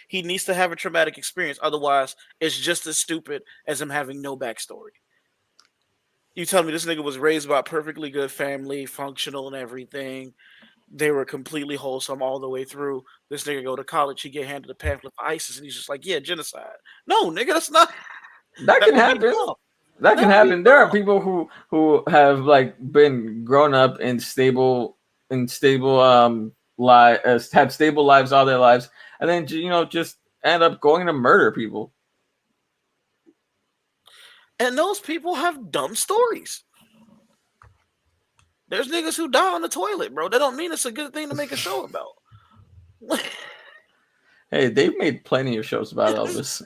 S3: He needs to have a traumatic experience. Otherwise, it's just as stupid as him having no backstory. You tell me this nigga was raised by a perfectly good family, functional and everything. They were completely wholesome all the way through. This nigga go to college, he get handed a pamphlet for ISIS, and he's just like, yeah, genocide. No, nigga, that's not.
S2: That can
S3: would be
S2: happen.
S3: dumb.
S2: That can
S3: That would be
S2: happen. There are
S3: dumb.
S2: people who have like been grown up in stable lives, had stable lives all their lives, and then just end up going to murder people.
S3: And those people have dumb stories. There's niggas who die on the toilet, bro. That don't mean it's a good thing to make a show about.
S2: Hey, they've made plenty of shows about Elvis,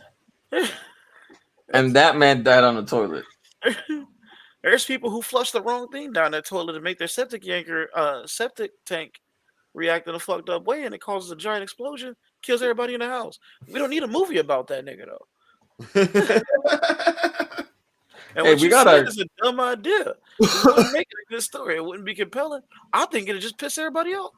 S2: and that man died on the toilet.
S3: There's people who flush the wrong thing down their toilet to make their septic tank react in a fucked up way, and it causes a giant explosion, kills everybody in the house. We don't need a movie about that nigga though. And
S2: Hey,
S3: what
S2: we
S3: you
S2: gotta-
S3: said is a dumb idea. It wouldn't make it a good story. It wouldn't be compelling. I think it'd just piss everybody off.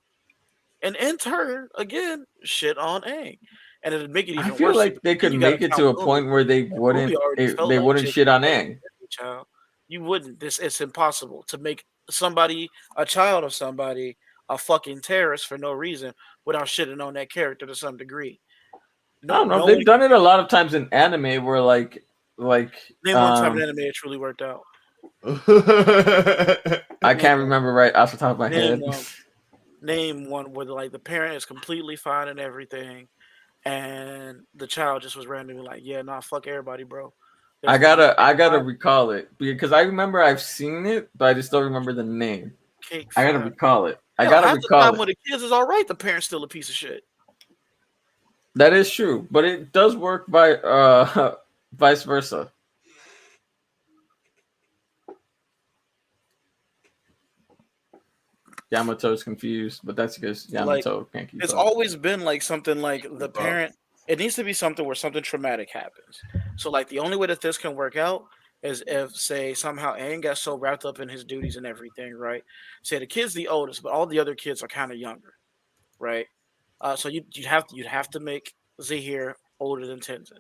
S3: And in turn, again, shit on Aang. And it'd make it even
S2: I
S3: worse.
S2: feel like they could
S3: You gotta
S2: make it
S3: count
S2: to a
S3: Movie.
S2: point where they
S3: Movie
S2: wouldn't
S3: already felt
S2: they
S3: like
S2: wouldn't shit on Aang.
S3: Child. You wouldn't. It's impossible to make somebody, a child of somebody, a fucking terrorist for no reason without shitting on that character to some degree.
S2: I don't know. They've done it a lot of times in anime where like
S3: Name one time an anime it truly worked out.
S2: I can't remember right off the top of my head.
S3: Name one where the parent is completely fine and everything, and the child just was randomly like, "Yeah, nah, fuck everybody, bro."
S2: I gotta recall it because I remember I've seen it, but I just don't remember the name. I gotta recall it. I gotta recall it.
S3: When the kids is all right, the parent's still a piece of shit.
S2: That is true, but it does work by vice versa. Yamato's confused, but that's because Yamato can't keep
S3: It's
S2: up.
S3: always been like something like the parent. It needs to be something where something traumatic happens. So like the only way that this can work out is if, say, somehow Aang got so wrapped up in his duties and everything, right? Say the kid's the oldest, but all the other kids are kind of younger, right? So you'd have to make Zahir older than Tenzin.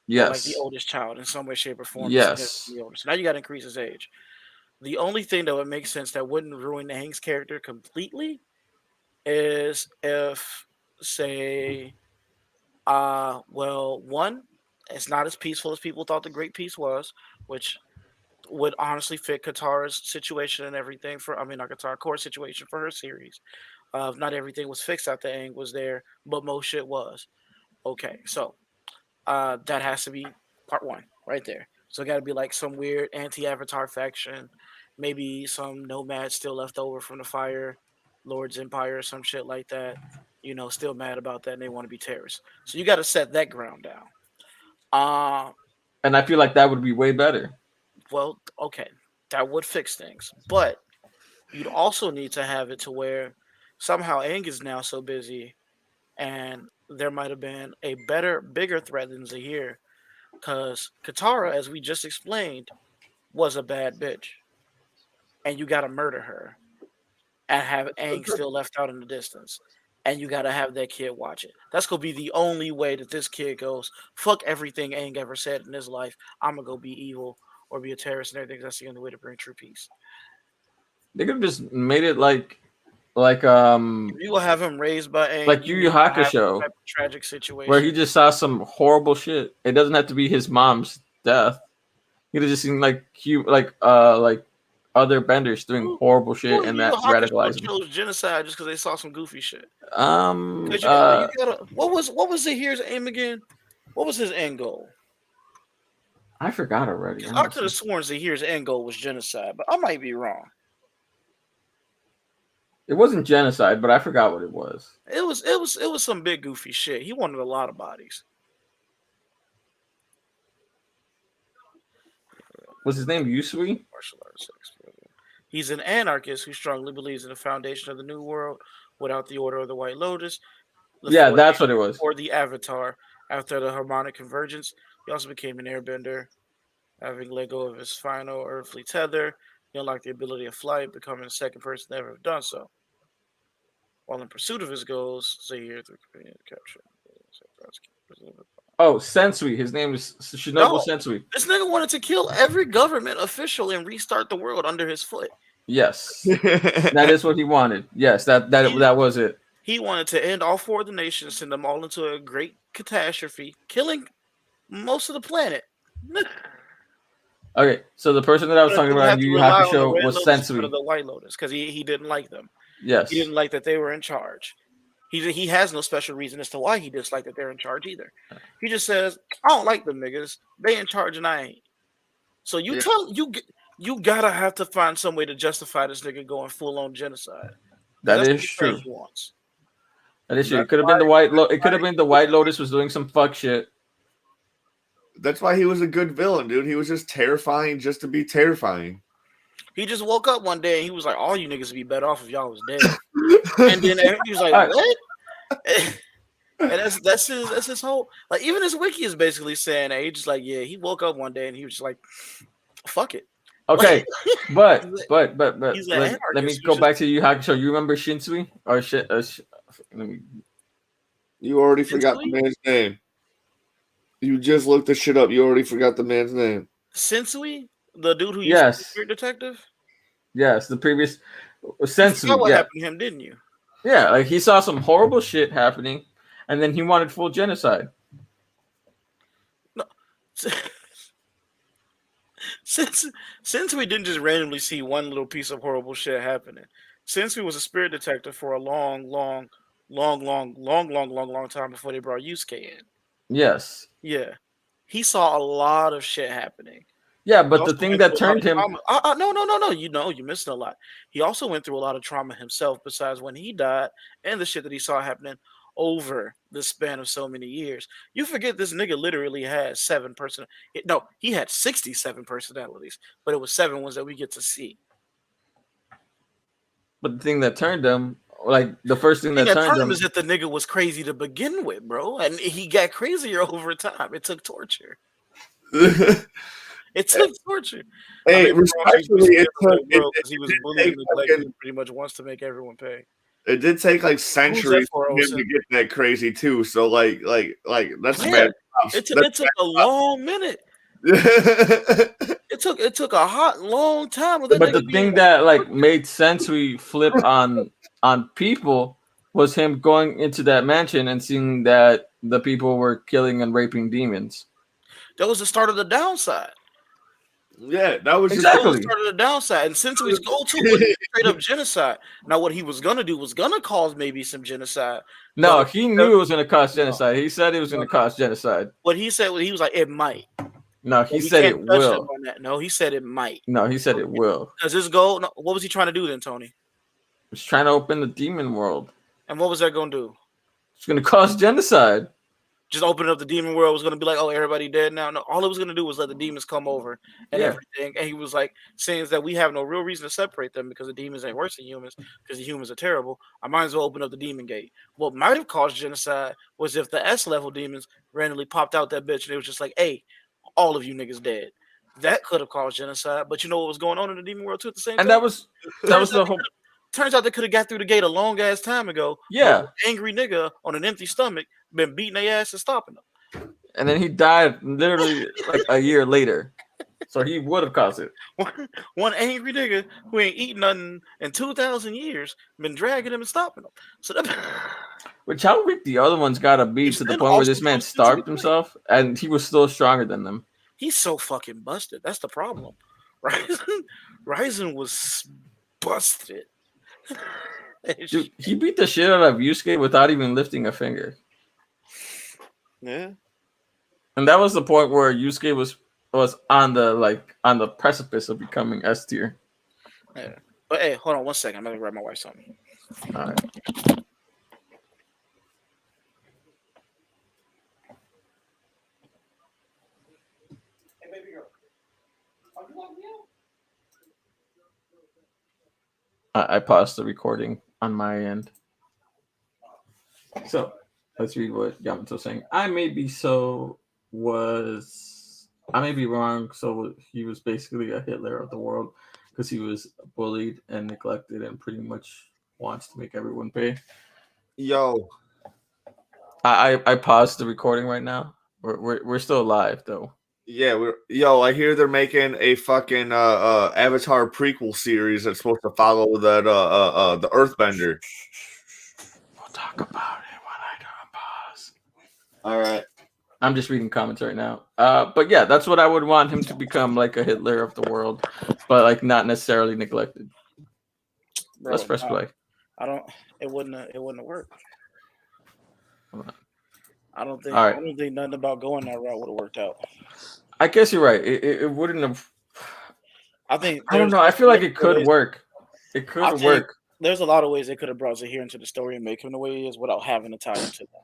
S2: Yes.
S3: Like the oldest child in some way, shape, or form.
S2: Yes.
S3: The oldest. So now you got to increase his age. The only thing that would make sense that wouldn't ruin Aang's character completely is if, say, one, It's not as peaceful as people thought the Great Peace was, which would honestly fit Katara's situation and everything for. I mean, not Katara, Korra's situation for her series. Not everything was fixed after Aang was there, but most shit was. Okay, so that has to be part one right there. So it got to be like some weird anti-Avatar faction, maybe some nomads still left over from the Fire Lord's Empire or some shit like that. Still mad about that and they want to be terrorists. So you got to set that ground down.
S2: And I feel like that would be way better.
S3: Well, okay, that would fix things, but you'd also need to have it to where somehow Aang is now so busy, and there might have been a bigger threat than Zahir, because Katara, as we just explained, was a bad bitch, and you got to murder her, and have Aang still left out in the distance. And you gotta have that kid watch it. That's gonna be the only way that this kid goes, fuck everything Aang ever said in his life. I'm gonna go be evil or be a terrorist and everything. That's the only way to bring true peace.
S2: They could have just made it like
S3: You will have him raised by Aang.
S2: like Yu Yu Hakusho,
S3: tragic situation
S2: where he just saw some horrible shit. It doesn't have to be his mom's death. He could have just seen like other benders doing horrible shit, and that radicalized him.
S3: chose genocide just because they saw some goofy shit.
S2: What
S3: was Zahir's aim again? What was his end goal?
S2: I forgot already.
S3: I could have sworn Zahir's end goal was genocide, but I might be wrong.
S2: It wasn't genocide, but I forgot what it was.
S3: It was some big goofy shit. He wanted a lot of bodies.
S2: Was his name Yusui?
S3: Martial arts. He's an anarchist who strongly believes in the foundation of the new world without the Order of the White Lotus.
S2: Yeah, that's what it was.
S3: Or the Avatar. After the harmonic convergence, he also became an airbender, having let go of his final earthly tether. He unlocked the ability of flight, becoming the second person to ever have done so. While in pursuit of his goals, Zahir through capture.
S2: Oh, Sensui. His name is Shinobu Sensui.
S3: This nigga wanted to kill every government official and restart the world under his foot.
S2: Yes. That is what he wanted. Yes, that was it.
S3: He wanted to end all four of the nations, send them all into a great catastrophe, killing most of the planet.
S2: Okay, so the person that I was talking about in Yu Yu Hakusho was Sensui.
S3: The White Lotus, because he didn't like them.
S2: Yes.
S3: He didn't like that they were in charge. He has no special reason as to why he disliked that they're in charge either. He just says, I don't like them niggas. They in charge and I ain't. So you gotta have to find some way to justify this nigga going full on genocide.
S2: That is true.
S3: He wants.
S2: That is true. It could have been the White It could have been the White Lotus was doing some fuck shit.
S1: That's why he was a good villain, dude. He was just terrifying just to be terrifying.
S3: He just woke up one day and he was like, all you niggas would be better off if y'all was dead. And then he was like, what? And that's his whole, like, even his wiki is basically saying that he just like, yeah, he woke up one day and he was just like, fuck it.
S2: Okay, but let me go back to Yu Yu Hakusho. You remember Shinsui or shit?
S1: You already forgot the man's name. You just looked the shit up. You already forgot the man's name.
S3: Sensui, the dude who used to be Spirit Detective.
S2: Yes, the previous Sensui.
S3: You what happened to him, didn't you?
S2: Yeah, like he saw some horrible shit happening, and then he wanted full genocide.
S3: No. Since we didn't just randomly see one little piece of horrible shit happening, since we was a Spirit Detective for a long time before they brought Yusuke in.
S2: Yes.
S3: Yeah. He saw a lot of shit happening.
S2: Yeah, but the thing that turned him...
S3: No. You missed a lot. He also went through a lot of trauma himself besides when he died and the shit that he saw happening over the span of so many years. You forget this nigga literally had 7 personalities. No, he had 67 personalities, but it was 7 ones that we get to see.
S2: But the thing that turned him, like the first thing that turned him
S3: is that the nigga was crazy to begin with, bro, and he got crazier over time. It took torture. It took torture.
S1: Hey, respectfully, it took.
S3: He was bullied and neglected. Pretty much wants to make everyone pay.
S1: It did take like centuries for him to get that crazy too. So like that's bad.
S3: It took a long minute. It took a hot long time.
S2: But the thing that like made sense we flip on people was him going into that mansion and seeing that the people were killing and raping demons.
S3: That was the start of the downside.
S1: Yeah, that was
S2: Exactly.
S3: That was the start of the downside. And since we go to it, straight up genocide. Now, what he was gonna do was gonna cause maybe some genocide.
S2: No,
S3: but
S2: he knew it was going to cause genocide. He said it was going to cause genocide.
S3: what he said, he was like, it might.
S2: No,
S3: But
S2: he
S3: we
S2: said
S3: can't
S2: it
S3: touch him
S2: will.
S3: on that. No, he said it might.
S2: No, he said it will.
S3: Because his goal. No, what was he trying to do then, Tony?
S2: He's trying to open the demon world.
S3: And what was that gonna do?
S2: It's going to cause genocide.
S3: Just opening up the demon world was gonna be like, oh, everybody dead now. No, all it was gonna do was let the demons come over and
S2: Yeah.
S3: everything. And he was like saying that we have no real reason to separate them because the demons ain't worse than humans because the humans are terrible. I might as well open up the demon gate. What might have caused genocide was if the S level demons randomly popped out that bitch and it was just like, hey, all of you niggas dead. That could have caused genocide. But you know what was going on in the demon world too at the same time?
S2: And that was the whole.
S3: Turns out they could have got through the gate a long ass time ago.
S2: Yeah.
S3: But angry nigga on an empty stomach been beating their ass and stopping them.
S2: And then he died literally like a year later. So he would have caused it.
S3: One angry nigga who ain't eaten nothing in 2,000 years been dragging him and stopping him. So that
S2: Which how weak the other ones gotta be
S3: He's
S2: to the
S3: been
S2: point where this
S3: also
S2: man
S3: supposed to
S2: starved
S3: be
S2: himself and he was still stronger than them.
S3: he's so fucking busted. That's the problem. Ryzen was busted.
S2: Dude, he beat the shit out of Yusuke without even lifting a finger.
S3: Yeah.
S2: And that was the point where Yusuke was on the precipice of becoming S tier.
S3: Yeah. But hey, hold on 1 second. I'm gonna grab my wife something.
S2: All right.
S3: Hey, baby girl. Are you on mute?
S2: I paused the recording on my end. So let's read what Yamato's saying. I may be wrong. So he was basically a Hitler of the world because he was bullied and neglected and pretty much wants to make everyone pay.
S1: Yo,
S2: I paused the recording right now. We're still live though.
S1: yeah, I hear they're making a fucking Avatar prequel series that's supposed to follow that the Earthbender.
S2: We'll talk about it when I do pause.
S1: All right.
S2: I'm just reading comments right now. But yeah, that's what I would want him to become, like a Hitler of the world, but like not necessarily neglected.
S3: Bro,
S2: Let's press play.
S3: It wouldn't have worked.
S2: Hold on.
S3: I don't think
S2: All right.
S3: I don't think nothing about going that route would have worked out.
S2: I guess you're right. It wouldn't have.
S3: I think
S2: I don't know. I feel like it could work. It could work.
S3: There's a lot of ways they could have brought Zahir into the story and make him the way he is without having to tie him to that.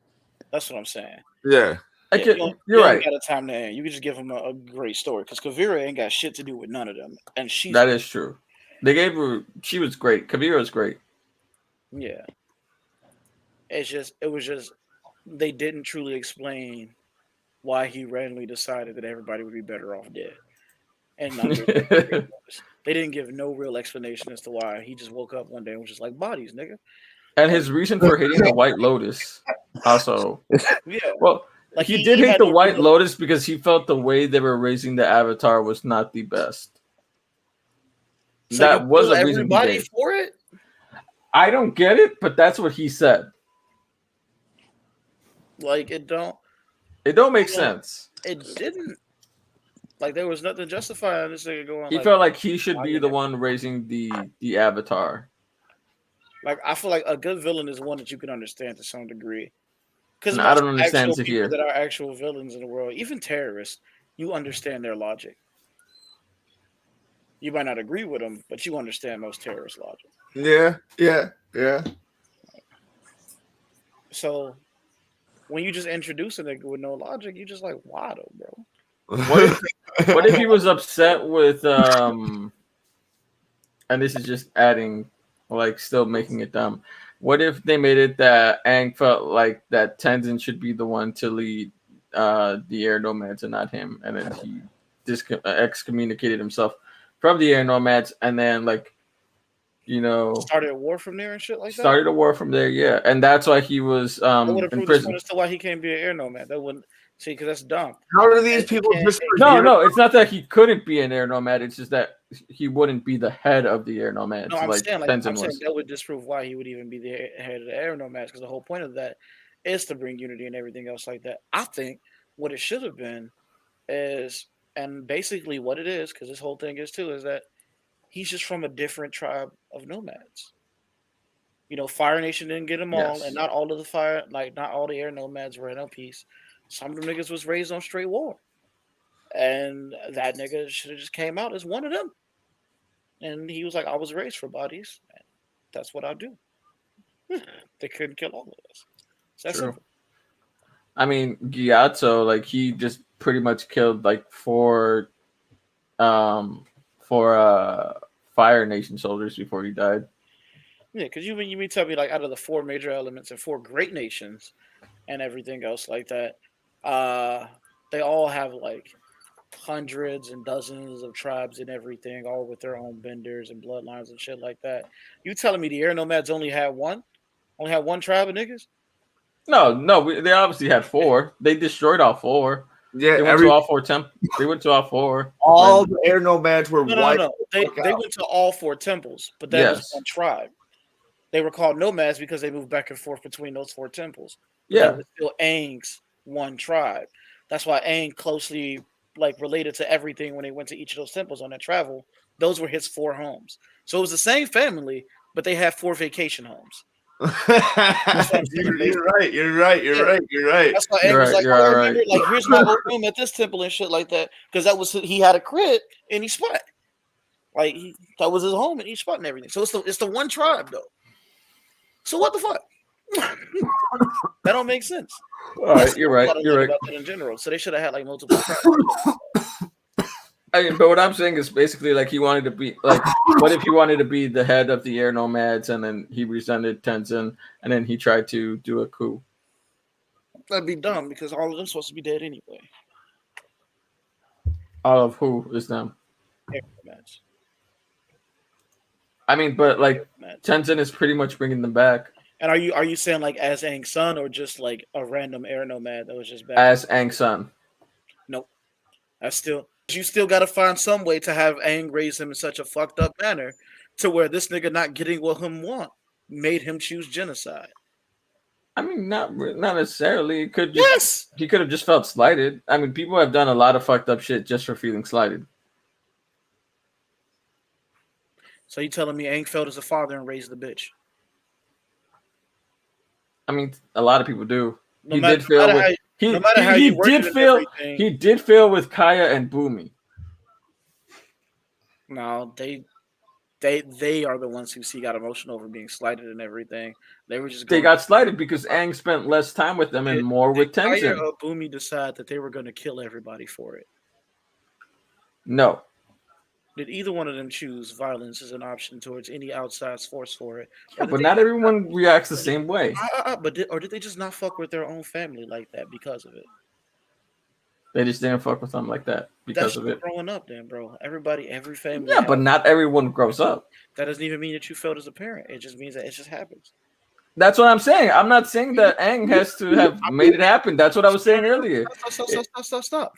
S3: That's what I'm saying.
S1: Yeah.
S2: You're right.
S3: Got a time to end. You could just give him a great story because Kavira ain't got shit to do with none of them, and
S2: That is true. They gave her. She was great. Kavira was great.
S3: Yeah. It was just they didn't truly explain why he randomly decided that everybody would be better off dead. And they didn't give no real explanation as to why he just woke up one day and was just like bodies, nigga.
S2: And his reason for hating the White Lotus also.
S3: Yeah.
S2: Well,
S3: Like
S2: he did
S3: he
S2: hate
S3: had
S2: the
S3: no
S2: White
S3: real-
S2: Lotus because he felt the way they were raising the Avatar was not the best.
S3: So
S2: that
S3: you
S2: was
S3: kill
S2: a reason he
S3: everybody
S2: gave.
S3: for it.
S2: I don't get it, but that's what he said.
S3: Like it don't
S2: make sense.
S3: It didn't. Like there was nothing justifying this nigga going.
S2: He felt like he should be the one raising the Avatar.
S3: Like I feel like a good villain is one that you can understand to some degree. Because
S2: I don't understand
S3: people
S2: Zahir.
S3: that are actual villains in the world, even terrorists, you understand their logic. You might not agree with them, but you understand most terrorist logic.
S1: Yeah.
S3: So when you just introduce a nigga with no logic, you just like, why though, bro?
S2: What if he was upset with and this is just adding, like, still making it dumb. What if they made it that Aang felt like that Tenzin should be the one to lead the air nomads and not him, and then he excommunicated himself from the air nomads, and then
S3: started a war from there and shit like that.
S2: Started a war from there, yeah, and that's why he was
S3: that would have
S2: in
S3: proved
S2: prison.
S3: as to why he can't be an air nomad. That wouldn't see because that's dumb.
S1: How do these people just
S2: No, it's not that he couldn't be an air nomad. It's just that he wouldn't be the head of the air nomads.
S3: No, I'm saying
S2: Tenzin was.
S3: that would disprove why he would even be the head of the air nomads because the whole point of that is to bring unity and everything else like that. I think what it should have been is, and basically what it is, because this whole thing is too, is that he's just from a different tribe of nomads. Fire Nation didn't get them all, and
S2: Yes.
S3: not all of the fire, like not all the air nomads were in one piece. Some of them niggas was raised on straight war, and that nigga should have just came out as one of them. And he was like, "I was raised for bodies. And that's what I do." They couldn't kill all of us. It's that
S2: True.
S3: simple.
S2: I mean, Gyatso, like he just pretty much killed like four Fire Nation soldiers before he died.
S3: Yeah, because you mean tell me like out of the four major elements and four great nations and everything else like that, they all have like hundreds and dozens of tribes and everything, all with their own benders and bloodlines and shit like that. You telling me the air nomads only had one tribe of niggas?
S2: No, they obviously had four. They destroyed all four.
S1: Yeah,
S2: They went to all four They went to all four.
S1: all the air nomads were white.
S3: No. They went to all four temples, but that was
S2: Yes.
S3: one tribe. They were called nomads because they moved back and forth between those four temples. But
S2: Yeah.
S3: that was still Aang's one tribe. That's why Aang closely like related to everything when they went to each of those temples on that travel. Those were his four homes. So it was the same family, but they had four vacation homes.
S1: You're right.
S3: That's why Aang was like, "Oh, I remember, like, here's my old room at this temple and shit like that," because he had a crib in each spot. Like that was his home in each spot and everything. So it's the one tribe though. So what the fuck? That don't make sense.
S2: All right, you're right. You're right.
S3: About that in general, so they should have had like multiple tribes.
S2: I mean, but what I'm saying is basically like he wanted to be like, what if he wanted to be the head of the air nomads and then he resented Tenzin and then he tried to do a coup?
S3: That'd be dumb because all of them supposed to be dead anyway.
S2: All of who is them?
S3: Air nomads.
S2: I mean, but like Tenzin is pretty much bringing them back.
S3: And are you saying like as Aang's son or just like a random air nomad that was just back?
S2: As Aang's son.
S3: Nope. You still got to find some way to have Aang raise him in such a fucked up manner to where this nigga not getting what him want made him choose genocide.
S2: I mean, not necessarily. It could
S3: yes.
S2: He could have just felt slighted. I mean, people have done a lot of fucked up shit just for feeling slighted.
S3: So you telling me Aang felt as a father and raised the bitch?
S2: I mean, a lot of people do.
S3: He did feel
S2: with Kaya and Boomy.
S3: No, they are the ones who got emotional over being slighted and everything. They were just
S2: they got slighted because Aang spent less time with them and more with Tenzin.
S3: Kaya or Boomy decide that they were going to kill everybody for it?
S2: No.
S3: Did either one of them choose violence as an option towards any outside force for it?
S2: Yeah, but not everyone reacts the same way.
S3: Did they just not fuck with their own family like that because of it?
S2: They just didn't fuck with them like that because of it.
S3: Growing up, then, bro. Every family.
S2: Yeah, but not everyone grows up.
S3: That doesn't even mean that you felt as a parent. It just means that it just happens.
S2: That's what I'm saying. I'm not saying that Aang has to have made it happen. That's what I was saying earlier.
S3: Stop.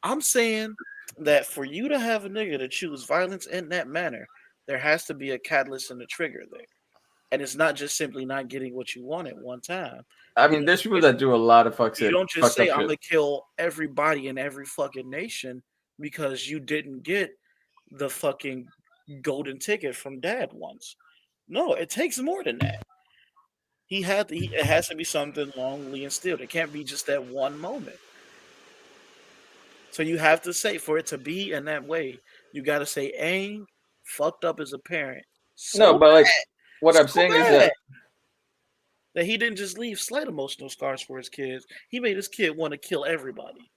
S3: I'm saying that for you to have a nigga to choose violence in that manner, there has to be a catalyst and a trigger there. And it's not just simply not getting what you want at one time.
S2: I mean, there's people that do a lot of fuck shit.
S3: You don't just say, I'm going to kill everybody in every fucking nation because you didn't get the fucking golden ticket from dad once. No, it takes more than that. It has to be something longly instilled. It can't be just that one moment. So you have to say, for it to be in that way, you got to say Aang fucked up as a parent.
S2: So but like what I'm saying is
S3: that he didn't just leave slight emotional scars for his kids. He made his kid want to kill everybody.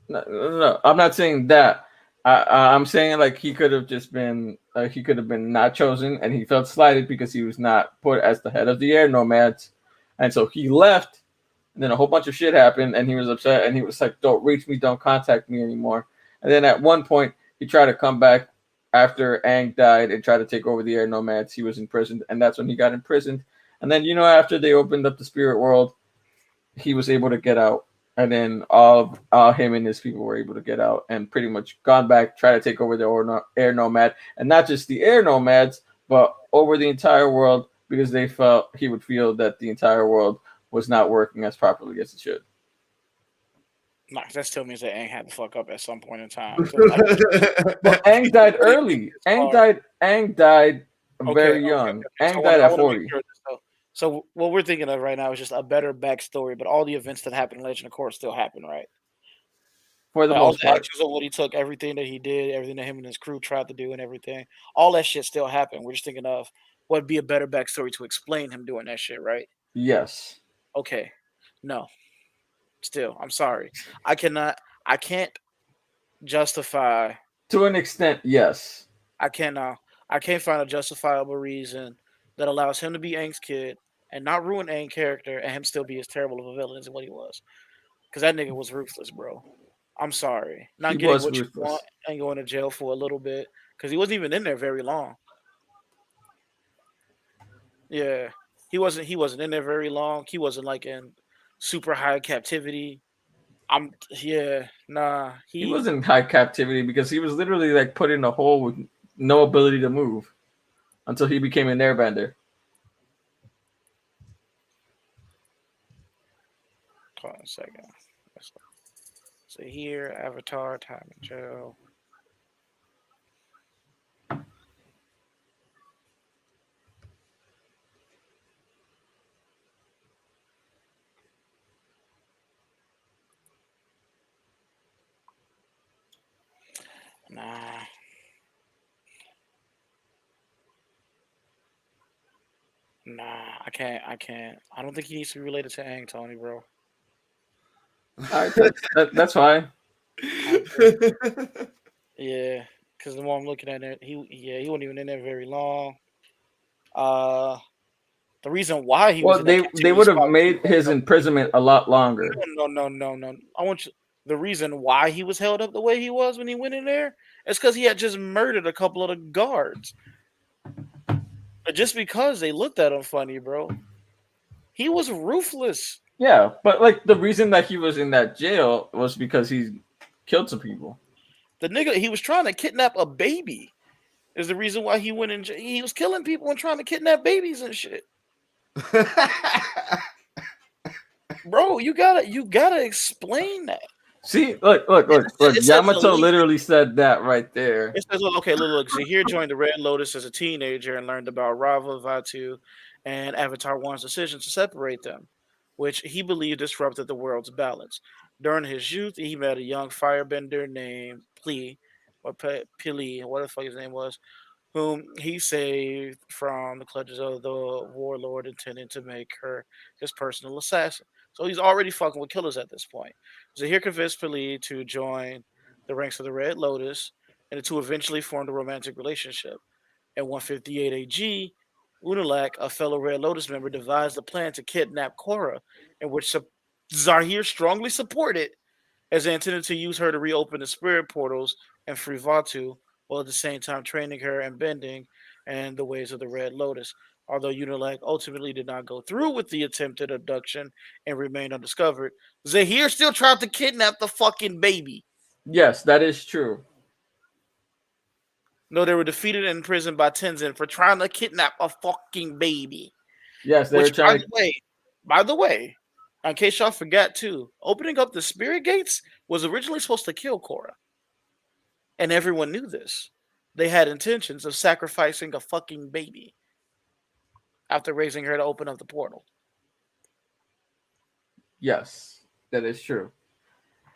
S2: No, I'm not saying that. I'm saying like he could have just been not chosen, and he felt slighted because he was not put as the head of the air nomads, and so he left. And then a whole bunch of shit happened, and he was upset, and he was like, "Don't reach me, don't contact me anymore." And then at one point, he tried to come back after Aang died and try to take over the air nomads. He was imprisoned, and that's when he got imprisoned. And then after they opened up the spirit world, he was able to get out. And then all him and his people were able to get out and pretty much gone back, try to take over the air nomad, and not just the air nomads, but over the entire world because they felt he would feel that the entire world was not working as properly as it should.
S3: Nah, that still means that Aang had to fuck up at some point in time.
S2: Well, Aang died early. Aang died very young. Aang died
S3: I
S2: at
S3: want to make
S2: 40.
S3: sure this, so what we're thinking of right now is just a better backstory, but all the events that happened in Legend of Korra still happen, right?
S2: For the
S3: Like all
S2: most
S3: the
S2: part.
S3: actions of what he took, everything that he did, everything that him and his crew tried to do, and everything, all that shit still happened. We're just thinking of what would be a better backstory to explain him doing that shit, right?
S2: Yes.
S3: Okay, no, still, I'm sorry, I cannot, I can't justify.
S2: To an extent, yes.
S3: I cannot. I can't find a justifiable reason that allows him to be Aang's kid and not ruin Aang's character and him still be as terrible of a villain as what he was. Because that nigga was ruthless, bro. I'm sorry.
S2: He
S3: Not getting
S2: was
S3: what you want
S2: ruthless.
S3: and going to jail for a little bit. Because he wasn't even in there very long. Yeah. He wasn't in there very long. He wasn't like in super high captivity. Nah.
S2: He was in high captivity because he was literally like put in a hole with no ability to move until he became an airbender.
S3: Hold on a second. So here, Avatar, time in jail. Nah. Nah, I can't. I don't think he needs to be related to Aang, Tony, bro.
S2: All right, that's fine.
S3: Yeah, because the more I'm looking at it, he wasn't even in there very long. The reason why he was
S2: Well,
S3: in that
S2: they
S3: captivity
S2: would have
S3: spot was
S2: made his imprisonment a lot longer.
S3: no. I want you. The reason why he was held up the way he was when he went in there is because he had just murdered a couple of the guards. But just because they looked at him funny, bro, he was ruthless.
S2: Yeah, but like the reason that he was in that jail was because he killed some people.
S3: The nigga, he was trying to kidnap a baby. Is the reason why he went in jail. He was killing people and trying to kidnap babies and shit. Bro, you gotta explain that.
S2: See, look.
S3: It says
S2: Yamato literally said that right there.
S3: It says, okay, look. Zahir joined the Red Lotus as a teenager and learned about Rava, Vatu, and Avatar One's decision to separate them, which he believed disrupted the world's balance. During his youth, he met a young firebender named Pili, what the fuck his name was, whom he saved from the clutches of the warlord intending to make her his personal assassin. So he's already fucking with killers at this point. Zahir convinced Pali to join the ranks of the Red Lotus and the two eventually formed a romantic relationship. At 158 AG, Unalak, a fellow Red Lotus member, devised a plan to kidnap Korra, in which Zahir strongly supported, as they intended to use her to reopen the spirit portals and free Vatu, while at the same time training her and bending and the ways of the Red Lotus. Although Unilag ultimately did not go through with the attempted abduction and remained undiscovered, Zahir still tried to kidnap the fucking baby.
S2: Yes, that is true.
S3: No, they were defeated and imprisoned by Tenzin for trying to kidnap a fucking baby.
S2: Yes, they were trying.
S3: By the way, in case y'all forgot too, opening up the spirit gates was originally supposed to kill Korra. And everyone knew this. They had intentions of sacrificing a fucking baby after raising her to open up the portal.
S2: Yes, that is true.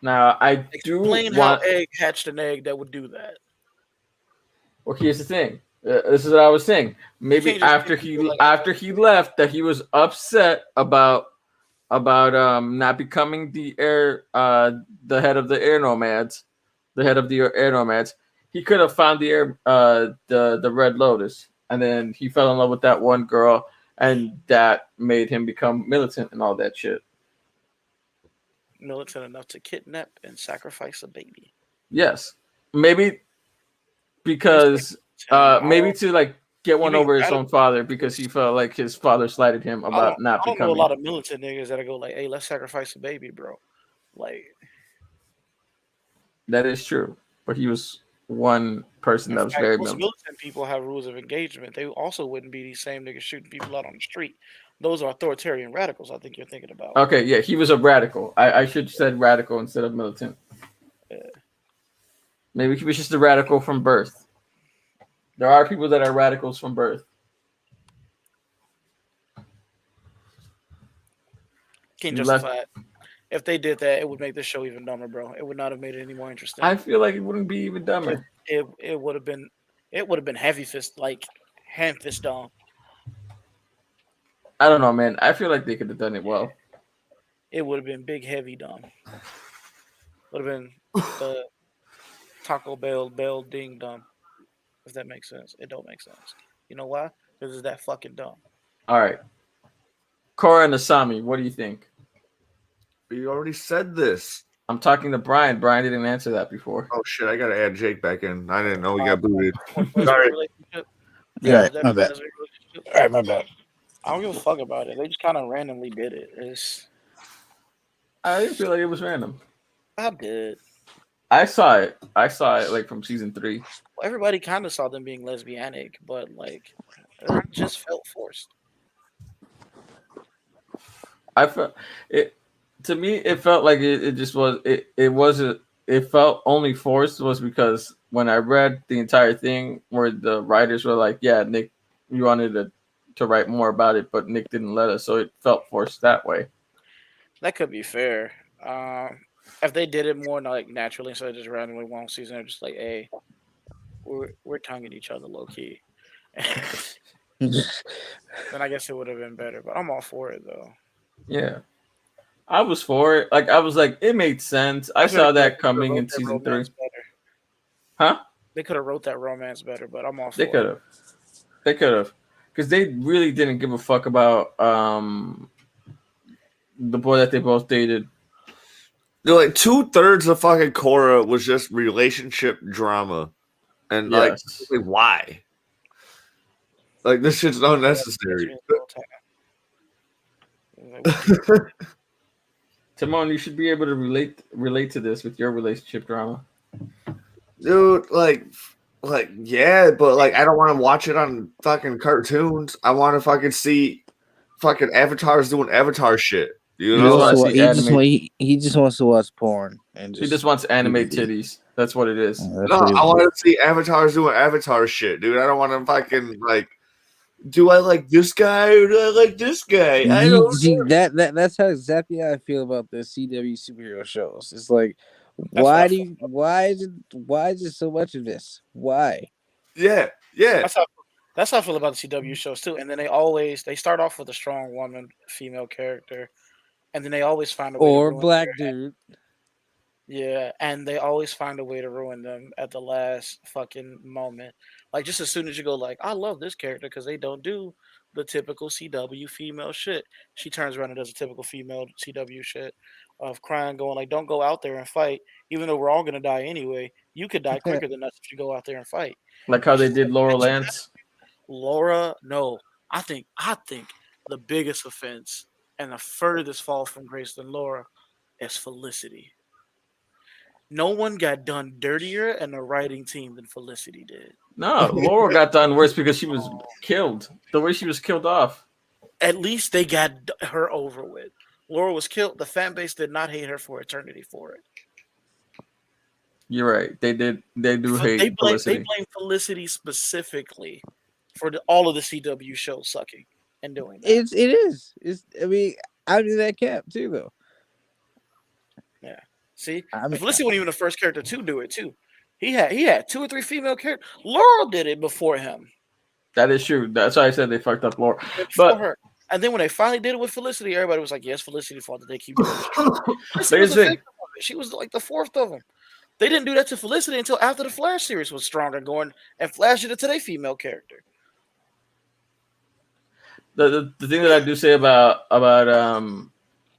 S2: Now, I
S3: Explain how Egg hatched an egg that would do that.
S2: Well, here's the thing. This is what I was saying. Maybe after he left, that he was upset about not becoming the head of the air nomads, the head of the air nomads. He could have found the Red Lotus, and then he fell in love with that one girl, and that made him become militant and all that shit.
S3: Militant enough to kidnap and sacrifice a baby.
S2: Yes, maybe because maybe to like get one over his own father, because he felt like his father slighted him about not becoming.
S3: I don't know a lot of militant niggas that go like, "Hey, let's sacrifice a baby, bro." Like
S2: that is true, but he was one person that
S3: In
S2: was
S3: fact,
S2: very
S3: most
S2: militant.
S3: militant people have rules of engagement. They also wouldn't be these same niggas shooting people out on the street. Those are authoritarian radicals. I think you're thinking about.
S2: Okay, yeah, he was a radical. I should have said radical instead of militant. Maybe he was just a radical from birth. There are people that are radicals from birth.
S3: Can't
S2: You
S3: justify it. If they did that, it would make this show even dumber, bro. It would not have made it any more interesting.
S2: I feel like it wouldn't be even dumber.
S3: It would have been heavy fist, like hand fist dumb.
S2: I don't know, man. I feel like they could have done it well.
S3: It would have been big heavy dumb. Would have been the Taco Bell ding dumb. If that makes sense. It don't make sense. You know why? Because it's that fucking dumb.
S2: All right. Korra and Asami, what do you think?
S1: You already said this.
S2: I'm talking to Brian. Brian didn't answer that before.
S1: Oh shit! I gotta add Jake back in. I didn't know he got booted.
S3: Sorry.
S4: Yeah, my bad.
S3: All right, my bad. I don't give a fuck about it. They just kind of randomly did it.
S2: I didn't feel like it was random.
S3: I did.
S2: I saw it like from season 3.
S3: Everybody kind of saw them being lesbianic, but like it just felt forced.
S2: I felt it. To me, it felt like it just was. It wasn't. It felt only forced was because when I read the entire thing, where the writers were like, "Yeah, Nick, you wanted to write more about it, but Nick didn't let us," so it felt forced that way.
S3: That could be fair. If they did it more like naturally instead of just randomly one season, they're just like, "Hey, we're tonguing each other low key," then I guess it would have been better. But I'm all for it though.
S2: Yeah, I was for it. Like I was like, it made sense. I saw that coming in season 3. Huh?
S3: They could have wrote that romance better, but I'm all for
S2: They could
S3: it.
S2: have. They could have, because they really didn't give a fuck about the boy that they both dated.
S1: They're like 2/3 of fucking Korra was just relationship drama, and like why? Like this shit's unnecessary.
S2: Timon, you should be able to relate to this with your relationship drama.
S1: Dude, like yeah, but like I don't want to watch it on fucking cartoons. I want to fucking see fucking avatars doing avatar shit. You
S2: He
S1: know,
S2: just
S4: wants to watch porn and
S2: he just wants to animate titties. That's what it is.
S1: no, I want to see avatars doing avatar shit, dude. I don't want to fucking like. Do I like this guy or do I like this guy? I don't know.
S4: That's how exactly how I feel about the CW superhero shows. It's like, why is it so much of this? Why?
S1: Yeah.
S3: That's how I feel about the CW shows too. And then they start off with a strong woman, female character, and then they always find a way
S4: Or
S3: to ruin
S4: black
S3: their-
S4: dude.
S3: Yeah, and they always find a way to ruin them at the last fucking moment. Like just as soon as you go like, I love this character because they don't do the typical CW female shit. She turns around and does a typical female CW shit of crying, going like, don't go out there and fight, even though we're all gonna die anyway. You could die quicker than us if you go out there and fight.
S2: Like how they did Laurel Lance.
S3: Laura, no. I think the biggest offense and the furthest fall from grace than Laura is Felicity. No one got done dirtier in the writing team than Felicity did.
S2: No, Laurel got done worse because she was killed. The way she was killed off.
S3: At least they got her over with. Laura was killed. The fan base did not hate her for eternity for it.
S2: You're right. They did. They do hate
S3: Felicity.
S2: Felicity.
S3: They blame Felicity specifically for all of the CW shows sucking and doing that.
S4: It is. I mean, I do that cap too, though.
S3: Yeah. See,
S4: I mean,
S3: Felicity wasn't even the first character to do it too. He had 2 or 3 female characters. Laurel did it before him.
S2: That is true. That's why I said they fucked up Laurel.
S3: Before her. And then when they finally did it with Felicity, everybody was like, "Yes, Felicity's fault that they keep doing this." She was like the 4th of them. They didn't do that to Felicity until after the Flash series was stronger going, and Flash did it to their female character.
S2: The thing that I do say about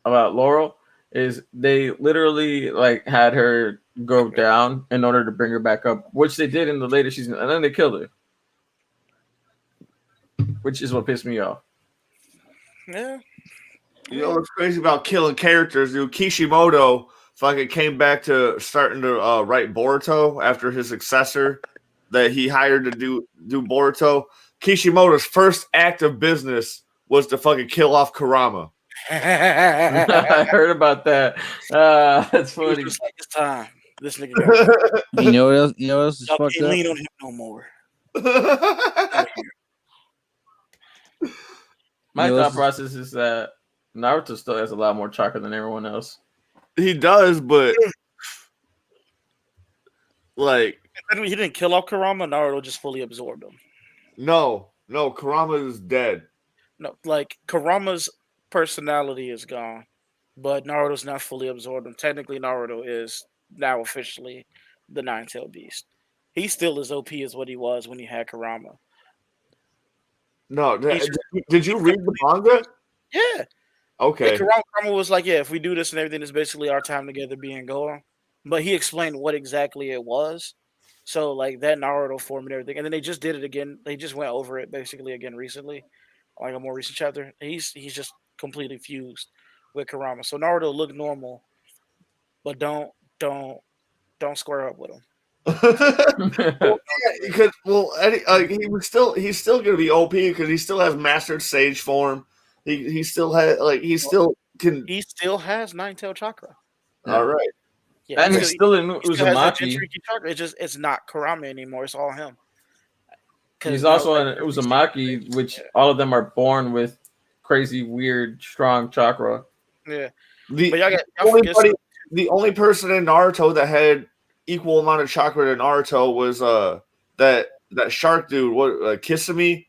S2: Laurel is they literally like had her go down in order to bring her back up, which they did in the later season, and then they killed her, which is what pissed me off.
S3: Yeah.
S1: You know what's crazy about killing characters, dude? Kishimoto fucking came back to starting to write Boruto after his successor that he hired to do Boruto. Kishimoto's first act of business was to fucking kill off Kurama.
S2: I heard about that. That's
S3: He was
S2: funny.
S3: just like, it's time. This nigga got
S4: You know what else? You know what else is
S3: y'all
S4: fucked
S3: can't
S4: up?
S3: lean on him no more. Out here.
S2: My
S4: You know
S2: thought
S4: what's-
S2: process is that Naruto still has a lot more chakra than everyone else.
S1: He does, but like
S3: He didn't kill off Kurama. Naruto just fully absorbed him.
S1: no, Kurama is dead.
S3: No, like Kurama's personality is gone, but Naruto's not fully absorbed him. Technically, Naruto is now officially the Nine-Tailed Beast. He still as OP as what he was when he had Kurama.
S1: No,
S3: He's-
S1: did you read the manga?
S3: Yeah.
S1: Okay.
S3: Kurama was like, yeah, if we do this and everything, it's basically our time together being Gohan. But he explained what exactly it was. So like that Naruto form and everything. And then they just did it again. They just went over it basically again recently. Like a more recent chapter. He's just completely fused with Kurama. So Naruto looked normal, but don't square up with him.
S1: Well, yeah, because he's still gonna be OP because he still has mastered sage form. He still has he still can.
S3: He still has nine-tailed chakra.
S1: All right.
S3: Yeah,
S2: And
S3: he
S2: it's still in
S3: he still has that
S2: Uzumaki.
S3: Jinchuriki chakra. It's not Kurama anymore. It's all him. 'Cause
S2: He's
S3: now,
S2: also
S3: like,
S2: in Uzumaki, which all of them are born with crazy, weird, strong chakra.
S3: yeah.
S1: The
S3: But y'all
S1: only
S3: forget
S1: buddy, the only person in Naruto that had equal amount of chakra to Naruto was that shark dude. What Kisame?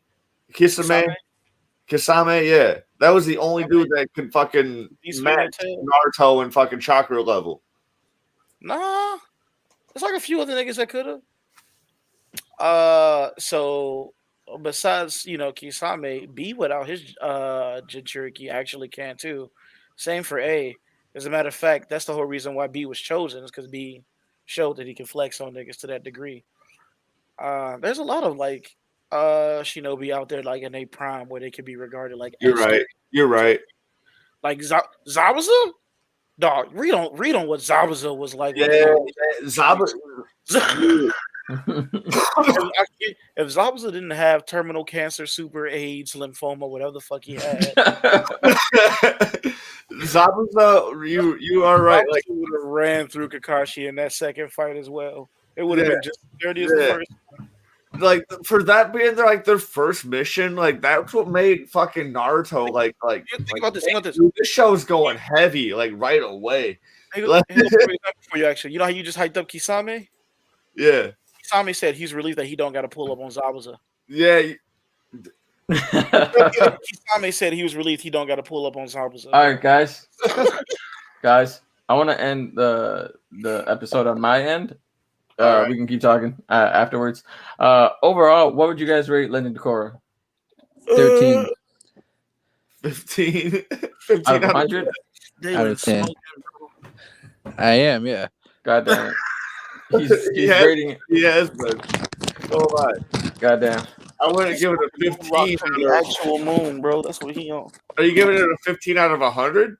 S1: Kisame, yeah. That was the only dude that could fucking
S3: Beast
S1: match
S3: Tail.
S1: Naruto and fucking chakra level.
S3: Nah, there's like a few other niggas that could have. So besides Kisame, B without his Jinchuriki actually can too. Same for A. As a matter of fact, that's the whole reason why B was chosen is because B showed that he can flex on niggas to that degree. There's a lot of like shinobi out there like in a prime where they could be regarded like
S1: You're
S3: as
S1: right. You're right.
S3: like Zabuza. Dog, read on what Zabuza was like.
S1: Yeah, Zaba.
S3: If Zabuza didn't have terminal cancer, super AIDS, lymphoma, whatever the fuck he had,
S1: Zabuza, you are right. Like
S3: would have ran through Kakashi in that second fight as well. It would have
S1: Yeah.
S3: been just as dirty as the
S1: Yeah.
S3: first.
S1: like for that being their first mission, like that's what made fucking Naruto like
S3: Think about this. Think about this.
S1: dude, this show's going heavy like right away.
S3: Here's
S1: Like-
S3: a perfect example for you, actually. You know how you just hyped up Kisame?
S1: Yeah.
S3: Kisame said he's relieved that he don't got to pull up on Zabuza.
S1: Yeah.
S3: Kisame said he was relieved he don't got to pull up on Zabuza.
S2: All right, guys. I want to end the episode on my end.
S1: All right.
S2: We can keep talking afterwards. Overall, what would you guys rate Legend of Korra?
S4: 13
S1: 15
S2: Out of
S1: 15
S2: 100?
S3: They
S4: out
S3: were
S4: of 10.
S3: smoking, bro.
S4: I am, yeah.
S2: God damn it. He's
S1: Yeah.
S2: rating it.
S1: Yes, but so am I.
S2: God damn.
S1: I wouldn't give it a
S3: Rock
S1: 15
S3: from the
S1: out of,
S3: actual moon, bro. That's what he on.
S1: are you giving it a 15 out of 100?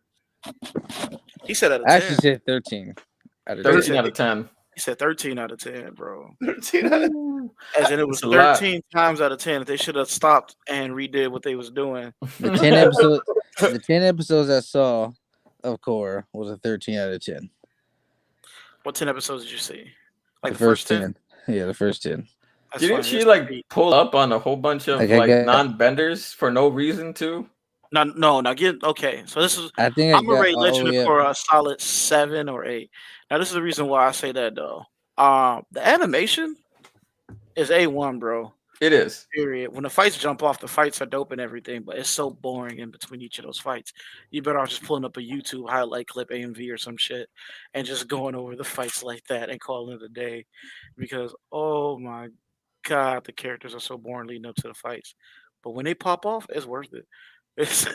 S3: He said out of
S4: I
S3: 10.
S4: actually said 13 out of
S2: 13
S4: 10.
S2: out of 10.
S3: He said 13 out of 10, bro.
S1: 13 out of
S3: As in it was
S2: That's a lot.
S3: 13 times out of 10. If they should have stopped and redid what they was doing.
S4: The 10 episodes I saw of Korra was a 13 out of 10.
S3: What 10 episodes did you see? Like
S4: The first 10. Yeah, the first 10.
S3: That's
S2: Didn't
S3: funny.
S2: she
S3: That's
S2: like
S3: pretty-
S2: pull up on a whole bunch of
S4: Like, I
S2: like
S4: get-
S2: non-benders for no reason too?
S3: No, now get okay. So this is
S4: I think I
S3: I'm gonna
S4: got
S3: rate Legend of
S4: yeah.
S3: Korra a solid 7 or 8. Now this is the reason why I say that though. The animation is A1, bro.
S2: It is.
S3: Period. When the fights jump off, the fights are dope and everything, but it's so boring in between each of those fights. You better off just pulling up a YouTube highlight clip AMV or some shit and just going over the fights like that and calling it a day. Because oh my god, the characters are so boring leading up to the fights. But when they pop off, it's worth it. It's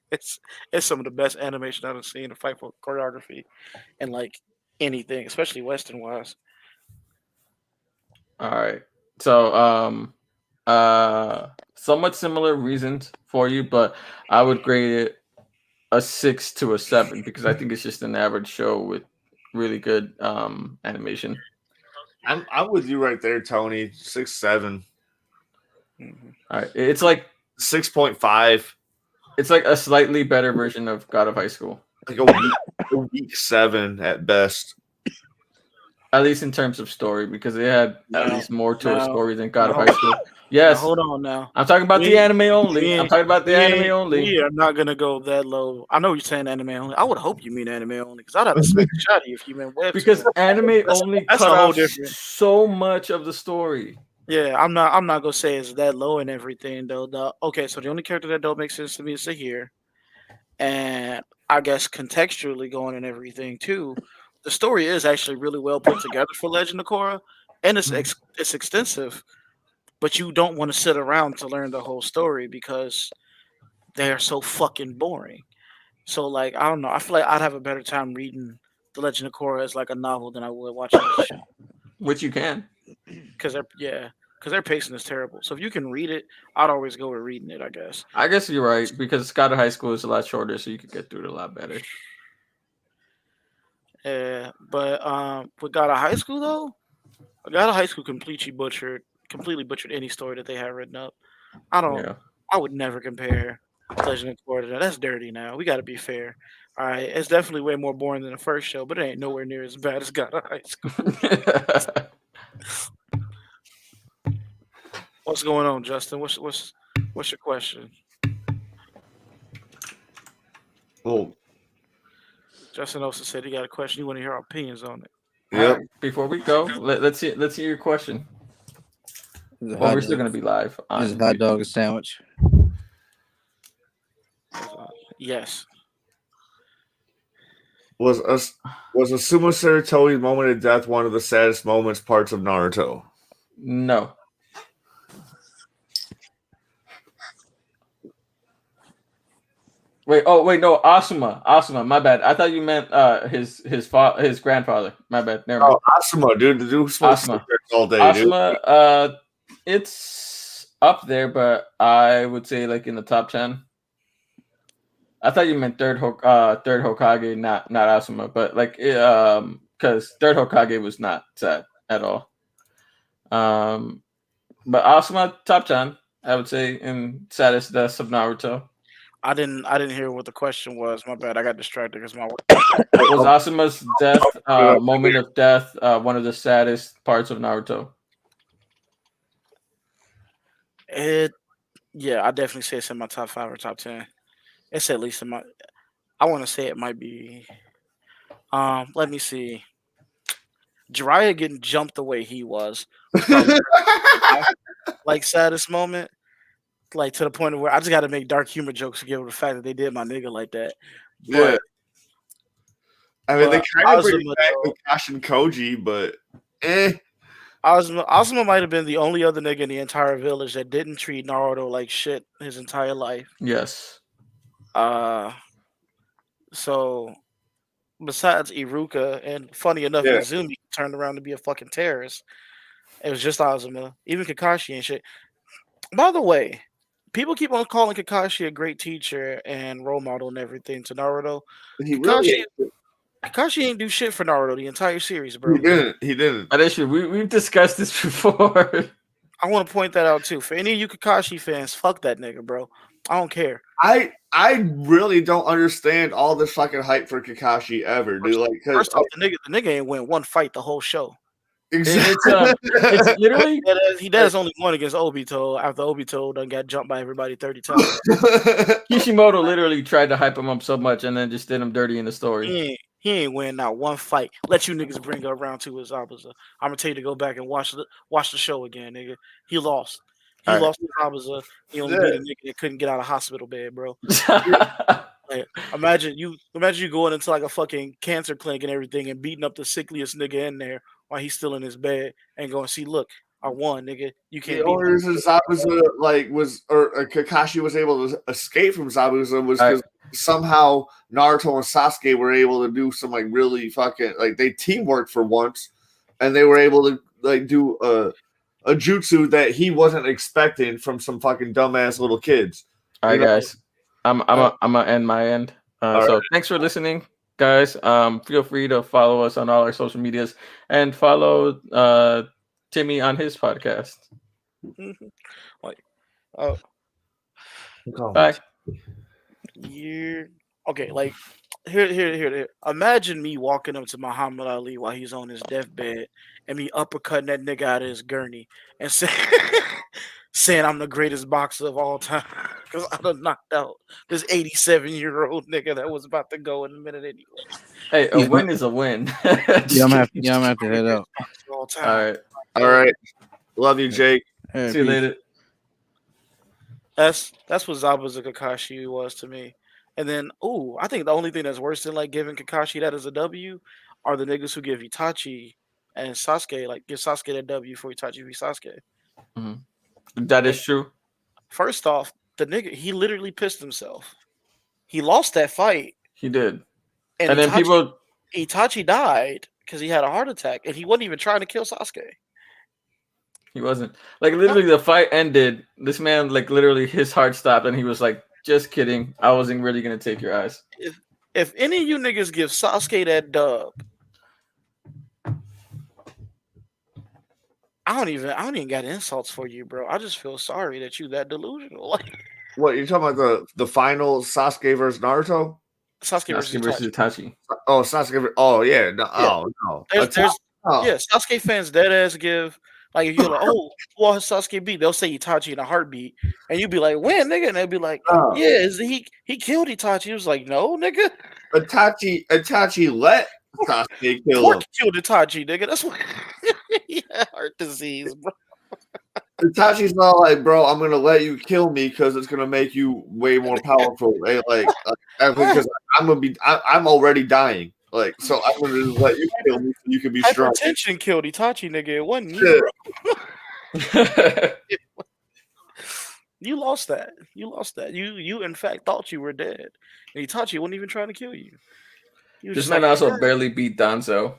S3: it's some of the best animation I've seen in fight for choreography and like anything, especially Western wise.
S2: All right. So somewhat similar reasons for you, but I would grade it a 6 to a 7 because I think it's just an average show with really good animation.
S1: I'm with you right there, Tony. 6.7.
S3: Mhm.
S2: All right, it's like
S1: 6.5.
S2: it's like a slightly better version of God of High School,
S1: Like a week 7 at best.
S2: at least in terms of story, because they had at
S3: No,
S2: least more to a
S3: no,
S2: story than God of
S3: no.
S2: High School.
S3: Now,
S2: Yes,
S3: hold on now.
S2: I'm talking about the anime only. I'm talking about the anime only.
S3: We are not gonna go that low. I know you're saying anime only. I would hope you mean anime only because I'd have to smack the shot of you if you meant web.
S2: Because anime only
S3: that's
S2: cut
S3: a whole
S2: off
S3: different.
S2: so much of the story.
S3: Yeah, I'm not gonna say it's that low and everything though. Okay, so the only character that don't make sense to me is Sahir, and I guess contextually going and everything too. The story is actually really well put together for Legend of Korra, and it's extensive. But you don't want to sit around to learn the whole story because they are so fucking boring. So like I don't know. I feel like I'd have a better time reading The Legend of Korra as like a novel than I would watching the show.
S2: Which you can.
S3: Because their pacing is terrible. So if you can read it, I'd always go with reading it. I guess.
S2: I guess you're right, because God of High School is a lot shorter, so you could get through it a lot better.
S3: Yeah, but with God of High School though, God of High School completely butchered any story that they had written up. I don't.
S2: Yeah.
S3: I would never compare Legend of Korra to that. That's dirty now. We got to be fair. All right, it's definitely way more boring than the first show, but it ain't nowhere near as bad as God of High School. What's going on, Justin? What's your question?
S1: Well,
S3: Justin also said he got a question. You want to hear our opinions on it?
S1: yep.
S2: All right, before we go, let's hear your question. Well, we're still gonna be live.
S4: Is a hot dog a sandwich?
S3: Yes.
S1: Was a Sumo Sarutobi's moment of death one of the saddest parts of Naruto?
S2: No. Wait, no, Asuma, my bad. I thought you meant his grandfather. My bad. Never mind.
S1: Oh, Asuma, dude, the dude smokes
S2: Asuma.
S1: cigarettes all day,
S2: Asuma, it's up there, but I would say like in the top 10. I thought you meant third Hokage, not Asuma, but like because third Hokage was not sad at all. But Asuma top 10, I would say, in saddest deaths of Naruto.
S3: I didn't hear what the question was. My bad. I got distracted because my
S2: Was Asuma's death moment of death one of the saddest parts of Naruto?
S3: Yeah, I definitely say it's in my top 5 or top 10. It's at least in my. I want to say it might be. Let me see. Jiraiya getting jumped the way he was probably like saddest moment. Like to the point of where I just got to make dark humor jokes to give the fact that they did my nigga like that.
S1: Yeah. I mean, they kind of bring
S3: Asuma,
S1: back
S3: though,
S1: Kakashi and Koji, but
S3: Asuma might have been the only other nigga in the entire village that didn't treat Naruto like shit his entire life.
S2: Yes.
S3: So besides Iruka, and funny enough,
S1: Yeah.
S3: Izumi turned around to be a fucking terrorist. It was just Asuma, even Kakashi and shit. By the way, people keep on calling Kakashi a great teacher and role model and everything to Naruto.
S1: he really
S3: Kakashi ain't do shit for Naruto the entire series, bro.
S1: he didn't.
S2: That issue. We've discussed this before.
S3: I want to point that out too. For any of you Kakashi fans, fuck that nigga, bro. I don't care.
S1: I really don't understand all this fucking hype for Kakashi ever, dude. Like,
S3: First off, the nigga ain't win one fight the whole show.
S2: It's literally
S3: He does only won against Obito after Obito done got jumped by everybody 30 times.
S2: Kishimoto literally tried to hype him up so much and then just did him dirty in the story.
S3: He ain't win not one fight. Let you niggas bring up round 2 as Zabuza. I'm gonna tell you to go back and watch the show again, nigga. He lost. He lost to Zabuza. He only beat a nigga that couldn't get out of hospital bed, bro. Like, imagine you going into like a fucking cancer clinic and everything and beating up the sickliest nigga in there while he's still in his bed and going, see, look, I won, nigga. You can't.
S1: The only reason Zabuza Kakashi was able to escape from Zabuza was because somehow Naruto and Sasuke were able to do some like really fucking like they teamwork for once, and they were able to like do a jutsu that he wasn't expecting from some fucking dumbass little kids.
S2: All right, guys. I'm gonna end my end. So thanks for listening, guys. Feel free to follow us on all our social medias and follow Timmy on his podcast.
S3: Like, oh,
S2: Bye.
S3: you okay? Like, here. Imagine me walking up to Muhammad Ali while he's on his deathbed, and me uppercutting that nigga out of his gurney and saying I'm the greatest boxer of all time because I done knocked out this 87-year-old nigga that was about to go in a minute anyway.
S2: Hey, a
S4: Yeah.
S2: win is a win.
S4: Yeah, I'm gonna have to head out.
S3: Of all time.
S2: All right.
S1: All right. Love you, Jake.
S4: All right,
S2: See you
S4: peace.
S2: later.
S3: That's what Zabuza Kakashi was to me. And then, I think the only thing that's worse than like giving Kakashi that as a W are the niggas who give Itachi and Sasuke, like give Sasuke that W for Itachi v Sasuke.
S2: That is true.
S3: First off, the nigga, he literally pissed himself. He lost that fight.
S2: He did.
S3: And
S2: And then
S3: Itachi died because he had a heart attack and he wasn't even trying to kill Sasuke.
S2: He wasn't. Like, literally, the fight ended. This man, like, literally, his heart stopped, and he was like, just kidding. I wasn't really going to take your eyes.
S3: If any of you niggas give Sasuke that dub, I don't even got insults for you, bro. I just feel sorry that you that delusional. Like,
S1: What you're talking about the final Sasuke versus Naruto?
S3: Sasuke versus
S2: versus
S3: Itachi.
S2: Itachi.
S1: Oh, Sasuke. Oh yeah. No,
S3: Yeah.
S1: Oh no.
S3: There's
S1: Oh.
S3: yeah, Sasuke fans dead ass give like if you're like, oh, who has Sasuke beat? They'll say Itachi in a heartbeat, and you'd be like, when nigga? And they'd be like,
S1: Oh.
S3: yeah, he killed Itachi. He was like, no, nigga.
S1: Itachi let Sasuke kill
S3: Pork
S1: him.
S3: killed Itachi, nigga. That's what he had heart disease, bro.
S1: Itachi's not like, bro, I'm gonna let you kill me because it's gonna make you way more powerful. Right? Because I'm already dying. Like, so I'm gonna just let you kill me so you can be strong.
S3: Hypertension killed Itachi, nigga. It wasn't you, bro. You lost that. You in fact thought you were dead. And Itachi wasn't even trying to kill you.
S2: This man also barely beat Danzo.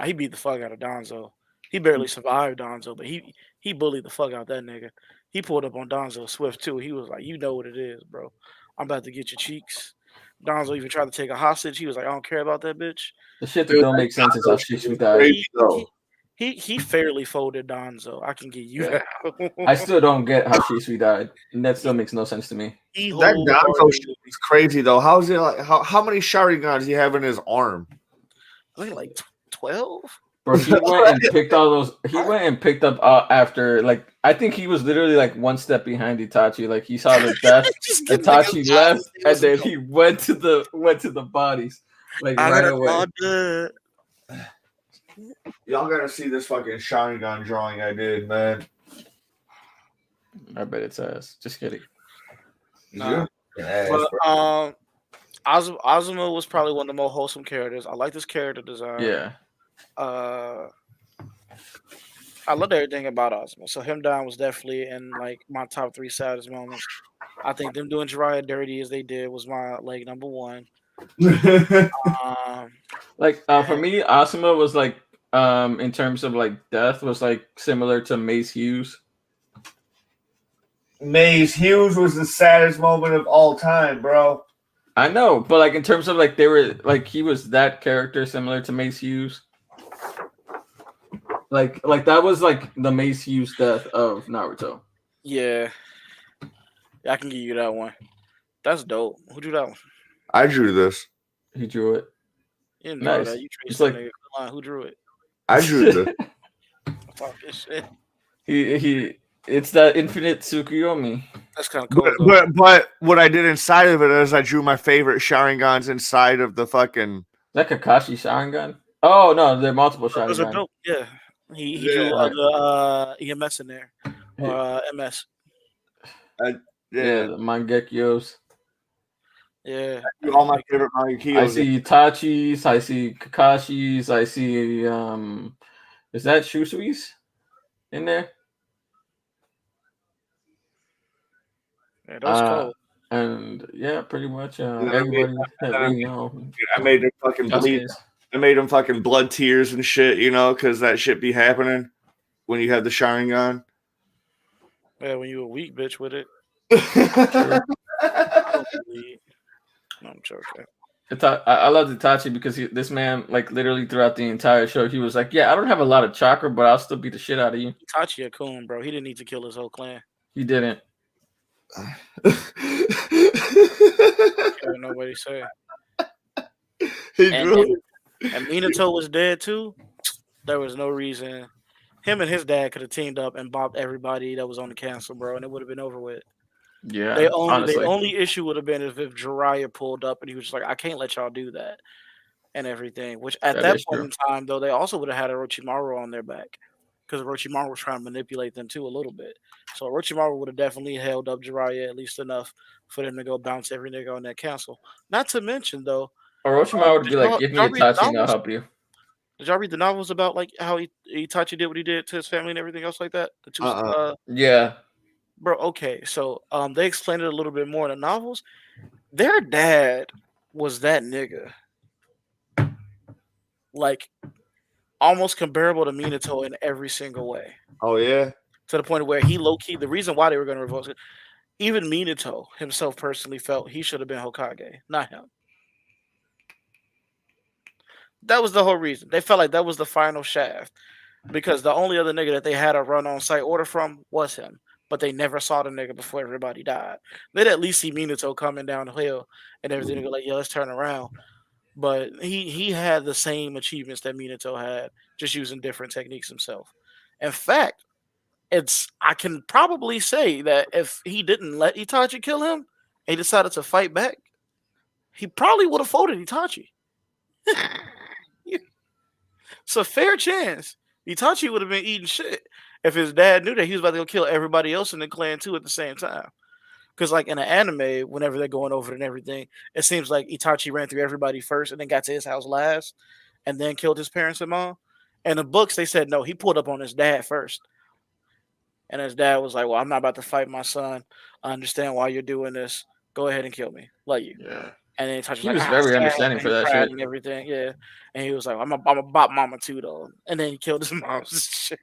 S3: He beat the fuck out of Danzo. He barely survived Danzo, but he bullied the fuck out that nigga. He pulled up on Danzo Swift too. He was like, you know what it is, bro. I'm about to get your cheeks. Danzo even tried to take a hostage. He was like, I don't care about that bitch.
S2: The shit that don't make sense is how Shisui died.
S3: He fairly folded Danzo. I can give you that.
S2: I still don't get how Shisui died. And that still makes no sense to me.
S1: That Danzo shit is crazy though. How is it like? How many Sharingans does he have in his arm?
S3: I think like 12.
S2: Bro, he went and picked all those. He went and picked up after, like, I think he was literally like one step behind Itachi. Like, he saw the death. Itachi left, and then he went to the bodies, like, right away.
S1: Y'all gotta see this fucking Sharingan drawing I did, man.
S2: I bet it's ass. Just kidding.
S3: Nah. But, Azuma was probably one of the more wholesome characters. I like this character design.
S2: Yeah.
S3: I loved everything about Azuma. So him dying was definitely in like my top 3 saddest moments. I think them doing Jiraiya dirty as they did was my like number 1.
S2: For me, Asuma was like in terms of like death was like similar to Mace Hughes.
S1: Mace Hughes was the saddest moment of all time, bro.
S2: I know, but like in terms of like they were like he was that character similar to Mace Hughes. Like that was like the Mace Hughes death of Naruto.
S3: Yeah, I can give you that one. That's dope. Who drew that one?
S1: I drew this.
S2: He drew it.
S3: You didn't know
S2: Nice.
S3: that. You
S2: It's
S3: traced
S2: like
S3: line. Who drew it?
S1: I drew this.
S3: Fuck this shit.
S2: He it's that infinite Tsukuyomi.
S3: That's kind of cool.
S1: But what I did inside of it is I drew my favorite Sharingans inside of the fucking.
S2: That Kakashi Sharingan? Oh no, there are multiple Sharingan.
S3: Those are dope. Yeah, he drew the EMS in there. MS.
S2: The Mangekyos.
S3: Yeah.
S1: All my favorite Mangekyos.
S2: I see Itachi's, I see Kakashi's, I see is that Shusui's in there?
S3: Yeah, those cool.
S2: And yeah, pretty much everybody that we know.
S1: I made them fucking bleed. I made them fucking blood tears and shit, you know, because that shit be happening when you have the Sharingan.
S3: Yeah, when you a weak bitch with it.
S2: Sure.
S3: No, I'm joking.
S2: I love Itachi because this man, like literally throughout the entire show, he was like, "Yeah, I don't have a lot of chakra, but I'll still beat the shit out of you."
S3: Itachi a coon, bro. He didn't need to kill his whole clan.
S2: He didn't.
S3: Care nobody say.
S1: He
S3: And,
S1: really.
S3: and Minato was dead too. There was no reason. Him and his dad could have teamed up and bopped everybody that was on the council, bro, and it would have been over with.
S2: Yeah,
S3: The
S2: honestly,
S3: only issue would have been if Jiraiya pulled up and he was just like, I can't let y'all do that and everything. Which at
S2: that
S3: that
S2: is
S3: point
S2: true.
S3: in time, though, they also would have had Orochimaru on their back because Orochimaru was trying to manipulate them too a little bit. So Orochimaru would have definitely held up Jiraiya at least enough for them to go bounce every nigga on that council. Not to mention though,
S2: Orochimaru would
S3: did
S2: be like, "Give
S3: did
S2: me
S3: y'all read the
S2: Itachi and I'll
S3: novels?
S2: help you."
S3: Did y'all read the novels about like how Itachi did what he did to his family and everything else like that? The two,
S2: Yeah,
S3: bro. Okay, so they explained it a little bit more in the novels. Their dad was that nigga, like almost comparable to Minato in every single way.
S1: Oh yeah.
S3: To the point where he low key, the reason why they were going to revolt, even Minato himself personally felt he should have been Hokage, not him. That was the whole reason. They felt like that was the final shaft because the only other nigga that they had a run on site order from was him. But they never saw the nigga before everybody died. They'd at least see Minato coming down the hill and everything and go like, yeah, let's turn around. But he had the same achievements that Minato had, just using different techniques himself. In fact, I can probably say that if he didn't let Itachi kill him, he decided to fight back, he probably would have folded Itachi. It's a fair chance. Itachi would have been eating shit if his dad knew that he was about to go kill everybody else in the clan too at the same time. Because like in an anime, whenever they're going over it and everything, it seems like Itachi ran through everybody first and then got to his house last, and then killed his parents and mom. In the books, they said no, he pulled up on his dad first, and his dad was like, "Well, I'm not about to fight my son. I understand why you're doing this. Go ahead and kill me, let you."
S2: yeah.
S3: And then Itachi was
S2: He
S3: like,
S2: was
S3: "Ah,
S2: very
S3: sad,"
S2: understanding
S3: and
S2: for
S3: he
S2: that
S3: cried
S2: shit.
S3: and everything. Yeah, and he was like, I'm a bop mama too though." And then he killed his mom. Shit.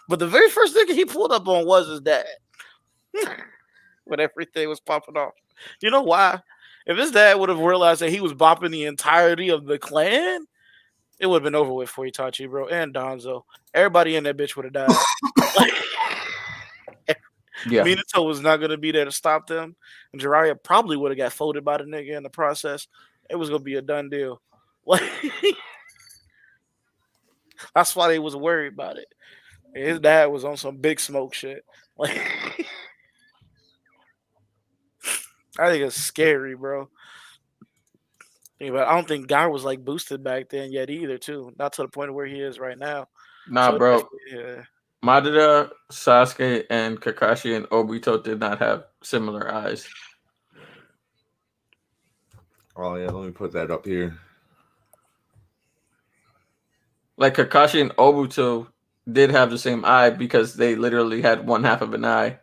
S3: But the very first nigga he pulled up on was his dad. When everything was popping off, you know why? If his dad would have realized that he was bopping the entirety of the clan, it would have been over with for Itachi, bro, and Donzo. Everybody in that bitch would have died. Like,
S2: Yeah,
S3: Minato was not going to be there to stop them, and Jiraiya probably would have got folded by the nigga in the process. It was going to be a done deal. Like, that's why they was worried about it. His dad was on some big smoke shit. Like, I think it's scary, bro. But I don't think Guy was like boosted back then yet either, too. Not to the point of where he is right now.
S2: nah,
S3: So it
S2: bro.
S3: definitely, yeah.
S2: Madara, Sasuke, and Kakashi and Obito did not have similar eyes.
S1: Oh yeah. Let me put that up here.
S2: Like Kakashi and Obito did have the same eye because they literally had one half of an eye.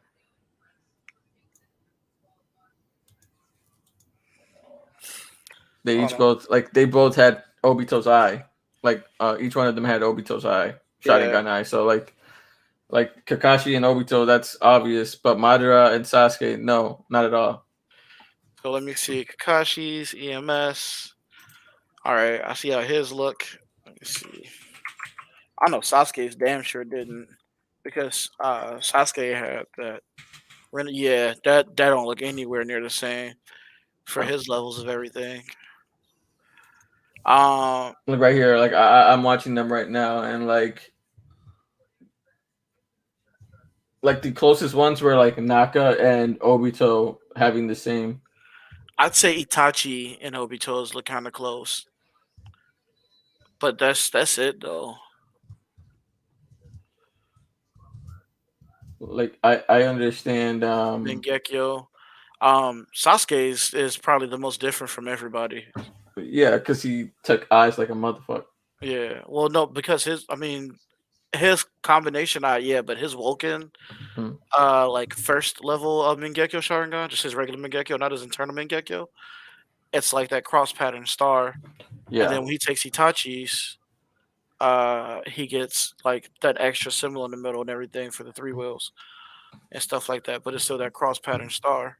S2: They
S3: Hold
S2: each
S3: on.
S2: both had Obito's eye. Like each one of them had Obito's eye,
S3: Yeah.
S2: Sharingan eye. So like Kakashi and Obito, that's obvious, but Madara and Sasuke, no, not at all.
S3: So let me see. Kakashi's EMS. All right. I see how his look. Let me see. I know Sasuke's damn sure didn't because Sasuke had that. Yeah, that don't look anywhere near the same for his levels of everything.
S2: Look right here, like I'm watching them right now, and like the closest ones were like Naka and Obito having the same.
S3: I'd say Itachi and Obito's look kind of close, but that's it though.
S2: Like I understand.
S3: Dengekyo. Sasuke is probably the most different from everybody.
S2: Yeah, because he took eyes like a motherfucker.
S3: Yeah. Well, no, because his combination eye, yeah, but his Vulcan,
S2: Mhm.
S3: like first level of Mingekyo Sharingan, just his regular Mingekyo, not his internal Mingekyo. It's like that cross pattern star, and then
S2: Yeah,
S3: when he takes Itachi's, he gets like that extra symbol in the middle and everything for the three wheels and stuff like that. But it's still that cross pattern star,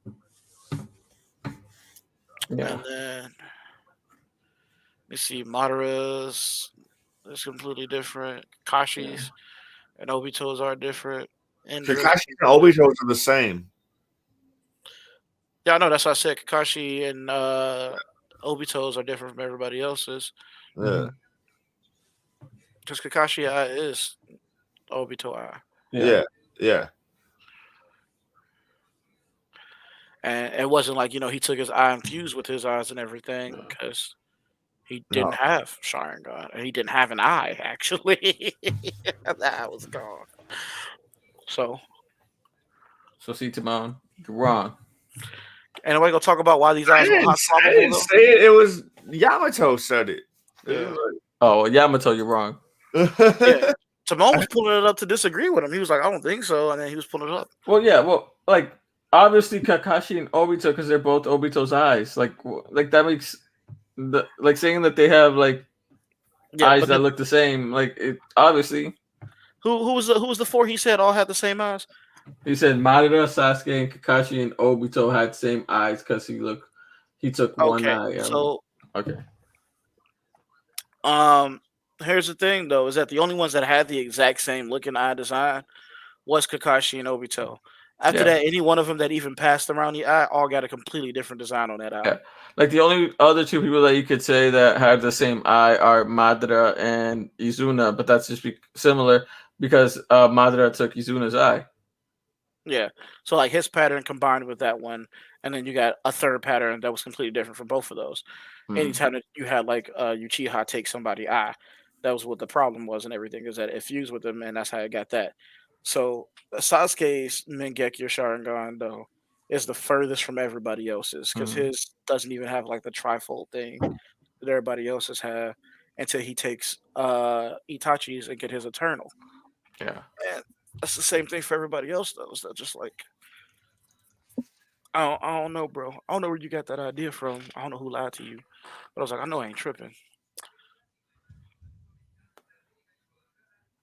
S2: yeah.
S3: and then You see, Madara's is completely different. Kakashi's and Obito's are different. Indra's
S1: Kakashi and Obito are the same.
S3: yeah, I know. That's what I said. Kakashi and Obito's are different from everybody else's
S1: Yeah.
S3: because Kakashi eye is Obito eye,
S1: Yeah. Yeah.
S3: and it wasn't like he took his eye and fused with his eyes and everything because he
S1: No.
S3: didn't have Sharingan and he didn't have an eye actually. The eye was gone. So,
S2: see, Timon, you're wrong.
S3: anyway, gonna talk about why these eyes were hot
S1: I
S3: swappable
S1: didn't
S3: though.
S1: say it. It was Yamato said it.
S3: Yeah.
S2: Oh, well, Yamato, you're wrong.
S3: Yeah. Timon was pulling it up to disagree with him. He was like, I don't think so. And then he was pulling it up.
S2: Well, yeah, well, like obviously Kakashi and Obito because they're both Obito's eyes. Like that makes like saying that they have like eyes
S3: but
S2: that look the same. Like it obviously.
S3: who was the four he said all had the same eyes?
S2: He said Madara, Sasuke, and Kakashi and Obito had the same eyes because he took one eye.
S3: So
S2: okay.
S3: Here's the thing though, is that the only ones that had the exact same looking eye design was Kakashi and Obito. After that, any one of them that even passed around the eye all got a completely different design on that eye.
S2: Yeah. Like the only other two people that you could say that had the same eye are Madara and Izuna, but that's just similar because Madara took Izuna's eye.
S3: Yeah. So like his pattern combined with that one, and then you got a third pattern that was completely different from both of those. Anytime that you had like Uchiha take somebody's eye, that was what the problem was and everything, is that it fused with them, and that's how I got that. So Sasuke's Mangekyo Sharingan though is the furthest from everybody else's because his doesn't even have like the trifold thing that everybody else's have until he takes Itachi's and get his Eternal.
S2: Yeah.
S3: And that's the same thing for everybody else though. So just like I don't know, bro. I don't know where you got that idea from. I don't know who lied to you. But I was like, I know I ain't tripping.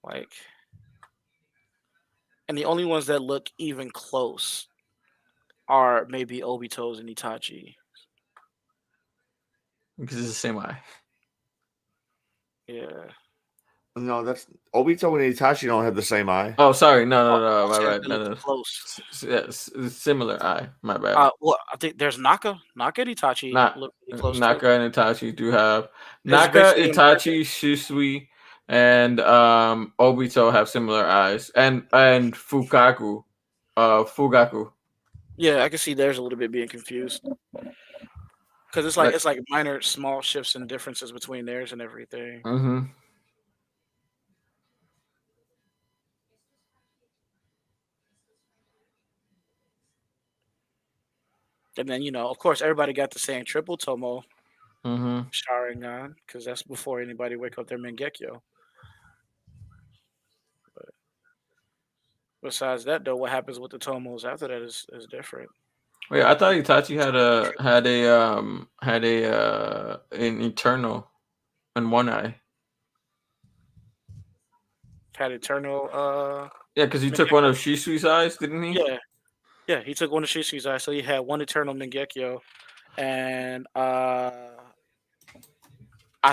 S3: Like, and the only ones that look even close are maybe Obito's and Itachi.
S2: Because it's the same eye.
S3: Yeah.
S1: No, that's Obito and Itachi don't have the same eye.
S2: Oh, sorry. No. My bad. No.
S3: Close.
S2: Yes, similar eye. My bad.
S3: Well, I think there's Naka. Naka and Itachi look pretty close.
S2: Naka and Itachi do have
S3: It's
S2: Naka,
S3: basically
S2: Itachi, Shisui, and Obito have similar eyes, and Fugaku.
S3: Yeah, I can see there's a little bit being confused because it's like minor, small shifts and differences between theirs and everything.
S2: Mm-hmm.
S3: And then of course, everybody got the same triple Tomo
S2: Mm-hmm.
S3: Sharingan because that's before anybody wake up their Mangekyo. But besides that, though, what happens with the Tomos after that is different.
S2: Wait, I thought Itachi had an Eternal in one eye.
S3: Had Eternal.
S2: Yeah, because he took one of Shisui's eyes, didn't he?
S3: Yeah, he took one of Shisui's eyes, so he had one Eternal Mangekyo, and I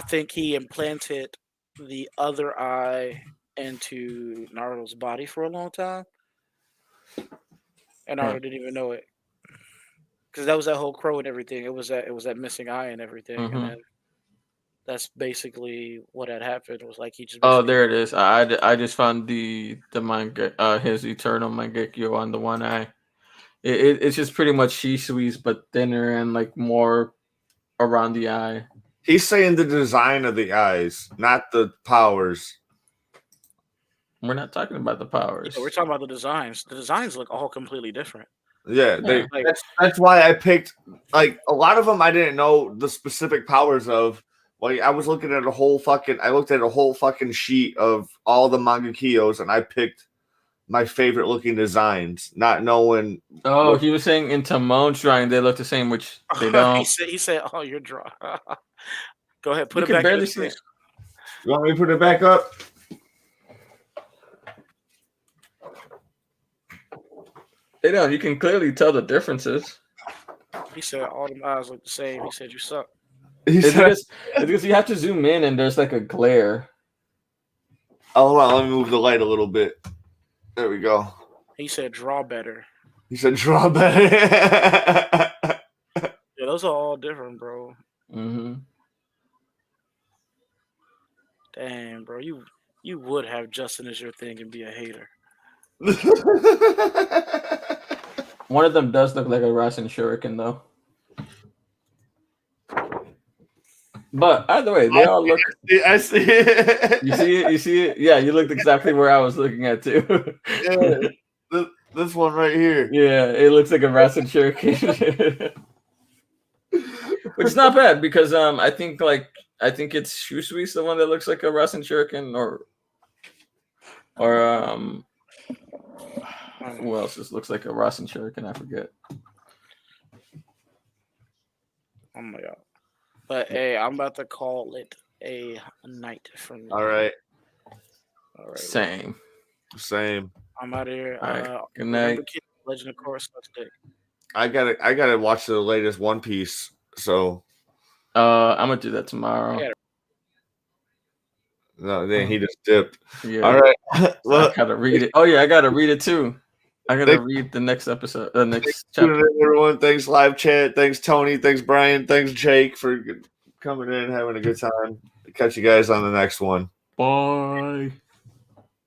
S3: think he implanted the other eye into Naruto's body for a long time, and Naruto didn't even know it because that was that whole crow and everything. It was that missing eye and everything, and then that's basically what had happened. It was like he just.
S2: Oh, there it is. I just found the manga, his Eternal Mangekyo on the one eye. It's just pretty much Shisui's, but thinner and like more around the eye.
S1: He's saying the design of the eyes, not the powers.
S2: We're not talking about the powers.
S3: Yeah, we're talking about the designs. The designs look all completely different.
S1: Yeah, that's why I picked like a lot of them. I didn't know the specific powers of. Like I was looking at I looked at a whole fucking sheet of all the Mangekiyos, and I picked my favorite looking designs, not knowing.
S2: Oh, he was saying in Timon's drawing they look the same, which they don't.
S3: he said, "Oh, you're dry." Go ahead, put
S2: you
S3: it back.
S2: Barely see it.
S1: You want me to put it back up?
S2: You know, you can clearly tell the differences.
S3: He said all them eyes look the same. He said you suck.
S1: He
S2: It's
S1: said,
S2: because you have to zoom in and there's like a glare.
S1: oh, hold on, let me move the light a little bit. There we go.
S3: He said draw better.
S1: He said draw better.
S3: Yeah, those are all different, bro.
S2: Mm-hmm.
S3: Damn, bro, you would have Justin as your thing and be a hater.
S2: One of them does look like a Rasen Shuriken, though. But either way, they all look.
S1: I see it.
S2: You see it? You see it? Yeah, you looked exactly where I was looking at too.
S1: Yeah, this one right here.
S2: Yeah, it looks like a Rasen Shuriken. Which is not bad because I think it's Shusui's the one that looks like a Rasen Shuriken or who else just looks like a Rasen Shuriken? I forget.
S3: Oh my god. But hey, I'm about to call it a night from me.
S1: All right.
S2: Same.
S3: I'm out of here.
S2: All right. Good night.
S3: Legend of Korra sucks dick.
S1: I gotta watch the latest One Piece. So
S2: I'm gonna do that tomorrow.
S3: Yeah.
S1: no, then he just dipped.
S2: Yeah.
S1: All right.
S2: I gotta read it. Oh yeah, I gotta read it too. I gotta read the next episode, the next chapter.
S1: Everyone, thanks live chat. Thanks Tony. Thanks Brian. Thanks Jake for coming in, having a good time. Catch you guys on the next one.
S2: Bye.